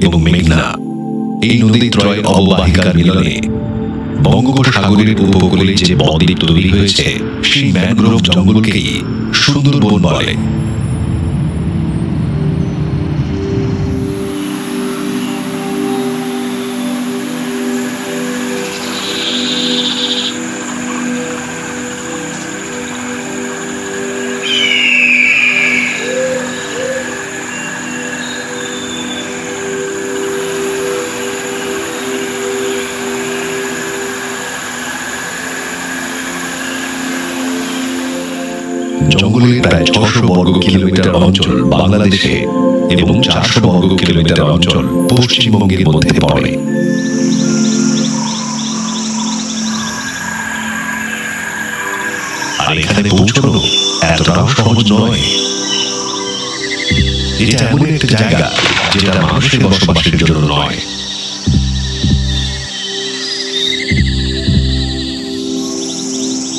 এবং মেঘনা, এই নদী ত্রয়ের অববাহিকার মিলনে বঙ্গোপসাগরের উপকূলে যে বদ্বীপ তৈরি হয়েছে সেই ম্যানগ্রোভ জঙ্গলকেই সুন্দরবন বলে। জঙ্গলের প্রায় 600 বর্গ কিলোমিটার অঞ্চল বাংলাদেশে এবং 400 বর্গ কিলোমিটার অঞ্চল পশ্চিমবঙ্গের মধ্যে পড়ে। আর এখানে পৌঁছানো এতটাও সহজ নয়। এটা এমন একটা জায়গা যেটা মানুষের বসবাসের জন্য নয়।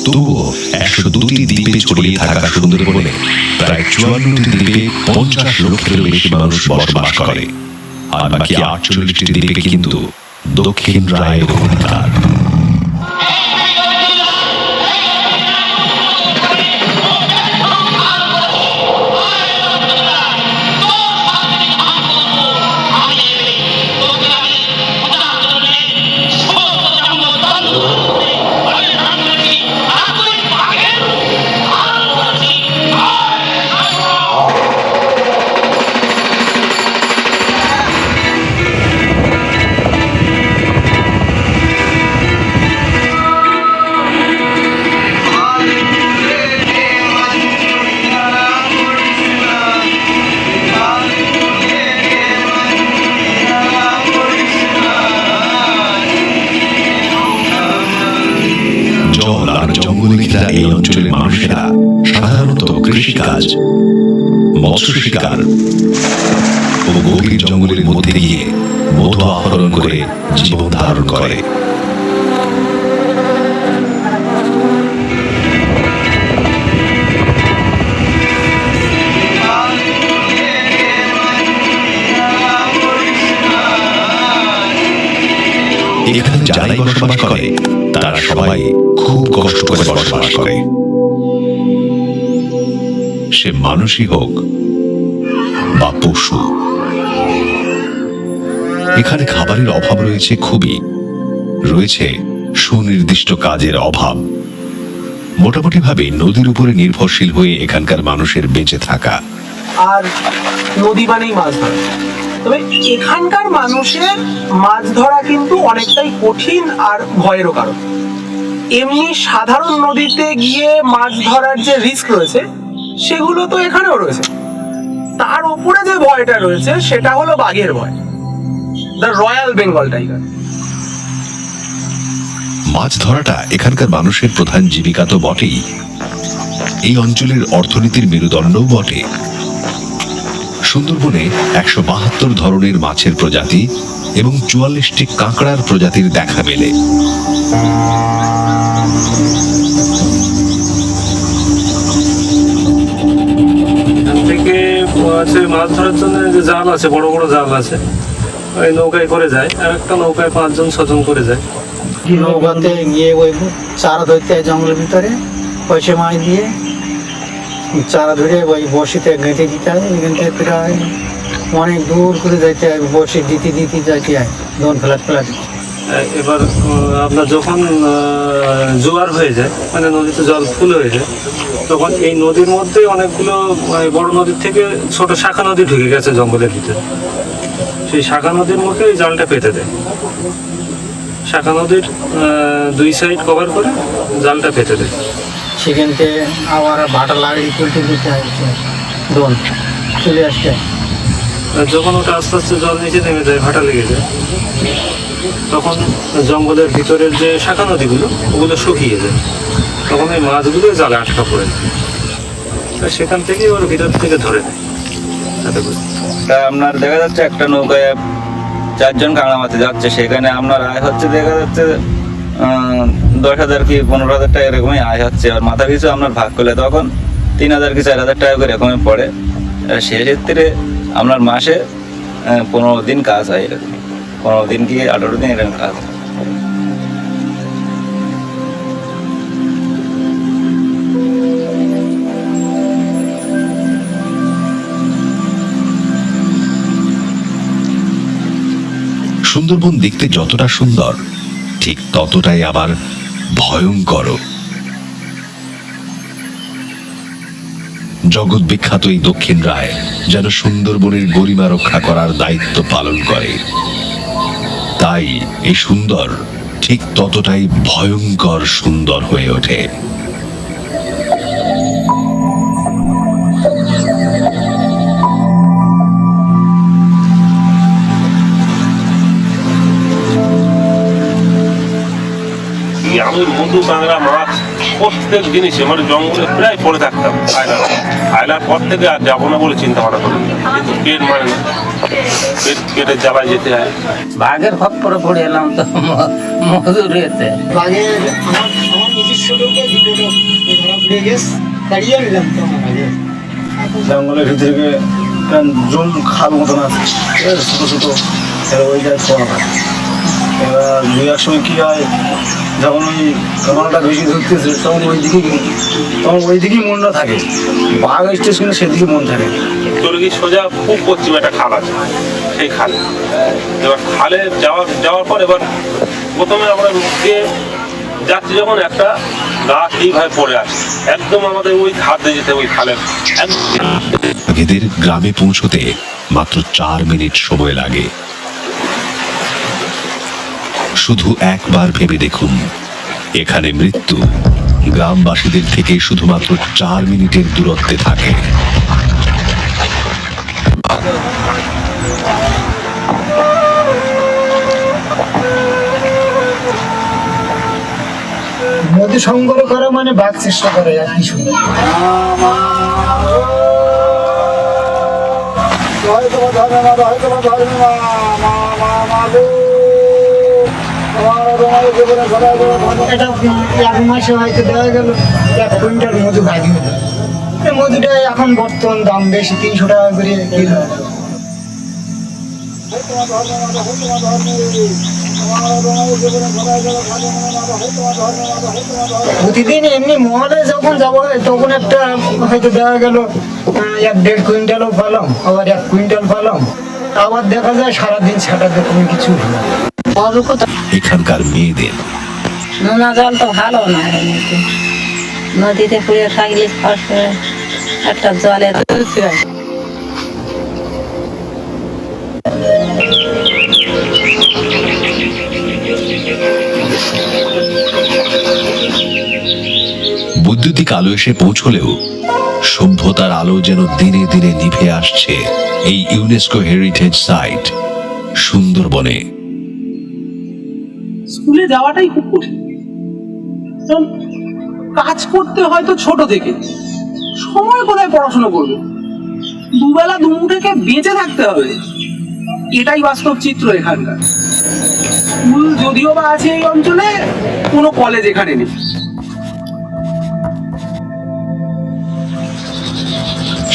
তবুও 102টি দ্বীপে ছড়িয়ে থাকা সুন্দরবনে প্রায় 54টি দ্বীপে 50 লক্ষেরও বেশি মানুষ বসবাস করে, আর বাকি 48টি দ্বীপে কিন্তু দক্ষিণ রায়ের অধিকার। এই অঞ্চলের মানুষেরা সাধারণত কৃষিকাজ, মৎস্য শিকার ও গভীর জঙ্গলের মধ্যে গিয়ে মধু আহরণ করে জীবন ধারণ করে। এখানে যারাই বসবাস করে তারা সবাই খুব কষ্ট করে বসবাস করে, সে মানুষই হোক বা পশু। এখানে খাবারের অভাব রয়েছে, খুবই রয়েছে সুনির্দিষ্ট কাজের অভাব। মোটামুটি ভাবে নদীর উপরে নির্ভরশীল হয়ে এখানকার মানুষের বেঁচে থাকা। আর নদী মানেই মাছ ধরা। তবে এখানকার মানুষের মাছ ধরা কিন্তু অনেকটাই কঠিন আর ভয়েরও কারণ। এমনি সাধারণ নদীতে গিয়ে মাছ ধরার যে রিস্ক রয়েছে সেগুলো তো এখানেও রয়েছে, তার উপরে যে ভয়টা রয়েছে সেটা হলো বাঘের ভয়, দ্য রয়্যাল বেঙ্গল টাইগার। মাছ ধরাটা এখানকার মানুষের প্রধান জীবিকা তো বটেই, এই অঞ্চলের অর্থনীতির মেরুদণ্ডও বটে। সুন্দরবনে 172 ধরনের মাছের প্রজাতি এবং 44টি কাঁকড়ার প্রজাতির দেখা মেলে। থেকে মাছ ধরার জন্য যে জাল আছে, বড় বড় জাল আছে, ওই নৌকায় করে যায়, আর একটা নৌকায় 5-6 করে যায়। নৌকাতে গিয়ে ওই চারা ধরতে হয় জঙ্গলের ভিতরে, পয়সা মাছ দিয়ে চারা ধরে ওই বসিতে গেঁথে দিতে হয়। এখান থেকে প্রায় অনেক দূর করে যাইতে হয়, বসে দিতে যাইতে হয়, দোন ফেলাতে। এবার আপনার যখন জোয়ার হয়ে যায়, মানে নদীতে জল ফুল হয়ে যায়, তখন এই নদীর মধ্যে অনেকগুলো বড় নদীর থেকে ছোট শাখা নদী ঢুকে গেছে জঙ্গলের ভিতরে। সেই শাখা নদীর মুখে এই জালটা পেতে দেয়, শাখা নদীর 2 সাইড কভার করে জালটা পেতে দেয়। সেখান থেকে আবার ভাটা লাগিয়ে তুলতে দিতে হয়, দোন চলে আসতে। যখন ওটা আস্তে আস্তে জল নিচে নেমে যায়, ভাটা লেগে যায়, তখন জঙ্গলের ভিতরের যে শাখা নদীগুলো ওগুলো শুকিয়ে যায়, তখন এই মাছগুলো জালে আটকা পড়ে যায়। সেখান থেকে ওর ভিতর থেকে ধরে নেয়। আপনার দেখা যাচ্ছে একটা নৌকায় 4 জন কাঁকড়া মারতে যাচ্ছে, সেখানে আপনার আয় হচ্ছে দেখা যাচ্ছে 10,000 কি 15,000 টাকা এরকমই আয় হচ্ছে। আর মাথা পিছু আপনার ভাগ করলে তখন 3,000 কি 4,000 টাকা করে এরকমই পড়ে। সেক্ষেত্রে আপনার মাসে 15 দিন কাজ হয়, এরকম 15 দিন কি 18 দিন এরকম কাজ হয়। সুন্দরবন দেখতে যতটা সুন্দর ঠিক ততটাই আবার ভয়ঙ্কর। জগৎ বিখ্যাত এই দক্ষিণ রায় যেন সুন্দরবনের গরিমা রক্ষা করার দায়িত্ব পালন করে, তাই এই সুন্দর ঠিক ততটাই ভয়ঙ্কর সুন্দর হয়ে ওঠে। আমি বন্ধু বাংলা মাছ প্রত্যেক জিনিসে মানে জঙ্গলে প্রায় পড়ে থাকতাম, আয়লার পর থেকে আর যাবো না বলে চিন্তা ভাবনা করি, কিন্তু পেট মানে না, পেটের জ্বালায় যেতে হয়। বাঘের খপ্পরে পড়ে এলাম তো মজুরিতে। বাঘের আমার নিজস্ব লোকে দুটো ঘুরে গেছে, তাড়িয়ে নিলাম তো আগে। জঙ্গলের ভিতরে গিয়ে জল খাল মতন আছে, ছোটো ছোটো, ওই জায়গায় খাওয়া হয়। এবার দুই এক সময় কী হয়, যখন ওই কামালটা বেশি ধরতেছে তখন ওই দিকেই মনটা থাকে, বাঘ স্টেশনে সেদিকে মন থাকে। চলে গিয়ে সোজা খুব পশ্চিম একটা খাল আছে, সেই খালে এবার খালে যাওয়ার পর এবার প্রথমে আমরা গিয়ে যাচ্ছি যখন একটা গাছ এইভাবে পড়ে আছে, একদম আমাদের ওই খাদ্যে যেতে ওই খালের এদের গ্রামে পৌঁছতে মাত্র 4 মিনিট সময় লাগে। শুধু একবার ভেবে দেখুন, এখানে মৃত্যু গ্রামবাসীদের থেকে শুধুমাত্র 4 মিনিটের দূরত্বে থাকে। নদী সংগ্রহ করা মানে বাঘ চেষ্টা করে আর কি শুনে। এটা 1 মাসে হয়তো দেওয়া গেল 1 কুইন্টাল মধু ভাগি হলো। এই মধুটা এখন বর্তমান দাম বেশি, 300 টাকা করে কিলো। প্রতিদিন এমনি মহলে যখন যাবো তখন একটা হয়তো দেওয়া গেল 1-1.5 কুইন্টালও পালাম, আবার 1 কুইন্টাল পালাম, আবার দেখা যায় সারাদিন ছাটাতে কোনো কিছু হলো। এখানকার মেয়েদের নোনা জল তো ভালো না, নদীতে পুড়ে থাকলে একটা জলের বৈদ্যুতিক আলো এসে পৌঁছলেও সভ্যতার আলো যেন দিনে দিনে নিভে আসছে এই ইউনেস্কো হেরিটেজ সাইট সুন্দরবনে। স্কুলে যাওয়াটাই খুব কঠিন, কাজ করতে হয়তো ছোট থেকে, সময় কোথায় পড়াশোনা করবে, দুবেলা দুমুঠেকে বেঁচে থাকতে হবে, এটাই বাস্তব চিত্র এখানকার। স্কুল যদিও বা আছে এই অঞ্চলে, কোনো কলেজ এখানে নেই।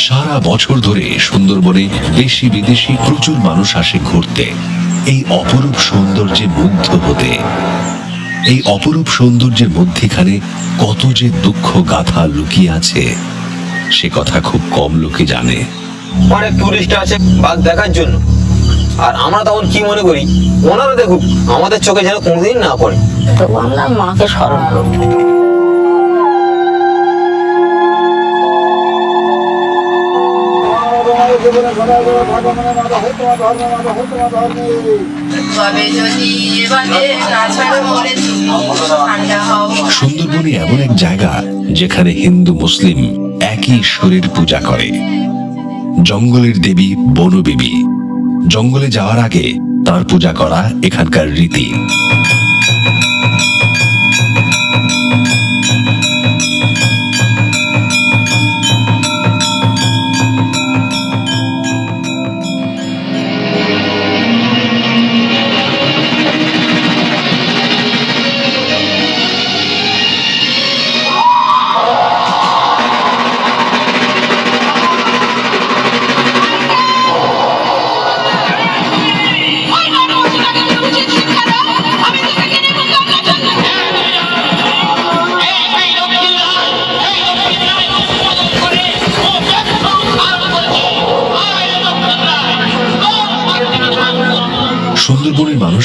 সারা বছর ধরে সুন্দরবনে দেশি বিদেশি প্রচুর মানুষ আসে ঘুরতে, এই অপরূপ সৌন্দর্যে মুগ্ধ হতে। এই অপরূপ সৌন্দর্যের মধ্যেখানে কত যে দুঃখ গাথা লুকিয়ে আছে সে কথা খুব কম লোকে জানে। অনেক টুরিস্ট আছে বাঘ দেখার জন্য, আর আমরা তখন কি মনে করি, ওনারা দেখুক, আমাদের চোখে যেন কোনোদিন না পড়ে। তো আমরা মাকে স্মরণ করি। সুন্দরবনে এমন এক জায়গা যেখানে হিন্দু মুসলিম একই ঈশ্বরের পূজা করে। জঙ্গলের দেবী বনবিবি, জঙ্গলে যাওয়ার আগে তার পূজা করা এখানকার রীতি।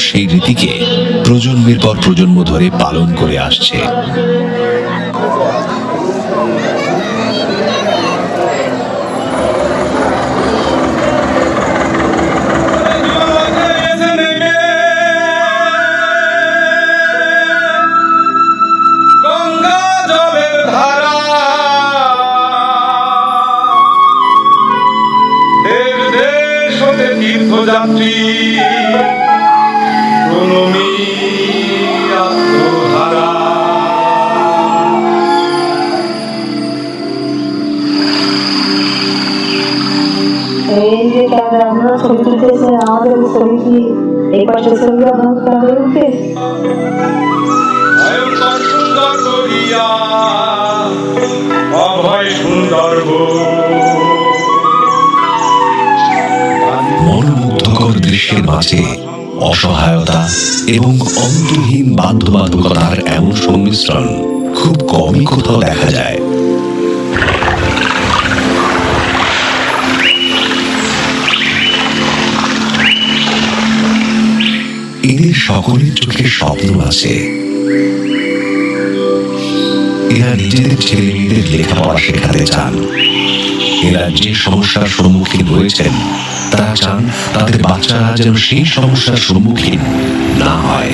সেই রীতিকে প্রজন্মের পর প্রজন্ম ধরে পালন করে আসছে। তীর্থযাত্রী প্রণমী আত্মধারা। এই যে আমরা ছবি তুলতেছে আমাদের ছবি কি এই পাশে ছবি উঠবে ভয়ঙ্কর সুন্দর করিয়া অভয় সুন্দর মনোমুগ্ধকর দৃশ্যের মাঝে অসহায়তা এবং অন্তহীন বাধ্যবাধকতার এমন সংমিশ্রণ খুব কমই কোথাও দেখা যায়। এদের সকলের চোখে স্বপ্ন আছে। এরা নিজেদের ছেলে মেয়েদের লেখাপড়া শেখাতে চান। এরা যে সমস্যার সম্মুখীন হয়েছেন তারা চান তাদের বাচ্চারা যেন সেই সমস্যার সম্মুখীন না হয়,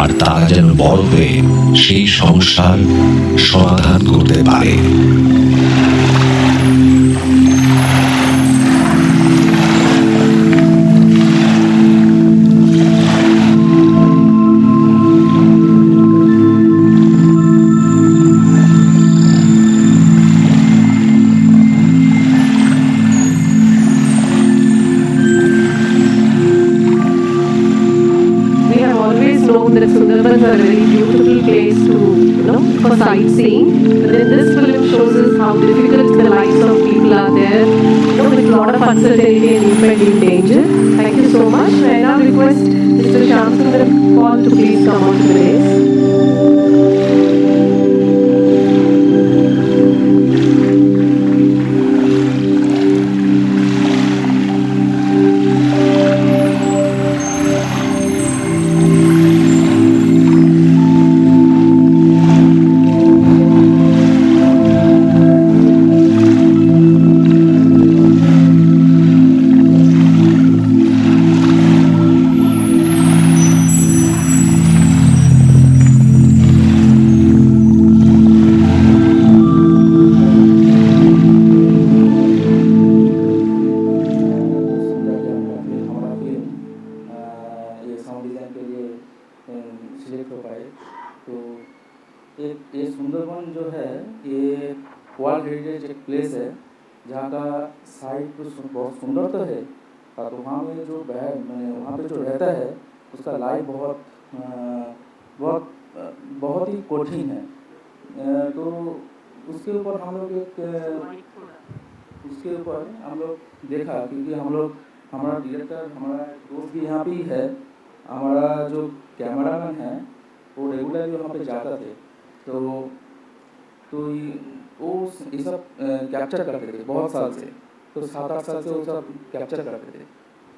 আর তারা যেন বড় হয়ে সেই সমস্যার সমাধান করতে পারে। For sightseeing, but then this film shows us how difficult the lives of people are there, with a lot of uncertainty and impending danger. Thank you so much. I now request Mr. Shamsundar Paul to please come on to the dais. ये सुंदरबन जो है ये world heritage एक place है जहाँ का site तो बहुत सुंदर तो है, और वहाँ में जो वहाँ पे जो रहता है उसका लाइफ बहुत ही कठिन है। तो उसके ऊपर हम लोग देखा, क्योंकि हमारा डायरेक्टर हमारा दोस्त भी यहाँ पे ही है, हमारा जो कैमरामैन है वो रेगुलरली वहाँ पे जाता थे, तो वो ये सब कैप्चर करते थे बहुत साल से, तो 7-8 साल से वो सब कैप्चर करते थे।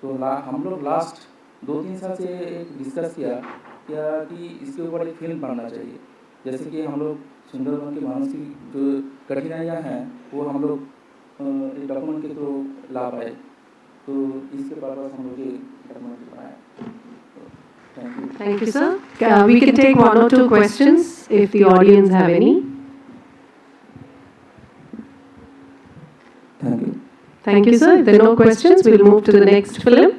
तो हम लोग लास्ट 2-3 साल से एक डिस्कस किया कि इसके ऊपर एक फिल्म बनना चाहिए, जैसे कि हम लोग सुंदरबन के मानसिक जो कठिनाइयाँ हैं वो हम लोग एक डॉक्यूमेंट के थ्रू ला पाए, तो इसके पर्पस हम लोग ये डॉक्यूमेंट बनाया। Thank you, sir. We can take 1 or 2 questions if the audience have any. Thank you. Thank you, sir. If there are no questions, we'll move to the next film.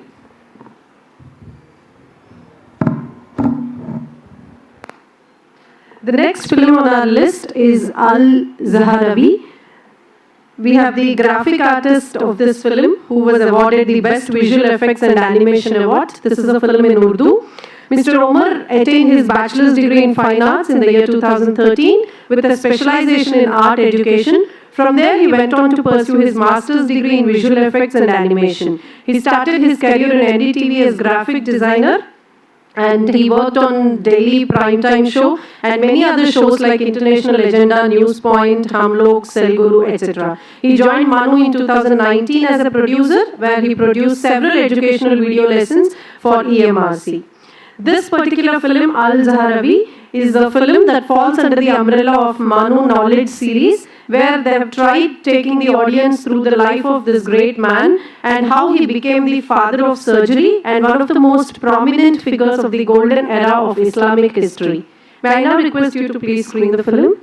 The next film on our list is Al-Zahrawi. We have the graphic artist of this film who was awarded the Best Visual Effects and Animation Award. This is a film in Urdu. Mr. Omar attained his bachelor's degree in fine arts in the year 2013 with a specialization in art education. From there, he went on to pursue his master's degree in visual effects and animation. He started his career in NDTV as graphic designer, and he worked on daily primetime show and many other shows like International Agenda, News Point, Hum Log, Cell Guru, etc. He joined Manu in 2019 as a producer, where he produced several educational video lessons for EMRC. This particular film, Al-Zahrawi, is a film that falls under the umbrella of Manu Knowledge series, where they have tried taking the audience through the life of this great man and how he became the father of surgery and one of the most prominent figures of the golden era of Islamic history. May I now request you to please screen the film?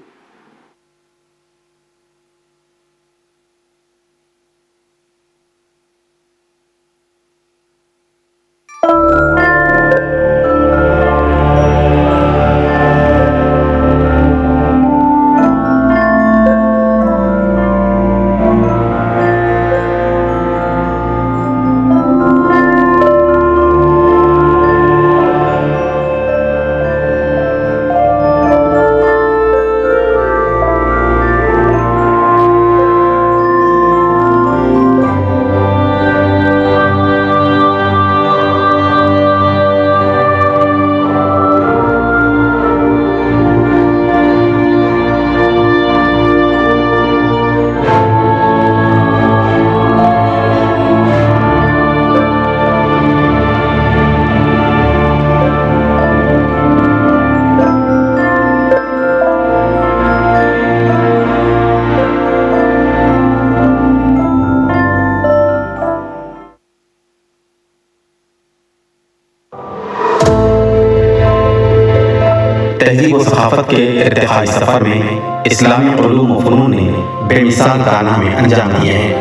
तहजीब व सखाफत के इर्तिकाई सफ़र में इस्लामी उलूम व फ़नून ने बेमिसाल कारनामे अंजाम दिए हैं।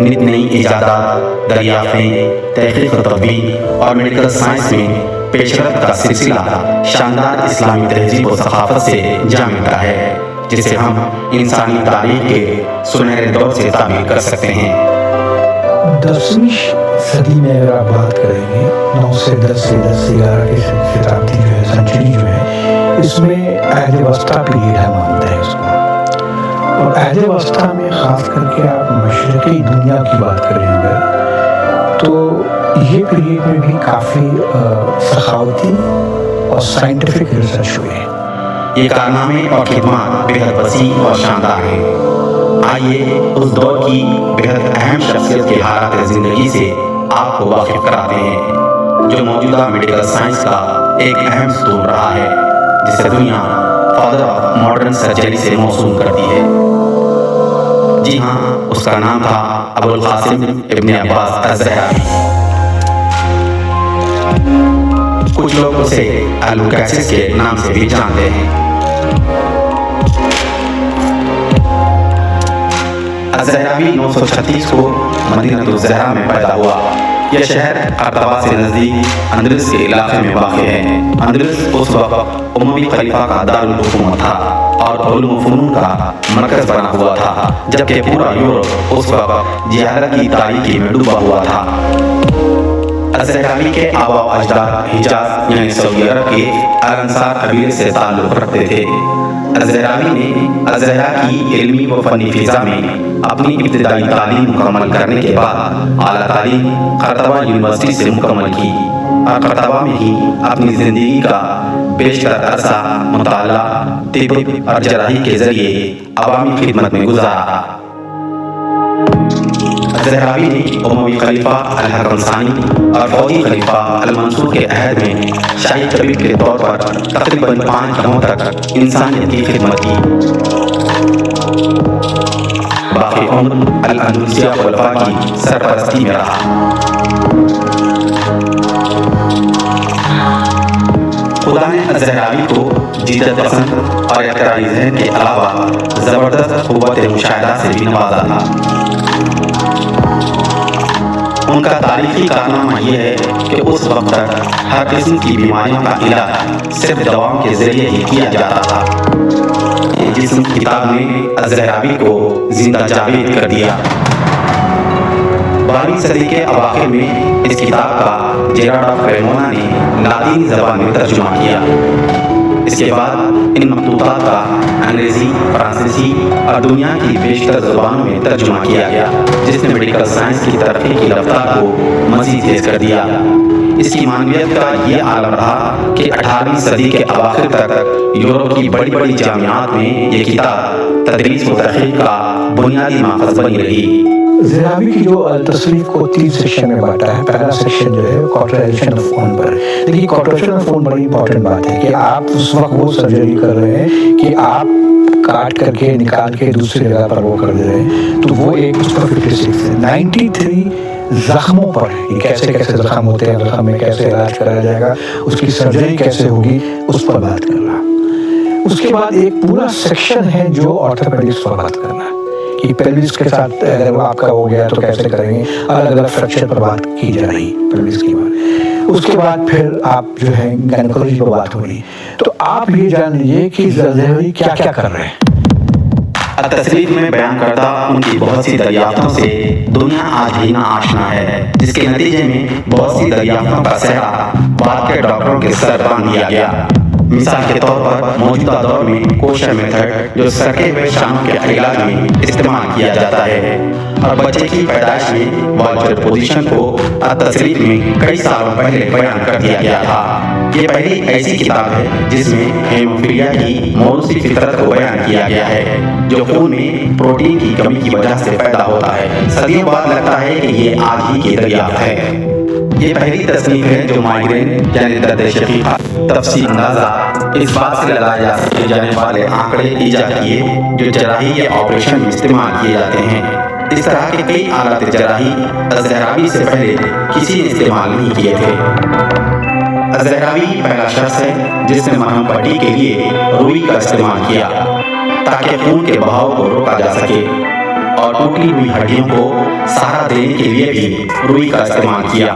नित नई इजादात, दरियाफ़ें, तहक़ीक़ व तदवीर और मेडिकल साइंस में पेशरफ्त का सिलसिला शानदार इस्लामी तहजीब व सखाफत से जा मिलता है, जिसे हम इंसानी तारीख़ के सुनहरे दौर से ताबीर कर सकते हैं। 10वीं सदी में अगर आप बात करेंगे 9 से 10 से 11 की शताब्दी जो है, सेंचुरी जो है, इसमें अहद वस्ता पीरियड हम मानते हैं इसको। और अहद वस्ता में ख़ास करके आप मशरक़ी दुनिया की बात करेंगे तो ये पीरियड में भी काफ़ी सखावती और साइंटिफिक रिसर्च हुए हैं। ये कारनामे और खिदमत बेहद वसी और शानदार हैं। आइए उस दौर की बेहद अहम शख्सियत के हालात ज़िंदगी से आपको वाकिफ कराते हैं, जो मौजूदा मेडिकल साइंस का एक अहम स्तून रहा है, जिसे दुनिया फादर ऑफ मॉडर्न सर्जरी से मौसूम करती है। जी हाँ, उसका नाम था अबुल कासिम इब्न अब्बास अज़हरावी। कुछ लोग उसे अल-मुकस्सिस के नाम से भी जानते हैं। अज़हरावी 936 को मदीनतुज़्ज़हरा में पैदा हुआ। यह शहर कर्तबा से नज़दीक अंदलस के इलाके में वाक़ है। अंदलस उस वक्त उमवी खलीफा का दारुल हुकूमत था और उलूम व फ़नून का मरकज़ बना हुआ था, जबकि पूरा यूरोप उस वक्त जिहालत की तारीकी में डूबा हुआ था। अज़हरावी के आबा व अजदाद हिजाज यानी सऊदी अरब के अल-अंसार कबीले से ताल्लुक़ रखते थे। अज़हरावी ने अज़हरा की इल्मी व फ़नी फ़िज़ा में अपनी इब्तिदाई तालीम मुकम्मल करने के बाद आला तालीम कर्तबा यूनिवर्सिटी से मुकम्मल की और कर्तबा में ही अपनी ज़िंदगी का बेशतर अरसा मुताला, तिब और जराही के ज़रिए अवामी खिदमत में गुजारा। अज़हरावी ने उमवी खलीफा अल-हकम सानी और फौजी खलीफा अल-मंसूर के अहद में शाही तबीब के तौर पर तकरीबन 5 दौर तक इंसानियत की खिदमत की। बाकी उम्र अल-अंदलुसिया खुलफा की सरपरस्ती में रहा। खुदा ने अज़हरावी को जिद्दत पसंद और इख्तियारी ज़हन के अलावा ज़बरदस्त क़ुव्वत मुशाहिदा से भी नवाजा था। उनका तारीखी कारनामा यह है कि उस वक्त तक हर किस्म की बीमारियों का इलाज सिर्फ दवाओं के जरिए ही किया जाता था। जिस्म किताब ने अज़हरावी को जिंदा जावेद कर दिया। 12वीं सदी के अवाखिर में इस किताब का जेराड ऑफ क्रेमोना ने लातीनी ज़बान में तर्जुमा किया। इसके बाद इन मखतूतात का अंग्रेज़ी, फ्रांसीसी और दुनिया की बेशतर ज़बानों में तर्जुमा किया गया, जिसने मेडिकल साइंस की तरक्की की रफ्तार को मज़ीद तेज़ कर दिया। इसकी मानवियत का ये आलम रहा कि 18वीं सदी के अवाखिर तक यूरोप की बड़ी बड़ी जामियात में ये किताब तदरीस व तहक़ीक़ का बुनियादी माखज़ बनी रही। ज़रावी की जो तस्नीफ को 3 सेक्शन में बांटा है। पहला सेक्शन जो है कॉटराइजेशन ऑफ फोन पर। देखिए कॉटराइजेशन ऑफ फोन बड़ी इंपॉर्टेंट बात है कि आप उस वक्त वो सर्जरी कर रहे हैं कि आप काट करके निकाल के दूसरी जगह पर वो कर दे रहे हैं, तो वो एक उसका 56 है। 93 जख्मों पर, ये कैसे कैसे जख्म होते हैं, जख्म में कैसे इलाज कराया जाएगा, उसकी सर्जरी कैसे होगी, उस पर बात करना। उसके बाद एक पूरा सेक्शन है जो ऑर्थोपेडिक्स पर बात करना कि पेल्विस के साथ अगर आपका हो गया तो कैसे करेंगे, अलग अलग फ्रैक्चर पर बात की जा रही पेल्विस की बात। उसके बाद फिर आप जो है गायनेकोलॉजी पर बात हो रही। तो आप ये जान लीजिए कि ज़रावी क्या क्या कर रहे हैं। तस्वीर में बयान करता उनकी बहुत सी दरियाफ्तों से दुनिया आज भी ना आशना है, जिसके नतीजे में बहुत सी दरियाफ्तों का सेहरा बाद के डॉक्टरों के सर बांध दिया गया। मिसाल के तौर पर मौजूदा दौर में कोशर मेथड जो सके हुए शामों के इलाज में इस्तेमाल किया जाता है, और बच्चे की पैदाइश में वाल्चर पोजीशन को तस्वीर में कई सालों पहले बयान कर दिया गया था। ये पहली ऐसी किताब है जिसमें हेमोफीलिया की मौरूसी फितरत को बयान किया गया है, जो खून में प्रोटीन की कमी की वजह से पैदा होता है। सदियों बाद लगता है कि ये आज ही की दरियाफ्त है। ये पहली तस्नीफ है जो माइग्रेन यानी दर्द शकीका तफसील अंदाजा इस बात से लगाए जा सकते जाने वाले आंकड़े ईजाद किए जो जराही या ऑपरेशन में इस्तेमाल किए जाते हैं। इस तरह के कई आलात जराही ज़रावी से पहले किसी ने इस्तेमाल नहीं किए थे। ज़रावी पहला शख्स है जिसने मरहम पट्टी के लिए रुई का इस्तेमाल किया ताकि खून के बहाव को रोका जा सके, और टूटी हुई हड्डियों को सहारा देने के लिए भी रुई का इस्तेमाल किया।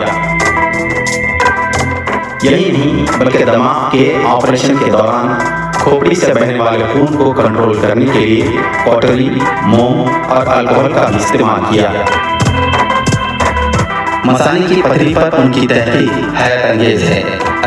यही नहीं बल्कि दिमाग के ऑपरेशन के दौरान खोपड़ी से बहने वाले खून को कंट्रोल करने के लिए कॉटरी, मोम और अल्कोहल का भी इस्तेमाल किया। मसाने की पथरी पर उनकी तहकीक हैरत अंगेज है।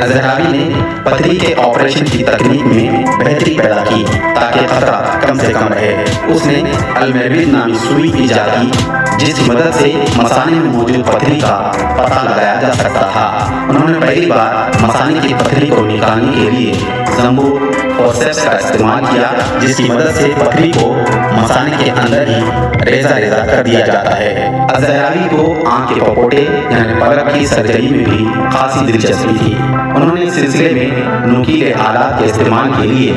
ज़रावी ने पथरी के ऑपरेशन की तकनीक में बेहतरी पैदा की ताकि खतरा कम से कम रहे। उसने अलमेरविद नामी सुई ईजाद की जिसकी मदद से मसाने में मौजूद पथरी का पता लगाया जा सकता था। उन्होंने पहली बार मसाने की पथरी को निकालने के लिए जंबू फोर्सेप्स का इस्तेमाल किया, जिसकी मदद से पथरी को मसाने के अंदर ही रेजा रेजा कर दिया जाता है। ज़रावी को आँख के पपोटे यानी पलक की सर्जरी में भी खासी दिलचस्पी थी। उन्होंने इस सिलसिले में नुकीले आलात के इस्तेमाल के लिए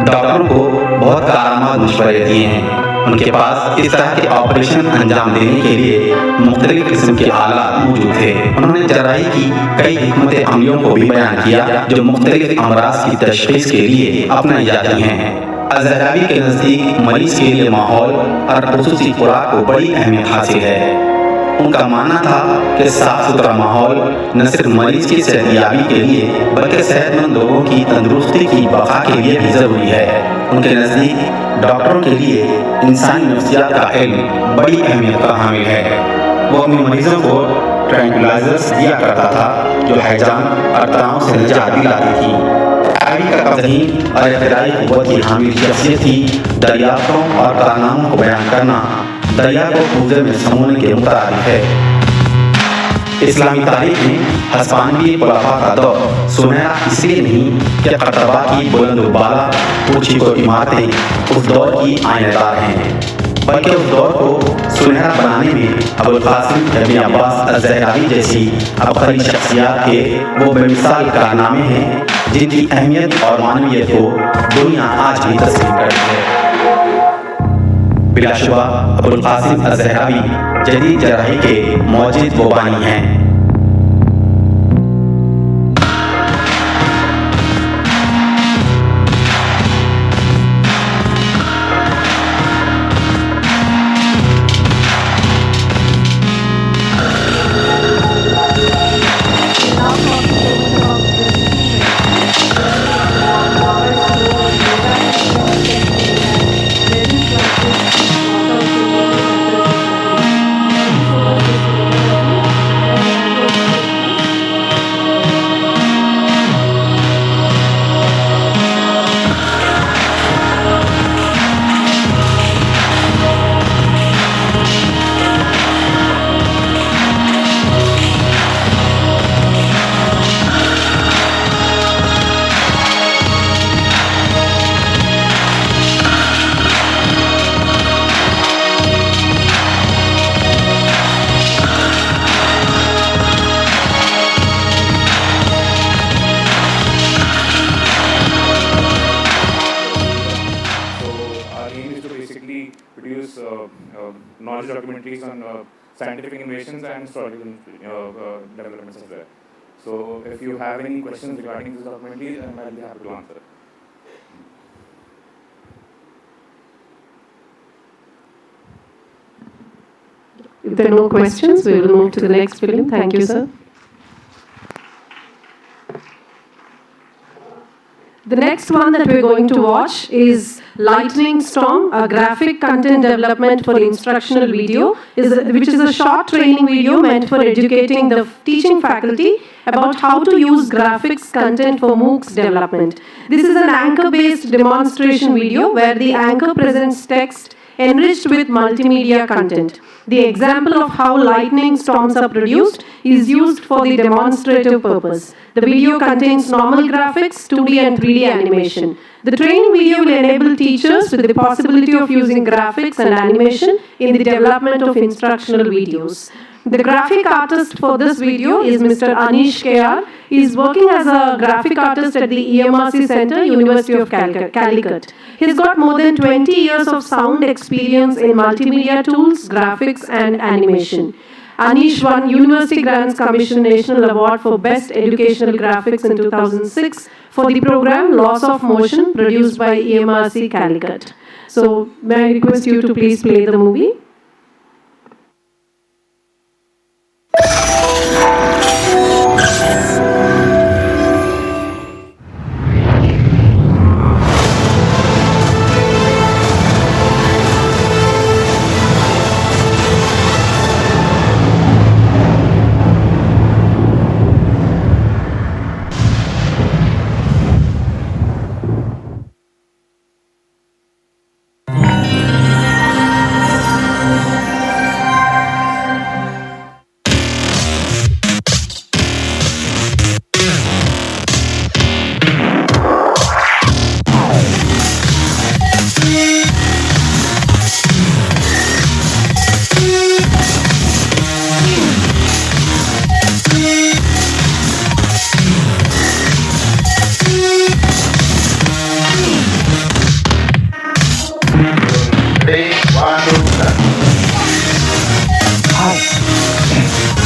डॉक्टरों को बहुत कारआमद मशवरे दिए हैं। उनके पास इस तरह के ऑपरेशन अंजाम देने के लिए मुख्तलिफ किस्म के आलात मौजूद थे। उन्होंने जराही की कई हिकमत अमलियों को भी बयान किया जो मुख्तलिफ अमराज की तशखीस के लिए अपनाई जाती हैं। ज़रावी के नज़दीक मरीज के लिए माहौल और खुसूसी खुराक को बड़ी अहमियत हासिल है। उनका मानना था कि साफ सुथरा माहौल न सिर्फ मरीज की सेहतयाबी के लिए बल्कि सेहतमंद लोगों की तंदुरुस्ती की बका के लिए भी ज़रूरी है। उनके नज़दीक डॉक्टरों के लिए इंसानी नफ्सियात का इल्म बड़ी अहमियत का हामिल है। वो अपने मरीजों को ट्रैंक्विलाइजर्स दिया करता था जो हैजान और तनाव से निजात दिलाती थी। ज़रावी का ज़हीन और इख्तियारी क़ुव्वत की हामिल शख्सियत थी। दरियाफ्तों और कारनामों को बयान करना दरिया को पूजे में समूने के मुताबिक है। इस्लामी तारीख में हस्पानवी खुलाफा का दौर सुनहरा इसलिए नहीं कि कर्तबा की बुलंद बाला ऊंची को इमारतें उस दौर की आयनेदार हैं, बल्कि उस दौर को सुनहरा बनाने में अबुल कासिम इब्न अब्बास ज़रावी जैसी अबखरी शख्सियात के वो बेमिसाल कारनामे हैं जिनकी अहमियत और मानवियत को दुनिया आज भी तस्लीम करती है। बिलाशुबा अबुल कासिम ज़रावी जदीद जराही के मौजिद वो बानी हैं। knowledge documentaries on scientific innovations and historical developments as well. So if you have any questions regarding this documentary, I'll be happy to answer. If there are no questions, we will move to the next film. Thank you, sir. The next one that we're going to watch is Lightning Storm, a graphic content development for instructional video, which is a short training video meant for educating the teaching faculty about how to use graphics content for MOOCs development. This is an anchor-based demonstration video where the anchor presents text enriched with multimedia content. The example of how lightning storms are produced is used for the demonstrative purpose. The video contains normal graphics, 2D and 3D animation. The training video will enable teachers with the possibility of using graphics and animation in the development of instructional videos. The graphic artist for this video is Mr. Anish KR. He is working as a graphic artist at the EMRC Center, University of Calicut. He's got more than 20 years of sound experience in multimedia tools, graphics, and animation. Anish won University Grants Commission National Award for Best Educational Graphics in 2006 for the program Laws of Motion produced by EMRC Calicut. So, may I request you to please play the movie?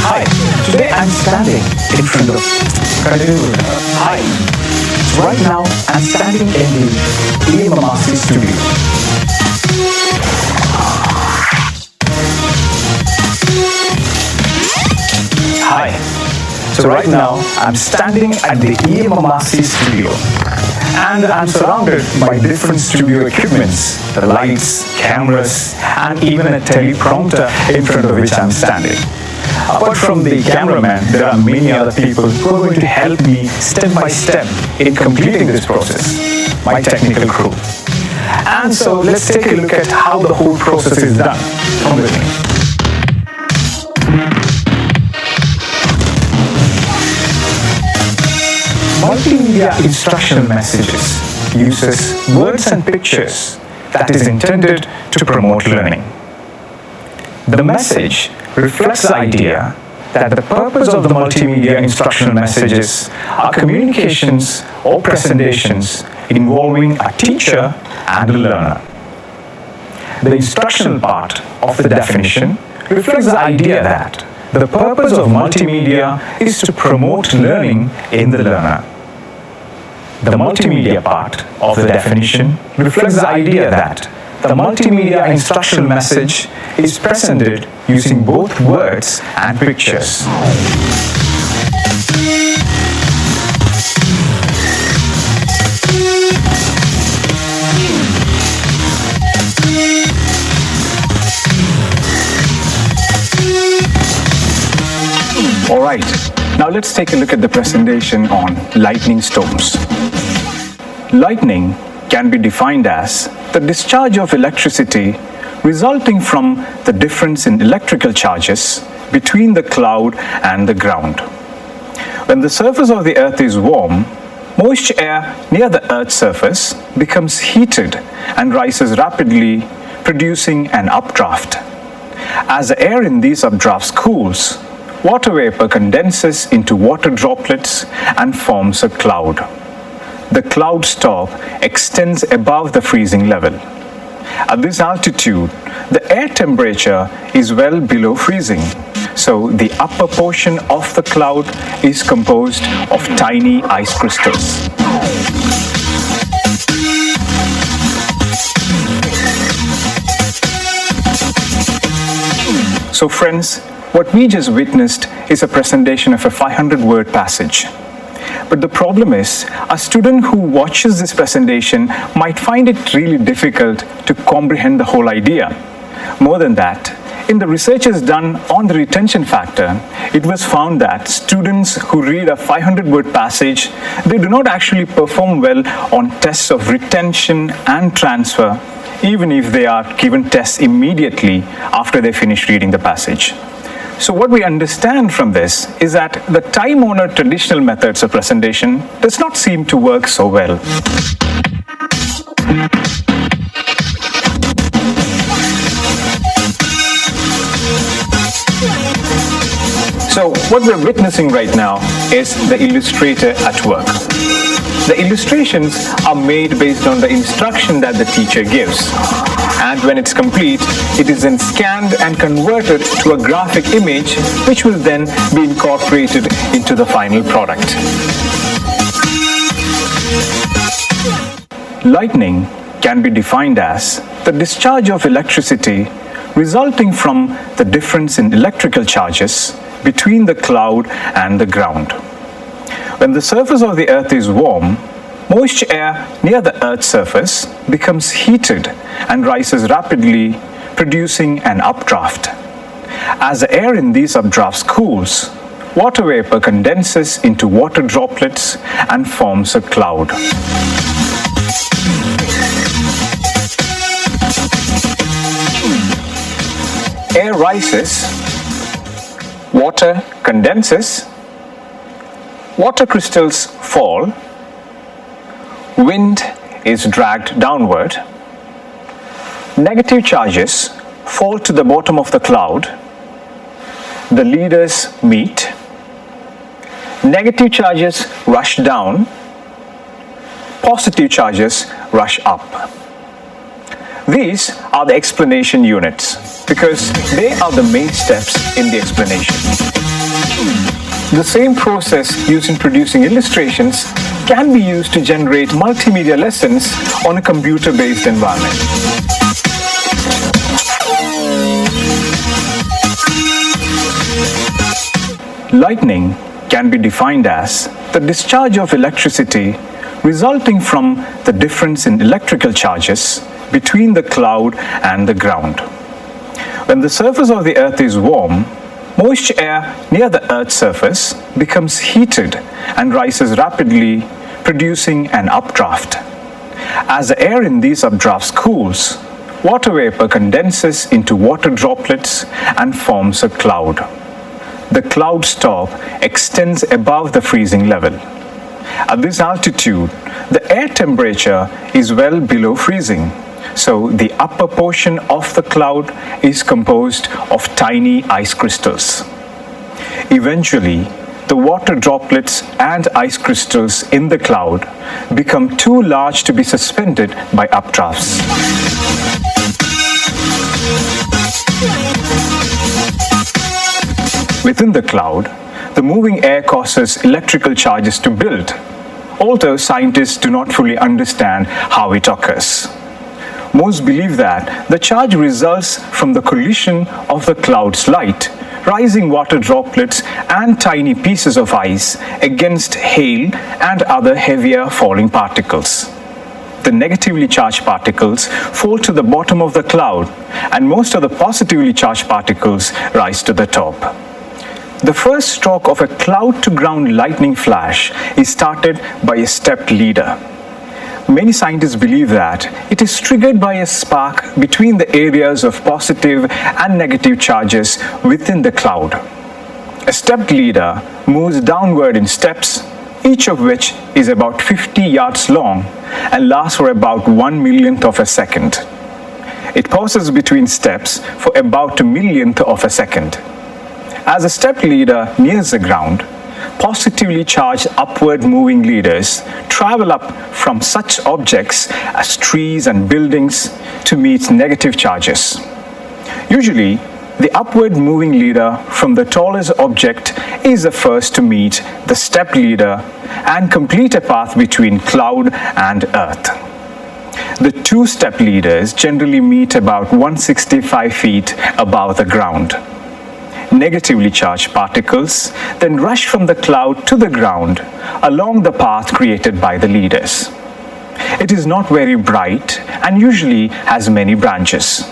Hi, today I'm standing in front of Hi, right now I'm standing in the EMRC studio. Hi, so right now I'm standing at the EMRC studio. And I'm surrounded by different studio equipments, the lights, cameras, and even a teleprompter in front of which I'm standing. Apart from the cameraman, there are many other people who are going to help me step by step in completing this process, my technical crew. And so let's take a look at how the whole process is done. Come with me. Multimedia instructional messages uses words and pictures that is intended to promote learning. The message reflects the idea that the purpose of the multimedia instructional messages are communications or presentations involving a teacher and a learner. The instructional part of the definition reflects the idea that the purpose of multimedia is to promote learning in the learner. The multimedia part of the definition reflects the idea that the multimedia instructional message is presented using both words and pictures. Alright, now let's take a look at the presentation on lightning storms. Lightning can be defined as the discharge of electricity resulting from the difference in electrical charges between the cloud and the ground. When the surface of the earth is warm, moist air near the earth's surface becomes heated and rises rapidly, producing an updraft. As the air in these updrafts cools, water vapor condenses into water droplets and forms a cloud. The cloud stop extends above the freezing level. At this altitude, the air temperature is well below freezing. So the upper portion of the cloud is composed of tiny ice crystals. So friends, what we just witnessed is a presentation of a 500-word passage. But the problem is, a student who watches this presentation might find it really difficult to comprehend the whole idea. More than that, in the researches done on the retention factor, it was found that students who read a 500-word passage, they do not actually perform well on tests of retention and transfer, even if they are given tests immediately after they finish reading the passage. So what we understand from this is that the time-honored traditional methods of presentation does not seem to work so well. So what we're witnessing right now is the illustrator at work. The illustrations are made based on the instruction that the teacher gives. And when it's complete, it is then scanned and converted to a graphic image, which will then be incorporated into the final product. Lightning can be defined as the discharge of electricity resulting from the difference in electrical charges between the cloud and the ground. When the surface of the earth is warm, moist air near the earth's surface becomes heated and rises rapidly, producing an updraft. As the air in these updrafts cools, water vapor condenses into water droplets and forms a cloud. Air rises, water condenses, water crystals fall, wind is dragged downward, negative charges fall to the bottom of the cloud, the leaders meet, negative charges rush down, positive charges rush up. These are the explanation units because they are the main steps in the explanation. The same process used in producing illustrations can be used to generate multimedia lessons on a computer-based environment. Lightning can be defined as the discharge of electricity resulting from the difference in electrical charges between the cloud and the ground. When the surface of the earth is warm, moist air near the earth's surface becomes heated and rises rapidly, producing an updraft. As the air in these updrafts cools, water vapor condenses into water droplets and forms a cloud. The cloud's top extends above the freezing level. At this altitude, the air temperature is well below freezing. So the upper portion of the cloud is composed of tiny ice crystals. Eventually, the water droplets and ice crystals in the cloud become too large to be suspended by updrafts. Within the cloud, the moving air causes electrical charges to build, although scientists do not fully understand how it occurs. Most believe that the charge results from the collision of the cloud's light, rising water droplets and tiny pieces of ice against hail and other heavier falling particles. The negatively charged particles fall to the bottom of the cloud, and most of the positively charged particles rise to the top. The first stroke of a cloud-to-ground lightning flash is started by a stepped leader. Many scientists believe that it is triggered by a spark between the areas of positive and negative charges within the cloud. A stepped leader moves downward in steps, each of which is about 50 yards long and lasts for about 1/1,000,000th of a second. It pauses between steps for about 1/1,000,000th of a second. As a stepped leader nears the ground, positively charged upward moving leaders travel up from such objects as trees and buildings to meet negative charges. Usually, the upward moving leader from the tallest object is the first to meet the step leader and complete a path between cloud and earth. The two step leaders generally meet about 165 feet above the ground. Negatively charged particles then rush from the cloud to the ground along the path created by the leaders. It is not very bright and usually has many branches.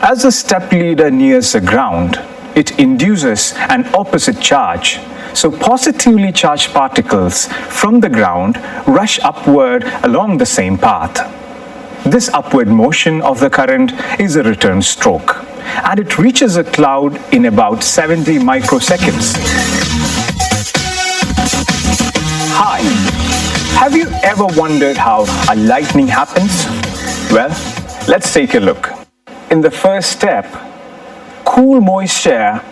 As the step leader nears the ground, it induces an opposite charge, so positively charged particles from the ground rush upward along the same path. This upward motion of the current is a return stroke, and it reaches a cloud in about 70 microseconds. Hi, have you ever wondered how a lightning happens? Well, let's take a look. In the first step, cool moisture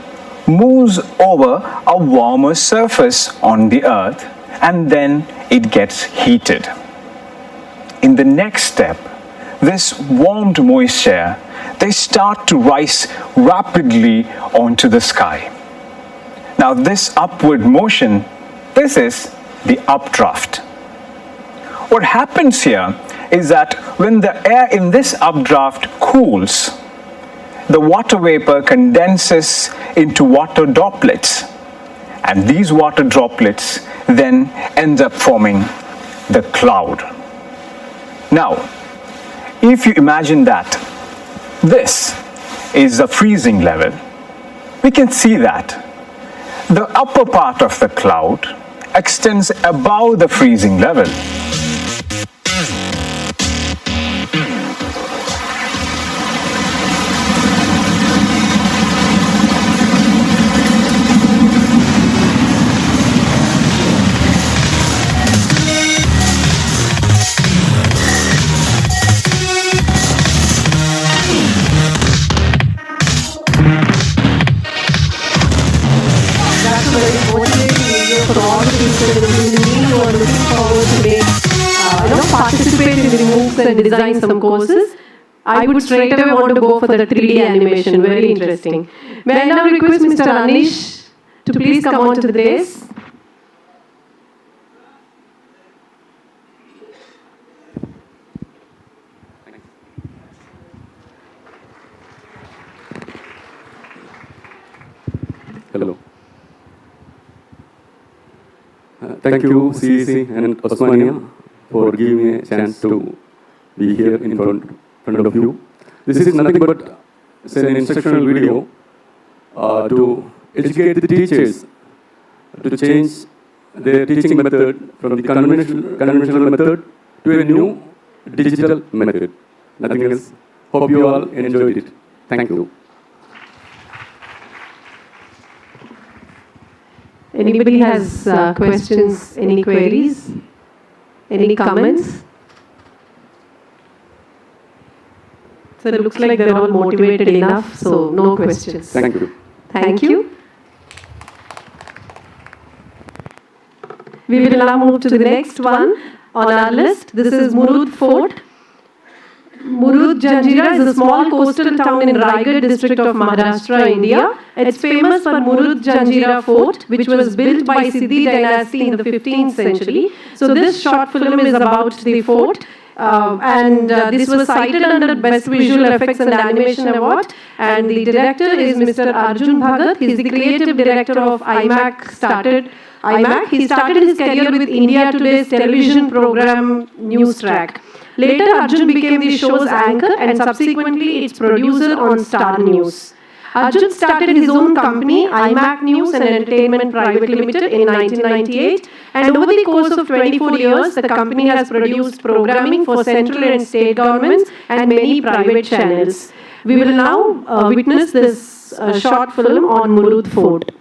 moves over a warmer surface on the earth and then it gets heated. In the next step, this warmed moisture, they start to rise rapidly onto the sky. Now this upward motion, this is the updraft. What happens here is that when the air in this updraft cools, the water vapor condenses into water droplets, and these water droplets then end up forming the cloud. Now, if you imagine that this is the freezing level, we can see that the upper part of the cloud extends above the freezing level. Participate in the MOOCs and design some courses, I would straight away want to go for the 3D animation. Very interesting. May I now request Mr. Anish to please come on to the dais. Hello. Thank you, CEC and Osmania, for giving me a chance to be here in front of you. This is nothing but an instructional video to educate the teachers to change their teaching method from the conventional method to a new digital method. Nothing else. Hope you all enjoyed it. Thank you. Anybody has questions, any queries, any comments? So it looks like they're all motivated enough, so no questions. Thank you. Thank you. We will now move to the next one on our list. This is Murud Fort. Murud Janjira is a small coastal town in Raigad district of Maharashtra, India. It's famous for Murud Janjira Fort, which was built by Siddhi dynasty in the 15th century. So this short film is about the fort. This was cited under Best Visual Effects and Animation Award. And the director is Mr. Arjun Bhagat. He's the creative director of IMAC. He started his career with India Today's television program News Track. Later, Arjun became the show's anchor and subsequently its producer on Star News. Arjun started his own company, IMAC News and Entertainment Private Limited, in 1998. And over the course of 24 years, the company has produced programming for central and state governments and many private channels. We will now witness this short film on Murud Fort.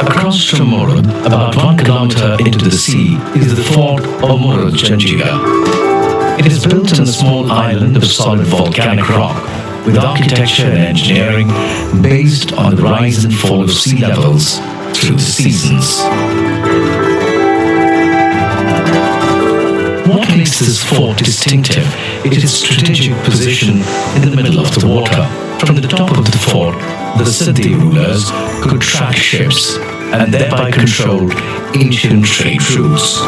Across from Murud, about 1 kilometer into the sea, is the fort of Murud Janjira. It is built on a small island of solid volcanic rock, with architecture and engineering based on the rise and fall of sea levels through the seasons. What makes this fort distinctive is its strategic position in the middle of the water. From the top of the fort, the Siddhi rulers could track ships and thereby control ancient trade routes.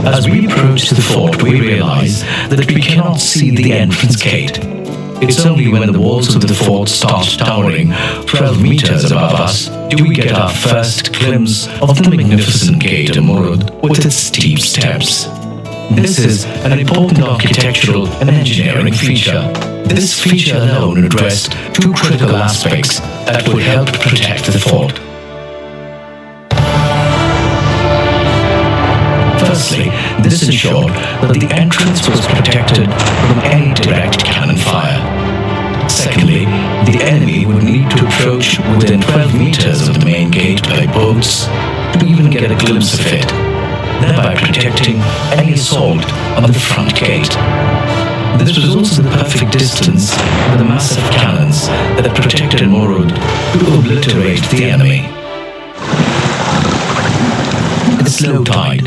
As we approach the fort, we realize that we cannot see the entrance gate. It's only when the walls of the fort start towering 12 meters above us do we get our first glimpse of the magnificent gate of Murud with its steep steps. This is an important architectural and engineering feature. This feature alone addressed two critical aspects that would help protect the fort. Firstly, this ensured that the entrance was protected from any direct cannon fire. Secondly, the enemy would need to approach within 12 meters of the main gate by boats to even get a glimpse of it, thereby protecting any assault on the front gate. This was also the perfect distance for the massive cannons that protected Murud to obliterate the enemy. It's low tide,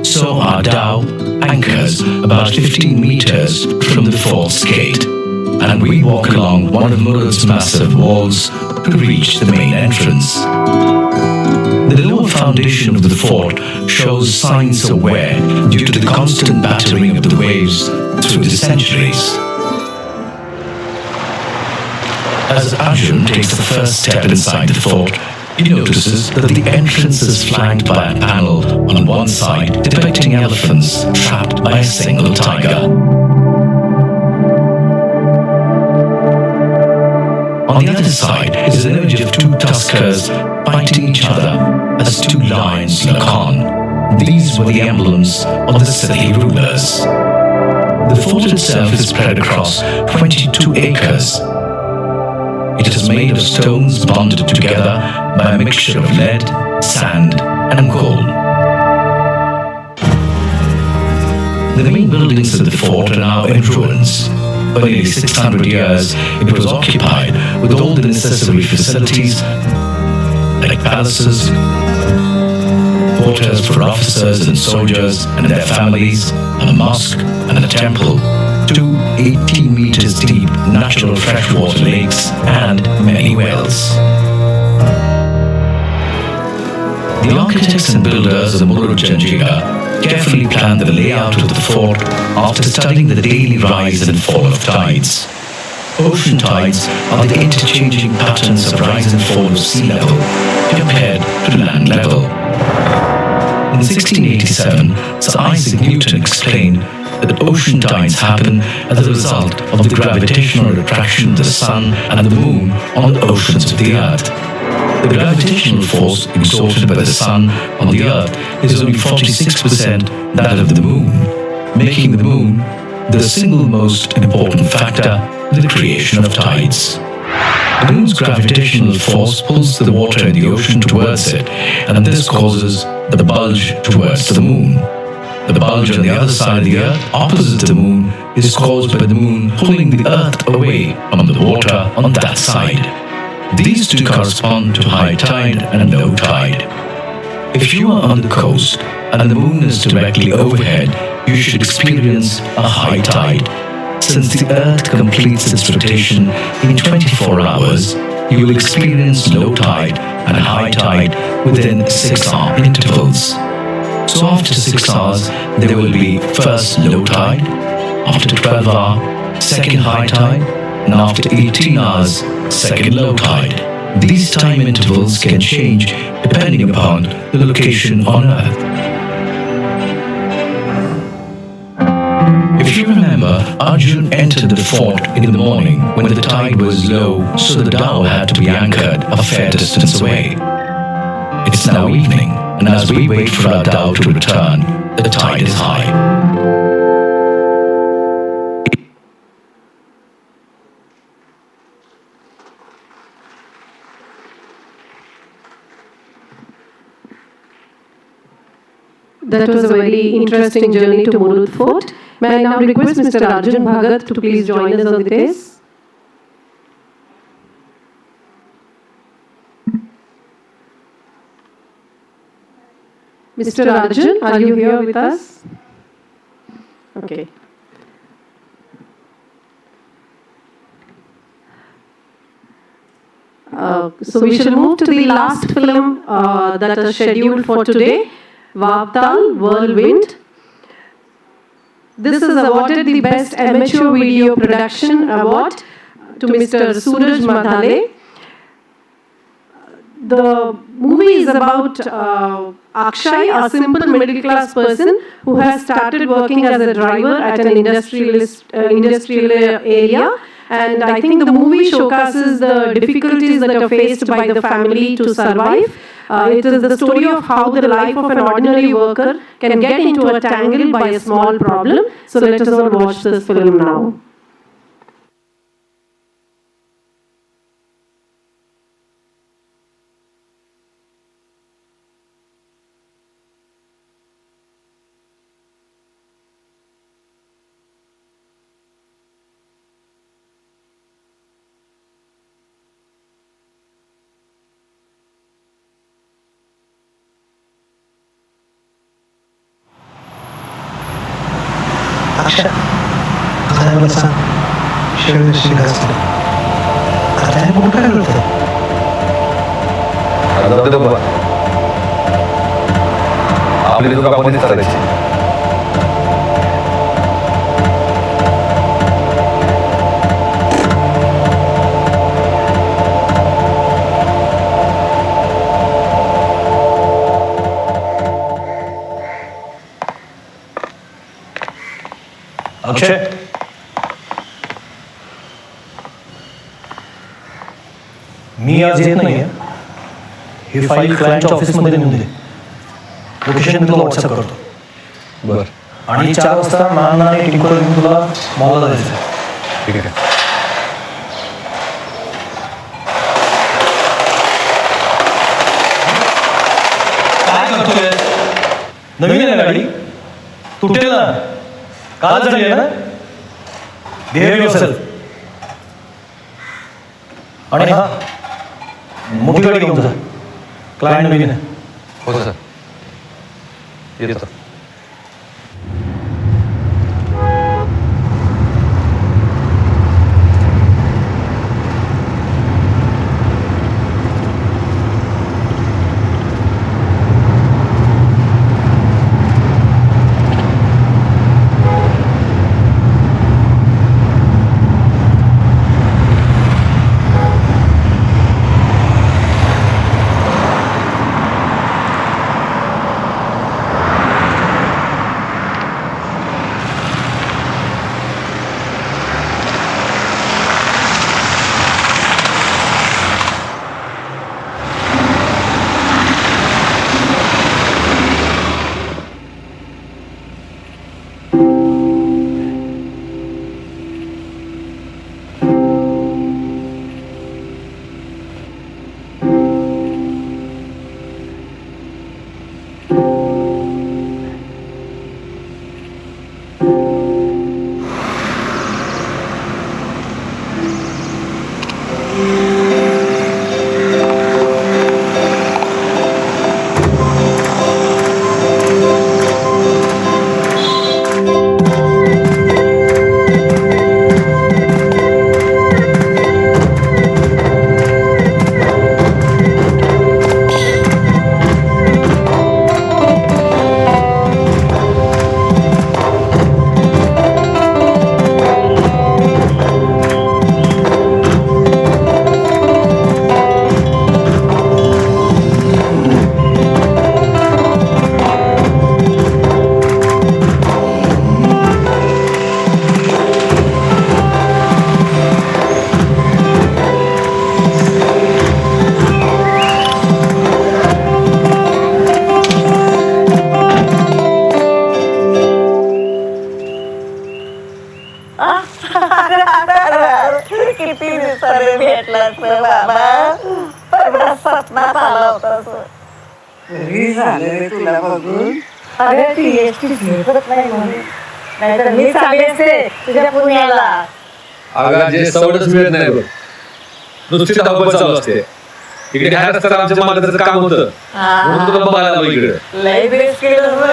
so our dhow anchors about 15 meters from the fort's gate, and we walk along one of Murud's massive walls to reach the main entrance. The lower foundation of the fort shows signs of wear due to the constant battering of the waves through the centuries. As Arjun takes the first step inside the fort, he notices that the entrance is flanked by a panel on one side depicting elephants trapped by a single tiger. On the other side is an image of two tuskers fighting each other as two lions look on. These were the emblems of the Siddhi rulers. The fort itself is spread across 22 acres. It is made of stones bonded together by a mixture of lead, sand, and gold. The main buildings of the fort are now in ruins. For nearly 600 years, it was occupied with all the necessary facilities like palaces, quarters for officers and soldiers and their families, and a mosque and a temple, two 18 meters deep natural freshwater lakes, and many wells. The architects and builders of Murud Janjiga carefully planned the layout of the fort after studying the daily rise and fall of tides. Ocean tides are the interchanging patterns of rise and fall of sea level compared to land level. In 1687, Sir Isaac Newton explained that ocean tides happen as a result of the gravitational attraction of the sun and the moon on the oceans of the earth. The gravitational force exerted by the sun on the earth is only 46% that of the moon, making the moon the single most important factor in the creation of tides. The moon's gravitational force pulls the water in the ocean towards it, and this causes the bulge towards the moon. The bulge on the other side of the earth, opposite the moon, is caused by the moon pulling the earth away from the water on that side. These two correspond to high tide and low tide. If you are on the coast and the moon is directly overhead, you should experience a high tide. Since the earth completes its rotation in 24 hours, you will experience low tide and high tide within 6-hour intervals. So after 6 hours, there will be first low tide, after 12 hours, second high tide, and after 18 hours, second low tide. These time intervals can change depending upon the location on Earth. If you remember, Arjun entered the fort in the morning when the tide was low, so the dhow had to be anchored a fair distance away. It's now evening, and as we wait for our dhow to return, the tide is high. That was a very interesting journey to Murud Fort. May I now request Mr. Arjun Bhagat to please join us on the dais. Mr. Arjun, are you here with us? Okay. So we shall move to the last film that is scheduled for today, Vavtal Whirlwind. This is awarded the Best Amateur Video Production Award to Mr. Suraj Madhale. The movie is about Akshay, a simple middle class person who has started working as a driver at an industrial area. And I think the movie showcases the difficulties that are faced by the family to survive. It is the story of how the life of an ordinary worker can get into a tangle by a small problem. So let us all watch this film now. Akshay, saya san şöyle sigasın. Katanya bu kadar oldu. Ada tu apa? Apa itu kamu ni tak ada? Akshay मी आज येत नाही आहे. ही file क्लायंटच्या ऑफिसमध्ये नेऊन दे. Location मी तुला WhatsApp करतो. बरं. आणि 4 वाजता माना आणि टिंकर घेऊन तुला मॉलला जायचं आहे. ठीक आहे. काय करतोय? नवीन आहे ना गाडी? तुटेल ना. काल झाली आहे ना. Behave yourself. आणि हा मोठी गाडी घेऊन जा. क्लायंट नवीन आहे. हो सर. येतो. घरी झालं रे तुला बघून. अरे ती एसटी झेपत नाही म्हणून नाहीतर मी चालले असते तुझ्या पुण्याला. अगं जे सवडच मिळत नाही बघ, नुसती धावपळ चालू असते. इकडे ह्या रस्त्याला आमच्या मालकाचं काम होतं म्हणून तुला बघायला आलो इकडे. लय बेस केलं बघ.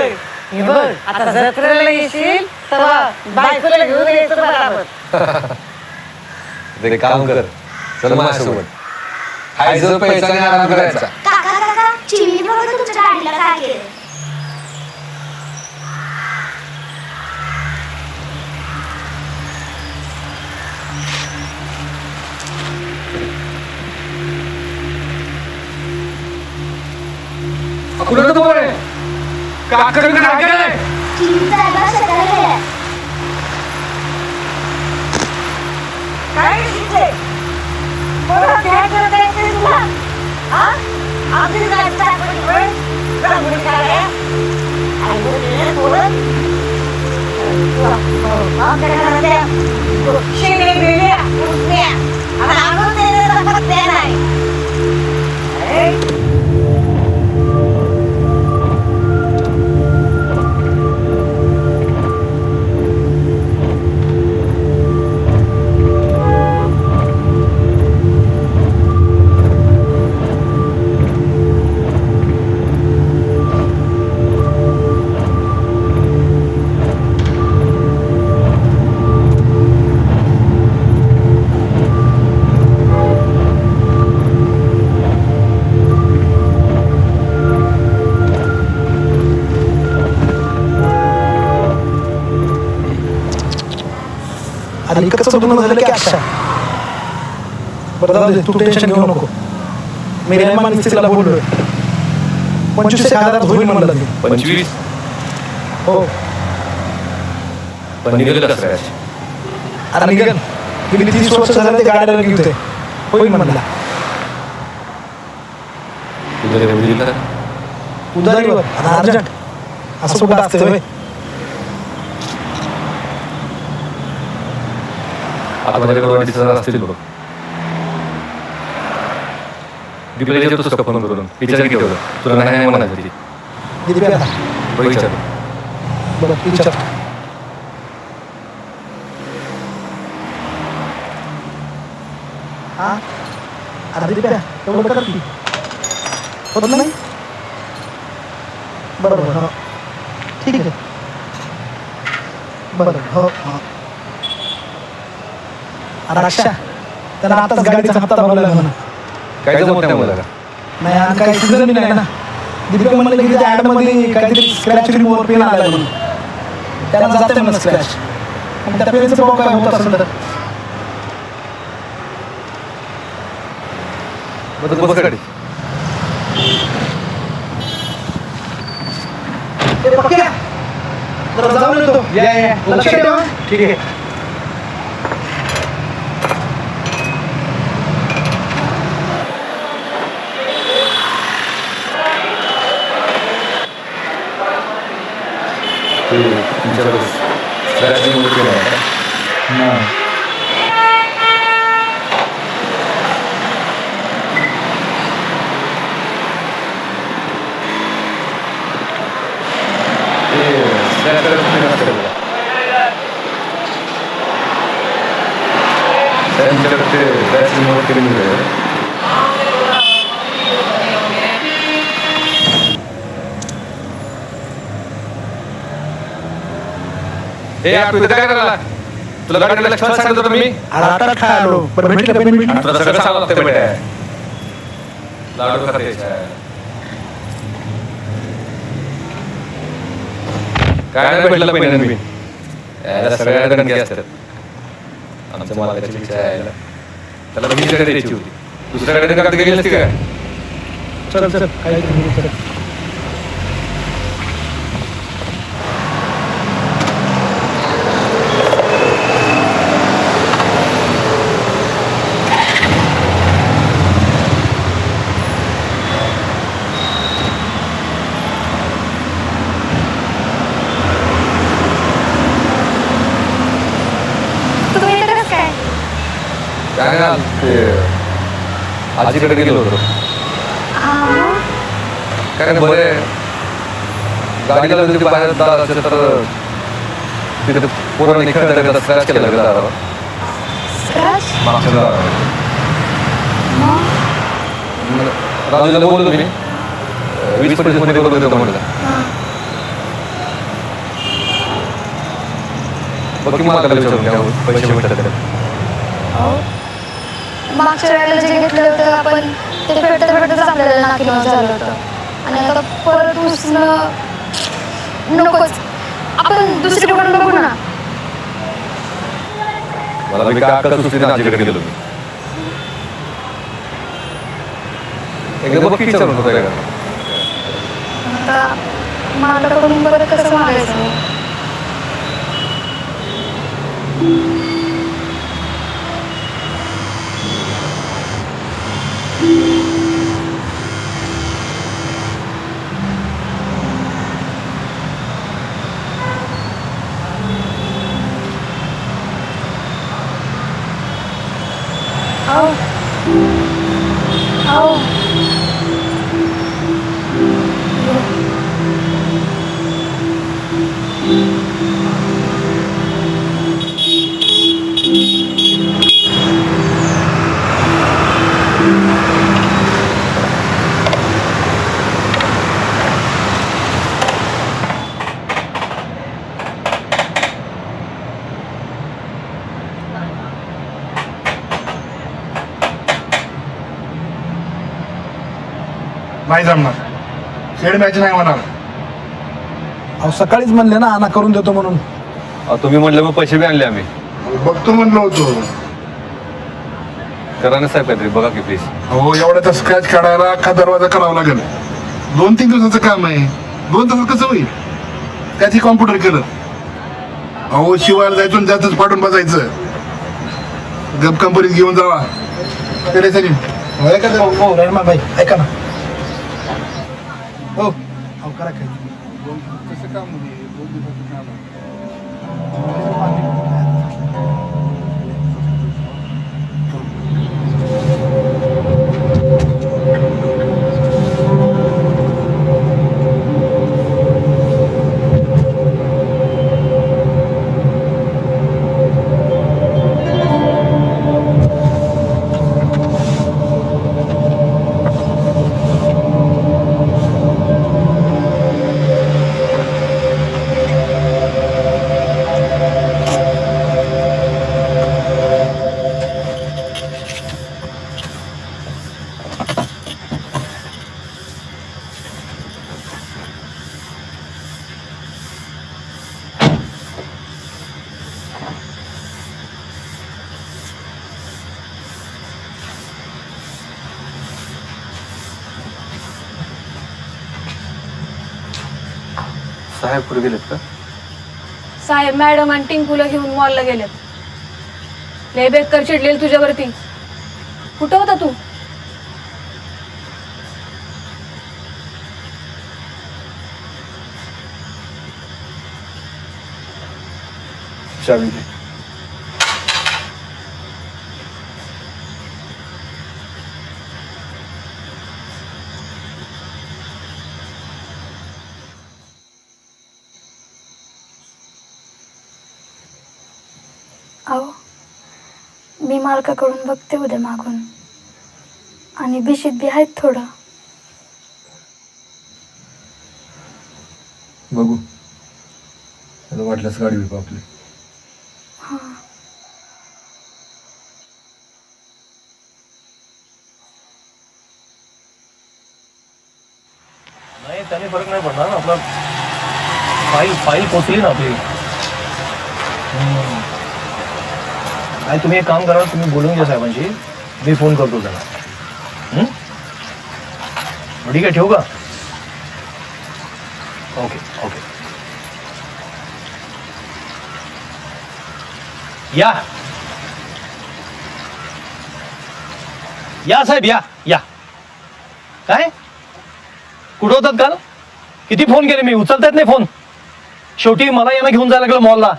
हे बघ आता जत्रेला येशील तेव्हा बायकोला घेऊन यायचं बरोबर. ते काम कर, चल माझ्यासोबत. खायचं पैसा आणि आराम करायचा. काका काका चिमणी बघा तुमच्या गाडीला काय केलं. कुठं तो आहे काकाकडे काय काय चिमणीचा आवाज शेताला गेला. काय दिसते मला काय करत आहे तुला. हा आधी जायचं रांगोळी काढायला आई बोलले बोलत आमच्या घरातल्या शेगडी बिळल्या उठल्या आणि आगून देण्याचा पत्त्या नाही. अरे इकडचं लग्न झालं की अच्छा. बरं जाऊ दे, तू टेन्शन घेऊ नको. मी रेहमान मिस्त्रीला बोललोय 25,000 होईल म्हणलं. 25 हो पण निघेल का स्क्रॅच. अरे निघेल. गेली 30 वर्ष झालं ते गाड्याला घेते होईल म्हणला. उधारीवर आता अर्जंट असं कुठं असतं होय. आता माझ्याकडे वाटत असतील बघ. दीपला विचारतोस का फोन करून विचार की ठेवलं तुला नाही म्हणायचं ती. बघ विचार. बरं विचार. हा अरे दीप्या एवढं कर की होत नाही. बरोबर हो ठीक आहे. बरोबर हो हां. अरे अक्षा त्याला आताच गाडीचा हप्ता भरला म्हणा. काय जमत नाही मला. नाही आणि काही सीझन बी नाही ना. दीपिका म्हणलं की त्या ॲडमध्ये काहीतरी स्क्रॅच रिमूव्हर पेन आलाय म्हणून त्याला जाते म्हणून स्क्रॅच. मग त्या पेनचं भाव काय होत असेल तर बस गाडी. पक्क्या जरा जाऊन येतो. या लक्ष ठेवा. ठीक आहे. तुमच्याकडे स्क्रॅच रिमूव्हर केला आहे काय करायला तुला गाडीला लक्षात सांगितलं मी. आता काय आलो पण भेटलं पेन भेटलं तुला सगळं सांगावं लागतं बेटा. लाडू खाते काय नाही भेटलं पेन मी. याला सगळ्या दणकी असतात. आमच्या मालकाची इच्छा आहे त्याला बघितलं द्यायची होती. दुसऱ्याकडे का गेली असती काय. चल चल काही चल. आजीकडे गेलो होतो. काय बरे गाडीला जर बाहेर जात असेल तर तिथे पोरांनी खेळता स्क्रॅच केला दारावर मागच्या दारावर. राजूला बोललो मी 20-25 मध्ये करून देतो म्हटलं. बघ की मला विचारून घ्या पैसे भेटतात. मागच्या वेळेला जे घेतलं होतं आपण ते भेटतच आपल्याला नाकीनऊ झालं होतं आणि आता परत उसणं नकोच. आपण दुसरीकडून बघू ना. मला मी काय अक्कल सुचली ना आजीकडे गेलो मी. एकदा बघ की विचारून होतं का आता माझ्याकडून परत कसं मागायचं. नाही जमणार. खेळ मॅच नाही होणार. अहो सकाळीच म्हणले ना आणा करून देतो म्हणून. तुम्ही म्हटलं मग पैसे बी आणले आम्ही. बघतो म्हणलो होतो. करा ना साहेब काहीतरी बघा की प्लीज. हो एवढ्याचा स्क्रॅच काढायला अख्खा दरवाजा करावा लागेल. 2-3 दिवसाचं काम आहे. 2 तासात कसं होईल. त्याची कॉम्प्युटर केलं. अहो शिवायला जायचं जास्तच पाठवून बसायचं. गप कंपनीत घेऊन जावा. कडे सलीम हो रहमान भाई ऐका ना. हो करा काय कसं काम 2 दिवसाचं काम आहे. साहेब कुठे गेलेत का? साहेब मॅडम आणि टिंकूला घेऊन मॉलला गेलेत. लय बेकार चिडलेल तुझ्यावरती. कुठं होता तू? चावी दे. अहो मी मालकाकडून बघते उद्या मागून आणि बिशीत बी आहेत थोडं. बघू त्याला वाटल्यास गाडी विकू आपली. नाही त्याने फरक नाही पडणार ना. आपला फाईल पोचली ना आपली. काय तुम्ही एक काम करा. तुम्ही बोलून घ्या साहेबांशी. मी फोन करतो त्यांना. ठीक आहे ठेवू का? ओके ओके या या साहेब या या. काय कुठं होतात काल? किती फोन केले मी. उचलतायत नाही फोन. शेवटी मला यांना घेऊन जायला लागलं मॉलला.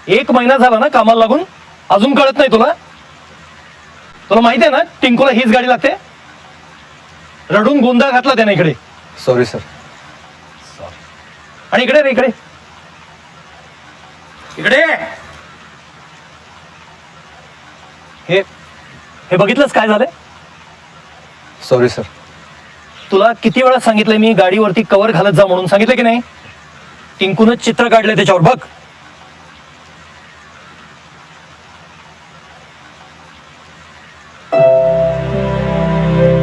1 महिना झाला ना कामाला लागून. अजून कळत नाही तुला? तुला माहिती आहे ना टिंकूला हीच गाडी लागते. रडून गोंधळ घातला त्याने इकडे. Sorry sir. आणि इकडे रे इकडे इकडे हे बघितलंस काय झालंय? Sorry sir. तुला किती वेळा सांगितलंय मी गाडीवरती कव्हर घालत जा म्हणून, सांगितलं की नाही? टिंकूनच चित्र काढलंय त्याच्यावर बघ.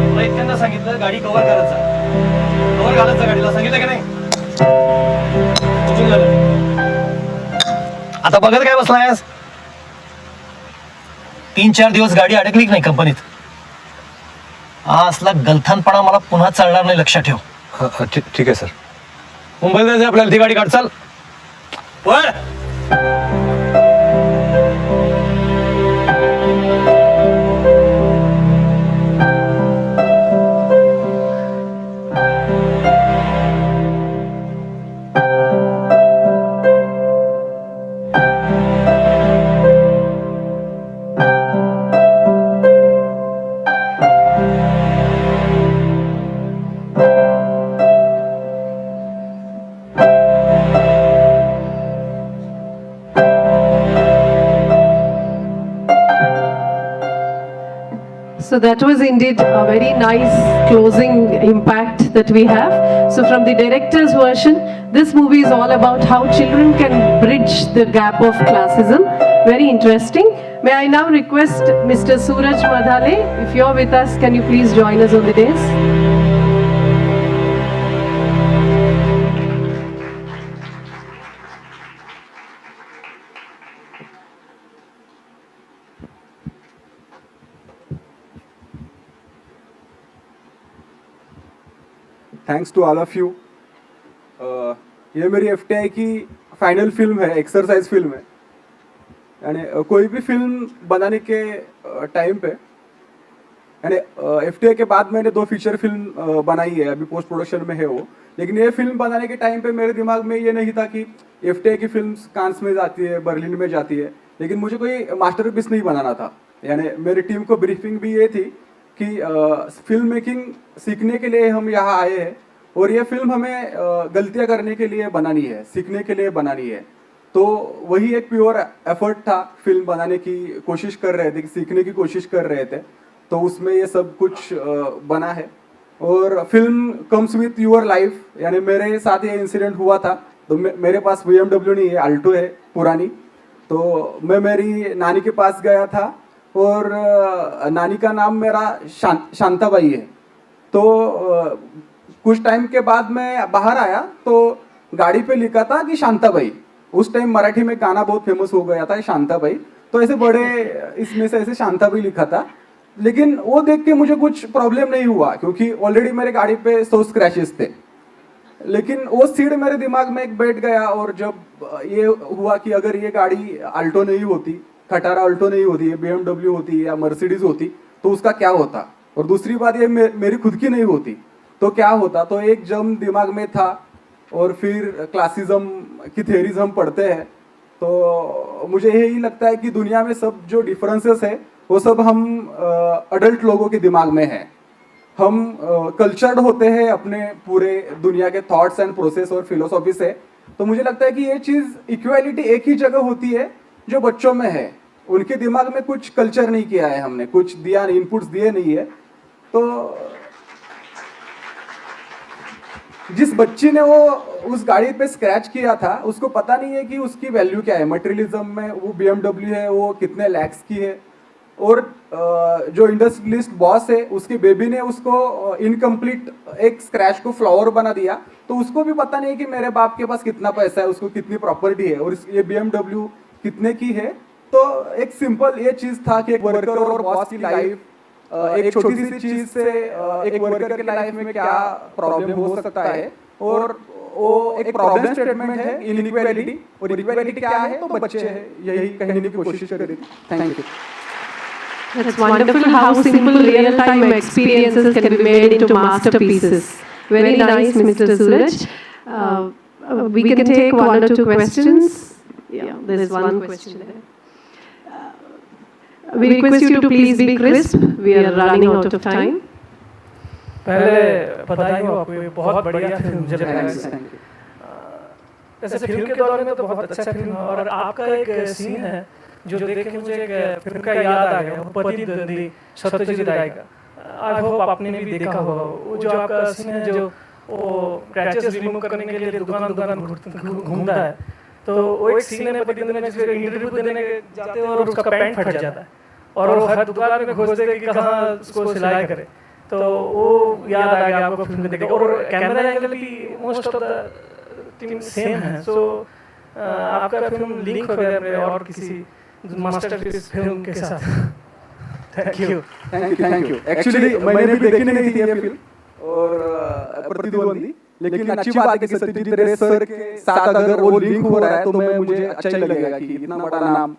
तुला इतक्यांदा सांगितलं गाडी कव्हर करत जा, कव्हर घालत जा गाडीला, सांगितलं की नाही? चुकून झालं. आता बघत काय बसलायस? 3-4 दिवस गाडी अडकली नाही कंपनीत. हा असला गलथानपणा मला पुन्हा चालणार नाही, लक्षात ठेव. ठीक आहे सर. मुंबईला जायचं आपल्याला, ती गाडी काढ, चाल वर. So that was indeed a very nice closing impact that we have. So from the director's version, this movie is all about how children can bridge the gap of classism. Very interesting. May I now request Mr. Suraj Madhale, if you're with us, can you please join us on the dais? Thanks to all of you. ये मेरी FTI की final film है, exercise film है. यानी कोई भी film बनाने के टाइम पे, यानी FTI के बाद मैंने 2 फीचर फिल्म बनाई है, अभी पोस्ट प्रोडक्शन में है वो. लेकिन ये फिल्म बनाने के टाइम पे मेरे दिमाग में ये नहीं था कि FTI की फिल्म कांस में जाती है, बर्लिन में जाती है, लेकिन मुझे कोई मास्टरपीस नहीं बनाना था. यानी मेरी टीम को ब्रीफिंग भी ये थी कि फिल्म मेकिंग सीखने के लिए हम यहाँ आए हैं और ये फिल्म हमें गलतियाँ करने के लिए बनानी है, सीखने के लिए बनानी है. तो वही एक प्योर एफर्ट था. फिल्म बनाने की कोशिश कर रहे थे, सीखने की कोशिश कर रहे थे, तो उसमें ये सब कुछ बना है. और film comes with your life. यानी मेरे साथ ये इंसिडेंट हुआ था. तो मेरे पास BMW नहीं है, अल्टो है पुरानी. तो मैं मेरी नानी के पास गया था और नानी का नाम मेरा शांताबाई है. तो कुछ टाइम के बाद मैं बाहर आया तो गाड़ी पे लिखा था कि शांताबाई. उस टाइम मराठी में गाना बहुत फेमस हो गया था शांताबाई, तो ऐसे बड़े इसमें से ऐसे शांताबाई लिखा था. लेकिन वो देख के मुझे कुछ प्रॉब्लम नहीं हुआ क्योंकि ऑलरेडी मेरे गाड़ी पे 100 स्क्रैचेस थे. लेकिन वो सीड मेरे दिमाग में एक बैठ गया. और जब ये हुआ कि अगर ये गाड़ी अल्टो नहीं होती, खटारा अल्टो नहीं होती, BMW होती या मर्सिडीज होती, तो उसका क्या होता. और दूसरी बात ये मेरी खुद की नहीं होती तो क्या होता. तो एक जम दिमाग में था. और फिर क्लासिज्म की थेरीज हम पढ़ते हैं तो मुझे यही लगता है कि दुनिया में सब जो डिफरेंसेस है वो सब हम अडल्ट लोगों के दिमाग में है. हम कल्चर्ड होते हैं अपने पूरे दुनिया के थॉट्स एंड प्रोसेस और फिलोसॉफी से. तो मुझे लगता है कि ये चीज़ इक्वालिटी एक ही जगह होती है जो बच्चों में है. उनके दिमाग में कुछ कल्चर नहीं किया है हमने, कुछ दिया, इनपुट्स दिए नहीं है. तो जिस बच्ची ने वो उस गाड़ी पे स्क्रैच किया था उसको पता नहीं है कि उसकी वैल्यू क्या है. मटेरियलिज्म में वो BMW है, वो कितने लैक्स की है. और जो इंडस्ट्रियलिस्ट बॉस है उसकी बेबी ने उसको इनकम्प्लीट एक स्क्रैच को फ्लावर बना दिया. तो उसको भी पता नहीं कि मेरे बाप के पास कितना पैसा है, उसको कितनी प्रॉपर्टी है और ये BMW कितने की है. तो एक सिंपल ये चीज़ था कि एक वर्कर और बॉस की लाइफ, एक छोटी सी चीज से एक वर्कर की लाइफ में क्या प्रॉब्लम हो सकता है. और वो एक प्रॉब्लम स्टेटमेंट है इनइक्वालिटी. और इनइक्वालिटी क्या है तो बच्चे हैं, यही कहने की कोशिश कर रही थी. Thank you. That's wonderful how simple real-time experiences can be made into masterpieces. Very nice, Mr. Suraj. We can take 1 or 2 questions. Yeah, there's one question there. We request you to please be crisp. We are running out of time. पहले बधाई हो आपको, ये बहुत बढ़िया film मुझे लगा. वैसे फिल्म के दौरान में तो बहुत अच्छा फिल्म है, और आपका एक सीन है जो देख के मुझे एक फिल्म का याद आ गया, पति दंदी सत्यजीत राय का। आई होप आपने भी देखा होगा। वो जो आपका सीन है जो वो क्रैचेस रिमूव करने के लिए दुकान घूमता है, तो वो एक सीन है पति दंदी में जिसमें इंटरव्यू देने जाते हैं और उसका पैंट फट जाता है और वो हर दुकान में खोजते हैं कि कहाँ उसको सिलाई करे। तो वो याद आ गया आपको फिल्म देख के, और कैमरा एंगल भी most of the team same है। सो आपका फिल्म लिंक हो गया मेरे और किसी मास्टरपीस फिल्म के साथ। Thank you. एक्चुअली मैंने भी देखी नहीं थी ये फिल्म और प्रतिद्वंदी, लेकिन अच्छी बात है कि सत्यजीत रे सर के साथ अगर वो लिंक हो रहा है तो मुझे अच्छा ही लगेगा कि इतना बड़ा नाम।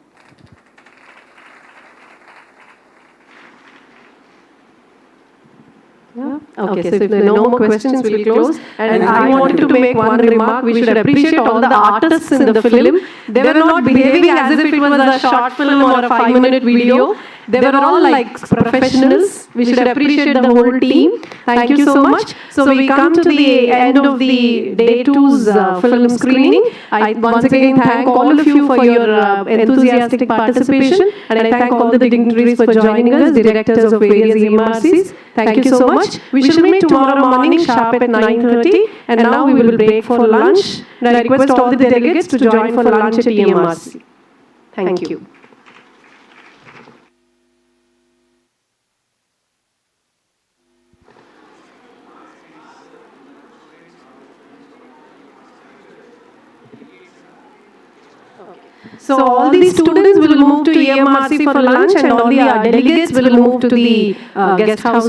Okay, so if there are no more questions, we'll close. And I wanted to make one remark. We should appreciate all the artists in the film. They were not behaving as if it was a short film or a 5-minute video. They were all like professionals. We should appreciate the whole team. Thank you so much. So we come to the end of the Day-2's film screening. I once again thank all of you for your enthusiastic participation, and I thank all the dignitaries for joining us, directors of various EMRCs. Thank you so much. We shall meet tomorrow morning sharp at 9:30, and now we will break for lunch. And I request all the delegates to join for lunch at EMRC. Thank you. So all the students will move to EMRC for lunch, and all the delegates will move to the guest house.